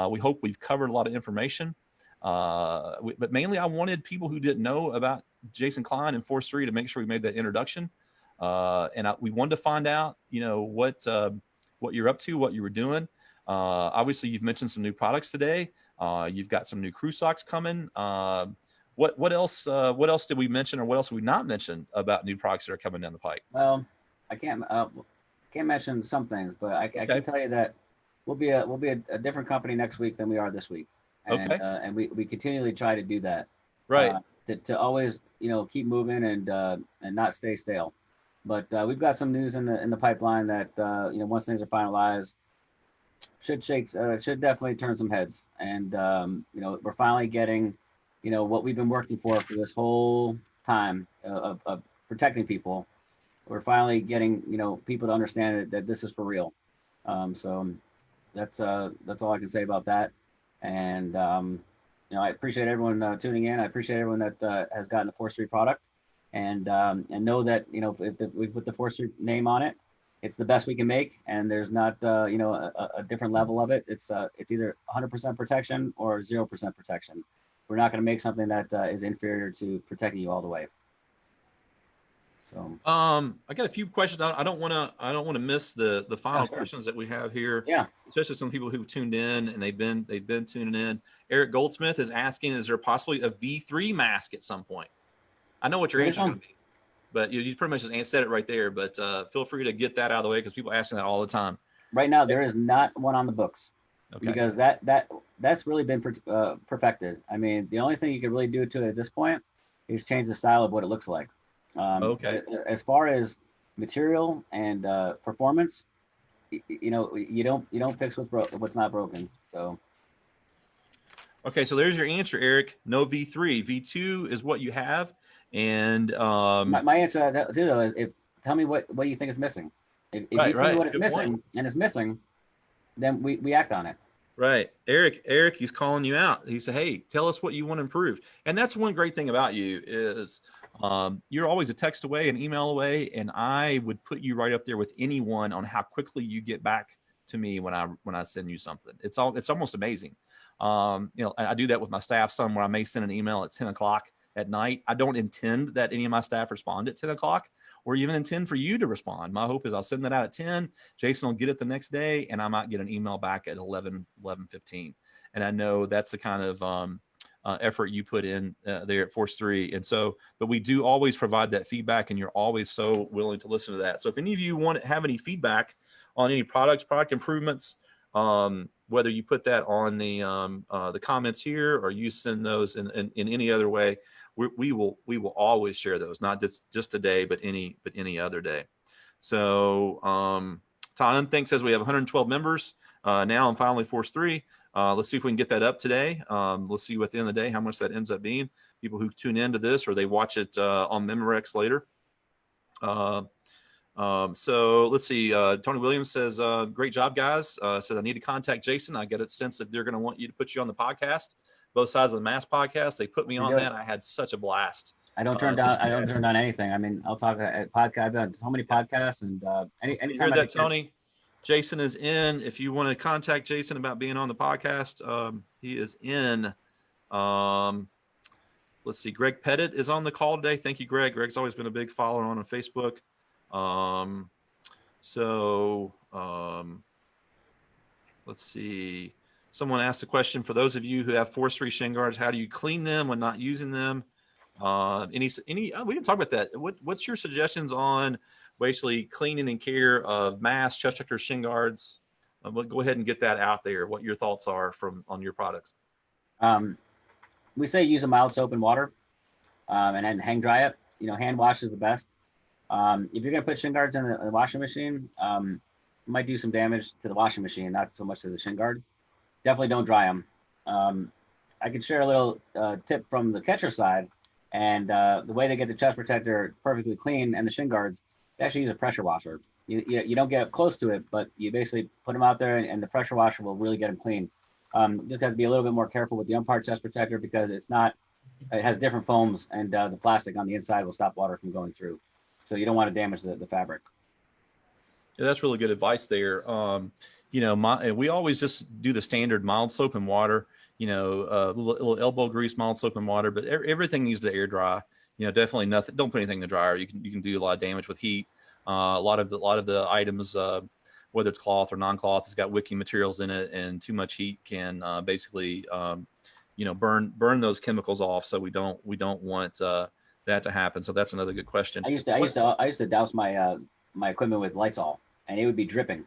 We hope we've covered a lot of information. But mainly I wanted people who didn't know about Jason Klein and Force 3 to make sure we made that introduction. We wanted to find out, you know, what you're up to, what you were doing. Obviously, you've mentioned some new products today. You've got some new crew socks coming. What else did we mention, or what else did we not mention about new products that are coming down the pike? Well, I can't mention some things, but I can tell you that we'll be a different company next week than we are this week. And, and we continually try to do that. Right. To always, you know, keep moving and not stay stale. But we've got some news in the pipeline that you know, once things are finalized, should definitely turn some heads. And you know, we're finally getting, you know, what we've been working for this whole time of protecting people. We're finally getting, you know, people to understand that this is for real. So that's all I can say about that. And you know, I appreciate everyone tuning in. I appreciate everyone that has gotten a Force 3 product, and know that, you know, if we put the Force 3 name on it, it's the best we can make, and there's not you know, a different level of it. It's either 100% protection or 0% protection. We're not going to make something that is inferior to protecting you all the way. So I got a few questions. I don't want to miss the final questions that we have here. Yeah, especially some people who've tuned in and they've been tuning in. Eric Goldsmith is asking, is there possibly a V3 mask at some point? I know what your answer is going to be, but you pretty much just said it right there. But feel free to get that out of the way, because people are asking that all the time. Right now, there is not one on the books, because that's really been perfected. I mean, the only thing you can really do to it at this point is change the style of what it looks like. As far as material and performance, you know, you don't fix what's not broken. So Okay, so there's your answer, Eric. No V3. V2 is what you have. And My answer too, though, is tell me what you think is missing. If you tell me what is Good missing point. and it's missing, then we act on it. Right. Eric, he's calling you out. He said, hey, tell us what you want to improve. And that's one great thing about you is you're always a text away, an email away, and I would put you right up there with anyone on how quickly you get back to me when I send you something. It's almost amazing. I do that with my staff some where I may send an email at 10 o'clock at night. I don't intend that any of my staff respond at 10 o'clock or even intend for you to respond. My hope is I'll send that out at 10. Jason will get it the next day, and I might get an email back at 11:15. And I know that's the kind of effort you put in there at Force3. And so, but we do always provide that feedback, and you're always so willing to listen to that. So if any of you have any feedback on any product improvements, whether you put that on the comments here or you send those in any other way, we will always share those, not just today, but any other day. So Tom thinks says we have 112 members now on Finally Force3. Let's see if we can get that up today. Let's see at the end of the day how much that ends up being. People who tune into this or they watch it on Memorex later. So let's see. Tony Williams says, great job, guys. Said I need to contact Jason. I get a sense that they're going to want you to put you on the podcast. Both sides of the mass podcast. They put me on that. I had such a blast. I don't turn down. I don't turn down anything. I mean, I'll talk at podcast. I've done so many podcasts, and anytime. You heard that, Tony? Jason is in. If you want to contact Jason about being on the podcast, he is in. Let's see. Greg Pettit is on the call today. Thank you, Greg. Greg's always been a big follower on Facebook. Let's see. Someone asked a question for those of you who have Force3 Shin Guards. How do you clean them when not using them? We can talk about that. What's your suggestions on basically cleaning and care of mask, chest protectors, Shin Guards? We'll go ahead and get that out there. What your thoughts are on your products? We say use a mild soap and water, and then hang dry it. Hand wash is the best. If you're gonna put Shin Guards in the washing machine, it might do some damage to the washing machine, not so much to the Shin Guard. Definitely don't dry them. I could share a little tip from the catcher side, and the way they get the chest protector perfectly clean and the Shin Guards, they actually use a pressure washer. You don't get close to it, but you basically put them out there, and the pressure washer will really get them clean. Just have to be a little bit more careful with the umpire chest protector because it has different foams, and the plastic on the inside will stop water from going through. So you don't want to damage the fabric. Yeah, that's really good advice there. We always just do the standard mild soap and water, little elbow grease, mild soap and water, but everything needs to air dry. Definitely nothing. Don't put anything in the dryer. You can do a lot of damage with heat. A lot of the items, whether it's cloth or non-cloth, has got wicking materials in it, and too much heat can basically, burn those chemicals off. So we don't want that to happen. So that's another good question. I used to douse my equipment with Lysol, and it would be dripping.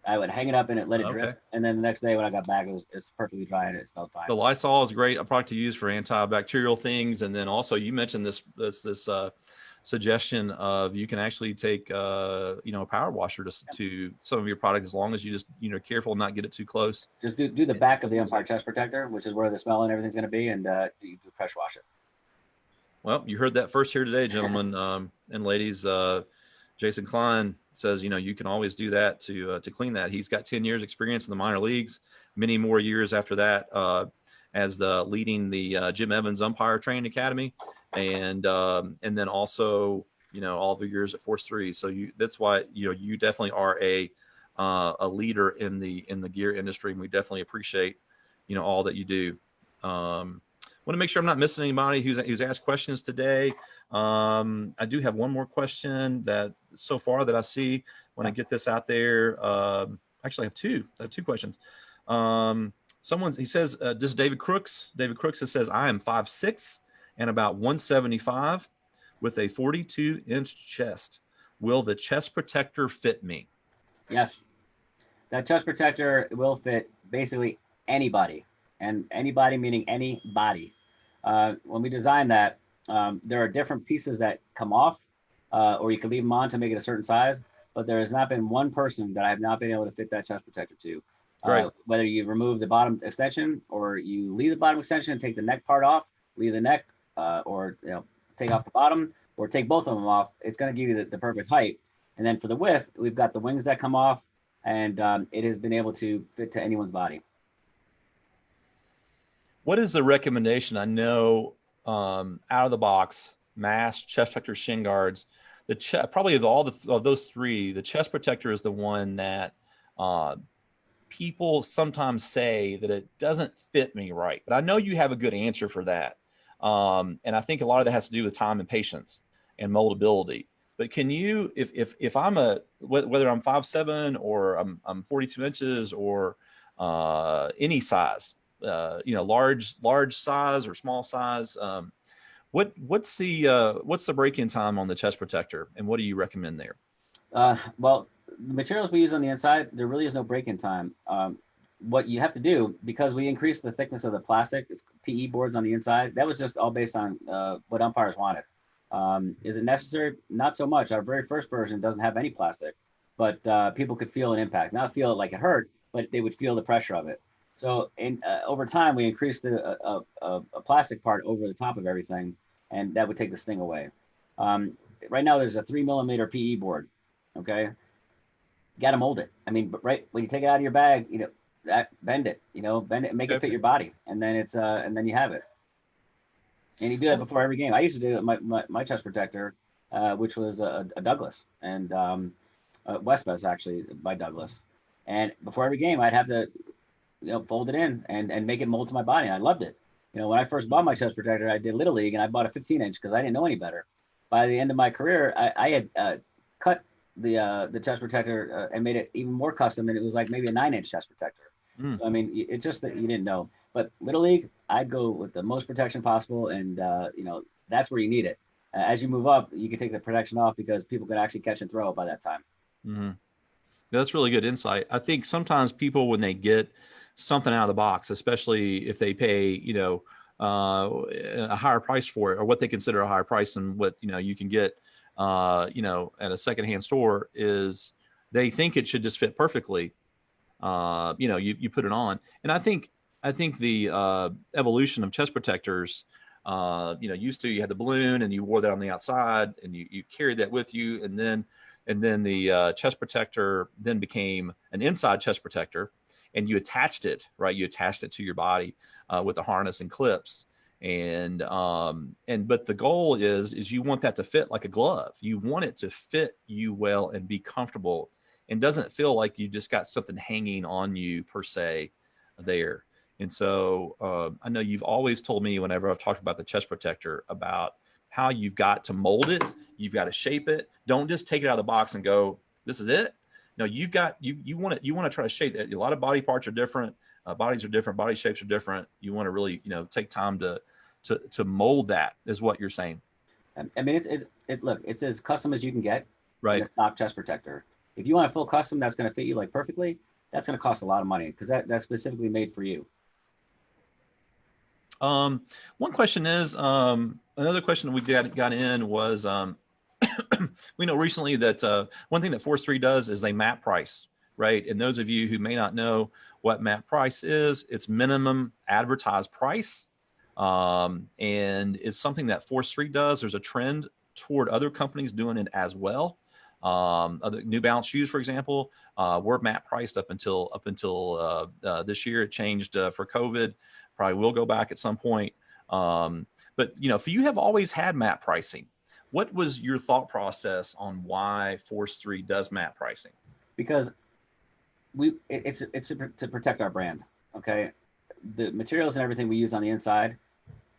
I would hang it up and let it drip, and then the next day when I got back, it's perfectly dry and it smelled fine. The Lysol is a product to use for antibacterial things, and then also you mentioned this suggestion of you can actually take a power washer to some of your product as long as you just careful not get it too close. Just do the back of the umpire chest protector, which is where the smell and everything's going to be, and you do pressure wash it. Well, you heard that first here today, gentlemen and ladies. Jason Klein says, you can always do that to clean that. He's got 10 years experience in the minor leagues, many more years after that as leading the Jim Evans Umpire Training Academy, and then also all the years at Force3. So that's why you definitely are a leader in the gear industry, and we definitely appreciate all that you do. Want to make sure I'm not missing anybody who's asked questions today. I do have one more question that so far that I see when I get this out there. Actually, I have two questions. He says, this is David Crooks. David Crooks says, I am 5'6" and about 175 with a 42-inch chest. Will the chest protector fit me? Yes. That chest protector will fit basically anybody, and anybody meaning any body. When we design that, there are different pieces that come off, or you can leave them on to make it a certain size, but there has not been one person that I have not been able to fit that chest protector to. Right. Whether you remove the bottom extension or you leave the bottom extension and take the neck part off, leave the neck, or take off the bottom, or take both of them off, it's going to give you the perfect height. And then for the width, we've got the wings that come off, and it has been able to fit to anyone's body. What is the recommendation? I know out of the box, mask, chest protector, shin guards. Probably of those three, the chest protector is the one that people sometimes say that it doesn't fit me right. But I know you have a good answer for that. And I think a lot of that has to do with time and patience and moldability. But can you, if I'm whether I'm 5'7" or I'm 42 inches or any size, large size or small size, what's the break-in time on the chest protector, and what do you recommend there? Well, the materials we use on the inside, there really is no break-in time. What you have to do, because we increased the thickness of the plastic, it's PE boards on the inside. That was just all based on what umpires wanted. Is it necessary? Not so much. Our very first version doesn't have any plastic, but people could feel an impact. Not feel it like it hurt, but they would feel the pressure of it. So over time, we increased a plastic part over the top of everything, and that would take the sting away. Right now, there's a 3mm PE board. Okay, you got to mold it. I mean, but right when you take it out of your bag, bend it, and make it fit your body, and then and then you have it. And you do that before every game. I used to do it my chest protector, which was a Douglas, and Westbus actually by Douglas. And before every game, I'd have to fold it in and make it mold to my body. And I loved it. When I first bought my chest protector, I did Little League, and I bought a 15-inch because I didn't know any better. By the end of my career, I had cut the chest protector and made it even more custom, and it was like maybe a 9-inch chest protector. So I mean, it's just that you didn't know. But Little League, I'd go with the most protection possible, and that's where you need it. As you move up, you can take the protection off because people can actually catch and throw by that time. Mm-hmm. That's really good insight. I think sometimes people, when they get something out of the box, especially if they pay, a higher price for it, or what they consider a higher price than what you can get, at a secondhand store, is they think it should just fit perfectly. You put it on, and I think the evolution of chest protectors, used to, you had the balloon and you wore that on the outside and you carried that with you, and then the chest protector then became an inside chest protector, and you attached it, right? You attached it to your body with a harness and clips. But the goal is you want that to fit like a glove. You want it to fit you well and be comfortable, and doesn't feel like you just got something hanging on you per se there. And so I know you've always told me, whenever I've talked about the chest protector, about how you've got to mold it, you've got to shape it. Don't just take it out of the box and go, this is it. No, you want to try to shape it. A lot of body parts are different. Bodies are different. Body shapes are different. You want to really, take time to mold that, is what you're saying. I mean, it's as custom as you can get. Right. In a stock chest protector. If you want a full custom that's going to fit you like perfectly, that's going to cost a lot of money because that's specifically made for you. One question is, another question that we got in was, we know recently that one thing that Force3 does is they map price, right? And those of you who may not know what map price is, it's minimum advertised price. And it's something that Force3 does. There's a trend toward other companies doing it as well. Other New Balance shoes, for example, were map priced up until this year. It changed for COVID. Probably will go back at some point. But for you have always had map pricing. What was your thought process on why Force3 does map pricing? Because it's to protect our brand. Okay, the materials and everything we use on the inside,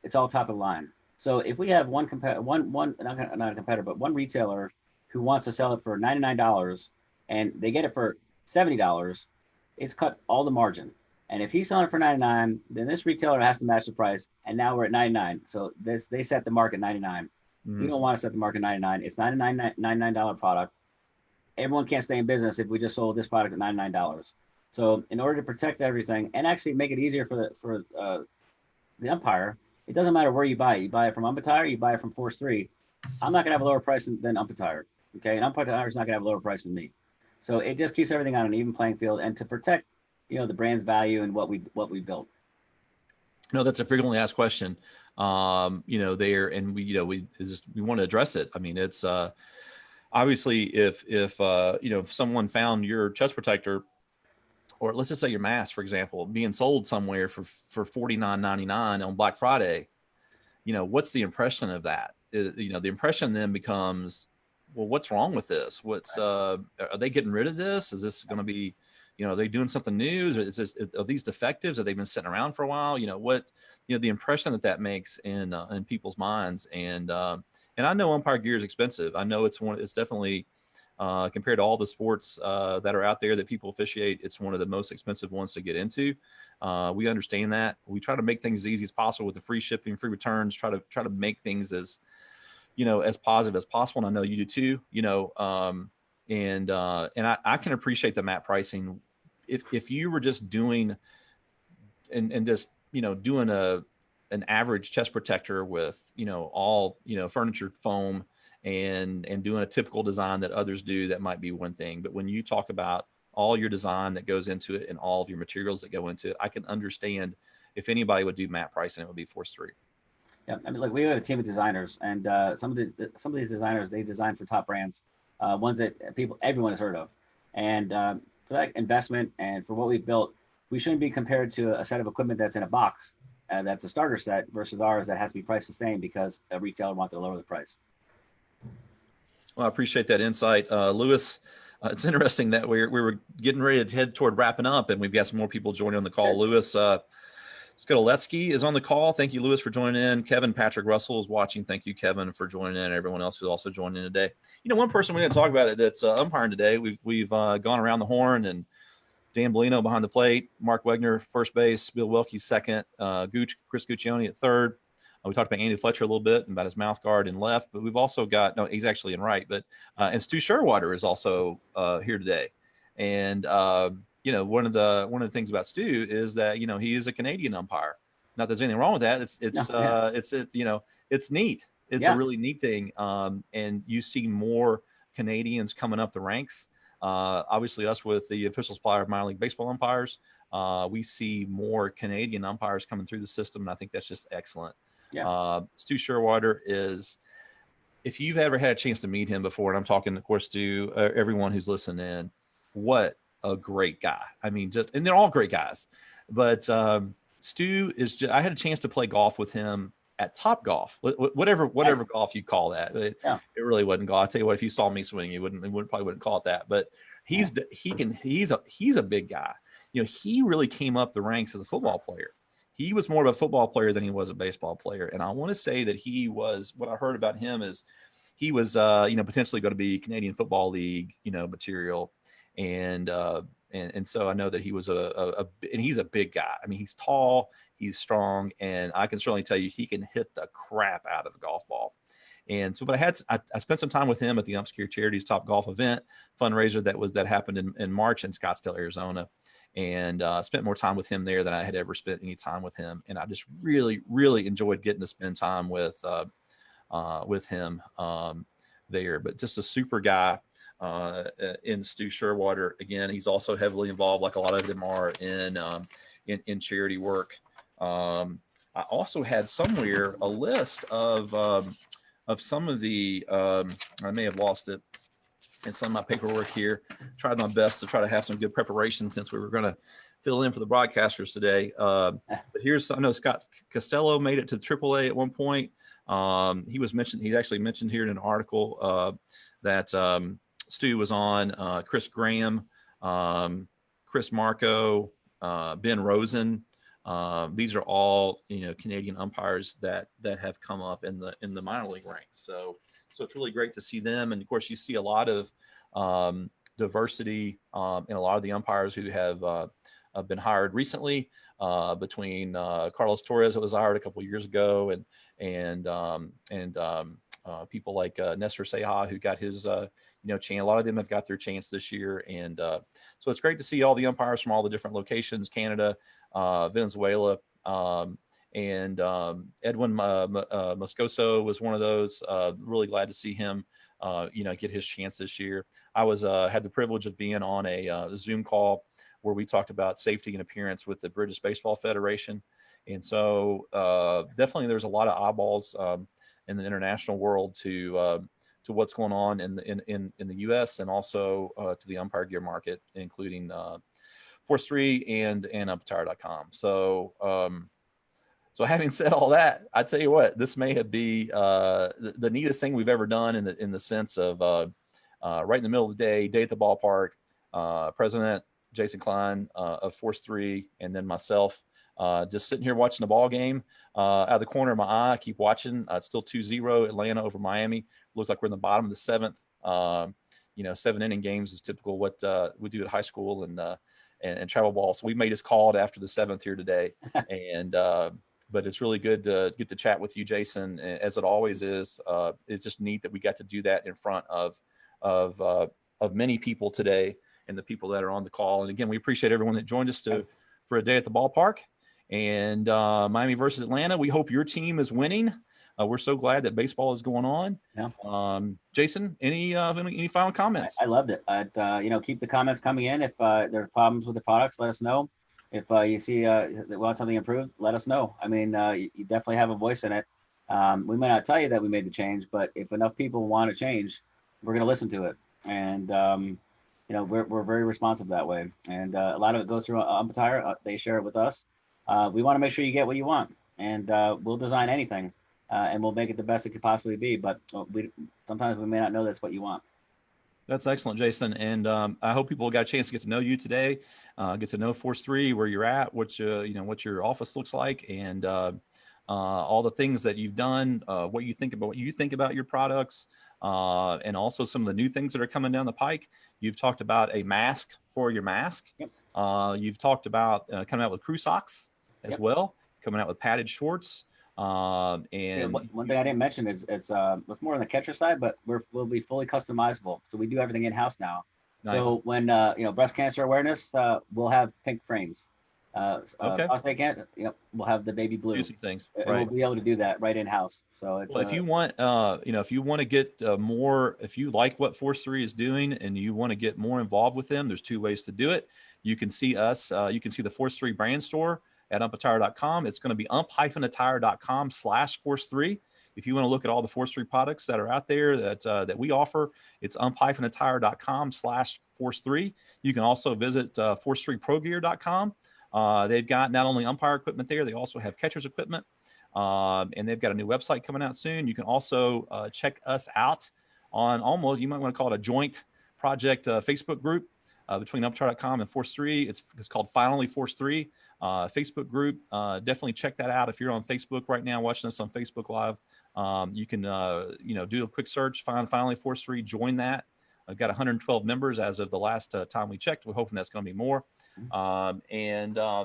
it's all top of the line. So if we have one not a competitor, but one retailer who wants to sell it for $99 and they get it for $70, it's cut all the margin. And if he's selling it for $99, then this retailer has to match the price. And now we're at $99. So they set the mark at $99. Mm-hmm. We don't want to set the mark at $99. It's not a $99 product. Everyone can't stay in business if we just sold this product at $99. So in order to protect everything and actually make it easier for the umpire, it doesn't matter where you buy it. You buy it from Umpire, you buy it from Force3. I'm not going to have a lower price than Umpire. Okay, and Umpire is not going to have a lower price than me. So it just keeps everything on an even playing field. And to protect the brand's value and what we built. No, that's a frequently asked question. There, and we want to address it. I mean, it's obviously if someone found your chest protector, or let's just say your mask, for example, being sold somewhere for $49.99 on Black Friday, what's the impression of that? The impression then becomes, well, what's wrong with this? Are they getting rid of this? Is this going to be, are they doing something new? Are these defectives? Have they been sitting around for a while? The impression that makes in people's minds. And I know umpire gear is expensive. I know it's definitely, compared to all the sports that are out there that people officiate, it's one of the most expensive ones to get into. We understand that. We try to make things as easy as possible with the free shipping, free returns, try to make things as positive as possible. And I know you do too, and I can appreciate the MAP pricing. If you were just doing and just, doing an average chest protector with, all, furniture foam and doing a typical design that others do, that might be one thing. But when you talk about all your design that goes into it and all of your materials that go into it, I can understand if anybody would do MAP pricing, it would be Force3. Yeah, I mean, like we have a team of designers, and some of these designers, they design for top brands, ones that everyone has heard of, and for that investment and for what we've built, we shouldn't be compared to a set of equipment that's in a box, that's a starter set, versus ours that has to be priced the same because a retailer wanted to lower the price. Well, I appreciate that insight, Lewis. It's interesting that we were getting ready to head toward wrapping up, and we've got some more people joining on the call. Lewis Skodoletsky is on the call. Thank you, Lewis, for joining in. Kevin Patrick Russell is watching. Thank you, Kevin, for joining in. Everyone else who's also joined in today. One person we didn't talk about that's umpiring today. We've gone around the horn, and Dan Bellino behind the plate, Mark Wegner first base, Bill Wilkie second, Chris Guccione at third. We talked about Andy Fletcher a little bit and about his mouth guard in left, but we've also got, no, he's actually in right, but and Stu Sherwater is also here today. And one of the things about Stu is that he is a Canadian umpire. Not that there's anything wrong with that. It's neat. It's a really neat thing. And you see more Canadians coming up the ranks. Obviously, us with the official supplier of minor league baseball umpires, we see more Canadian umpires coming through the system, and I think that's just excellent. Yeah. Stu Sherwater is, if you've ever had a chance to meet him before, and I'm talking, of course, to everyone who's listening in, what a great guy. I mean, and they're all great guys, but Stu is just, I had a chance to play golf with him at Top Golf, whatever golf you call that. It really wasn't golf. I'll tell you what, if you saw me swing, you probably wouldn't call it that, but he's a big guy. He really came up the ranks as a football player. He was more of a football player than he was a baseball player. And I want to say that what I heard about him is he was, potentially going to be Canadian Football League, material. And so I know that he was and he's a big guy. I mean, he's tall, he's strong, and I can certainly tell you he can hit the crap out of a golf ball. And so, but I spent some time with him at the Umpire Career Charities Top Golf event fundraiser that happened in March in Scottsdale, Arizona. And spent more time with him there than I had ever spent any time with him. And I just really, really enjoyed getting to spend time with him there. But just a super guy in Stu Sherwater. Again, he's also heavily involved, like a lot of them are, in charity work. I also had somewhere a list of some of the, I may have lost it in some of my paperwork here. Tried my best to try to have some good preparation since we were going to fill in for the broadcasters today. But I know Scott Costello made it to AAA at one point. He's actually mentioned here in an article that Stu was on, Chris Graham, Chris Marco, Ben Rosen. These are all, Canadian umpires that have come up in the minor league ranks. So it's really great to see them. And of course, you see a lot of diversity in a lot of the umpires who have been hired recently, between Carlos Torres, that was hired a couple of years ago, and people like Nestor Seja, who got his chance. A lot of them have got their chance this year, and so it's great to see all the umpires from all the different locations: Canada, Venezuela. And Edwin Moscoso was one of those. Really glad to see him, get his chance this year. I was had the privilege of being on a Zoom call where we talked about safety and appearance with the British Baseball Federation. And so definitely there's a lot of eyeballs in the international world to what's going on in the U.S. and also to the umpire gear market, including Force3 and Umpire.com. So having said all that, I tell you what, this may have been the neatest thing we've ever done in the sense of right in the middle of the day at the ballpark, President Jason Klein of Force3, and then myself just sitting here watching the ball game out of the corner of my eye. I keep watching. It's still 2-0 Atlanta over Miami. Looks like we're in the bottom of the seventh. 7-inning games is typical what we do at high school and travel ball. So we made us called after the seventh here today, and but it's really good to get to chat with you, Jason, as it always is. It's just neat that we got to do that in front of many people today and the people that are on the call. And again, we appreciate everyone that joined us for a day at the ballpark. And Miami versus Atlanta, we hope your team is winning. We're so glad that baseball is going on. Yeah. Jason, any final comments? I loved it. Keep the comments coming in. If there are problems with the products, let us know. If you see we want something improved, let us know. I mean, you definitely have a voice in it. We may not tell you that we made the change, but if enough people want to change, we're going to listen to it. And we're very responsive that way. And a lot of it goes through Umpire. They share it with us. We want to make sure you get what you want, and we'll design anything, and we'll make it the best it could possibly be. But sometimes we may not know that's what you want. That's excellent, Jason. And I hope people got a chance to get to know you today, get to know Force3, where you're at, what your office looks like, and all the things that you've done, what you think about your products, and also some of the new things that are coming down the pike. You've talked about a mask for your mask. Yep. You've talked about coming out with crew socks as Yep. well, coming out with padded shorts. And one thing I didn't mention is it's more on the catcher side, but we'll be fully customizable. So we do everything in house now. Nice. So when breast cancer awareness, we'll have pink frames. Okay. Prostate cancer, we'll have the baby blue. Do some things. And Right. we'll be able to do that right in house. So it's Well, if you want, if you want to get more, if you like what Force3 is doing and you want to get more involved with them, there's two ways to do it. You can see us. You can see the Force3 brand store at umpattire.com. It's going to be ump-attire.com/Force3. If you want to look at all the Force3 products that are out there that we offer, it's ump-attire.com/Force3. You can also visit Force3progear.com. They've got not only umpire equipment there, they also have catcher's equipment. And they've got a new website coming out soon. You can also check us out on you might want to call it a joint project Facebook group between umpire.com and Force3. It's called Finally Force3 Facebook group. Definitely check that out. If you're on Facebook right now, watching us on Facebook Live, you can do a quick search, find Finally Force3, join that. I've got 112 members as of the last time we checked. We're hoping that's going to be more.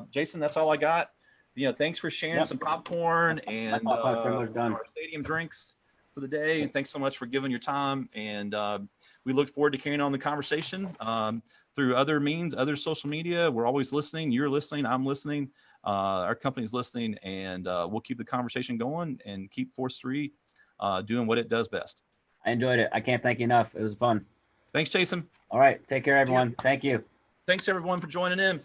Jason, that's all I got. Thanks for sharing some popcorn and our stadium drinks for the day. And thanks so much for giving your time. And we look forward to carrying on the conversation through other means, other social media. We're always listening. You're listening. I'm listening. Our company's listening. And we'll keep the conversation going and keep Force3 doing what it does best. I enjoyed it. I can't thank you enough. It was fun. Thanks, Jason. All right. Take care, everyone. Thank you. Thanks, everyone, for joining in.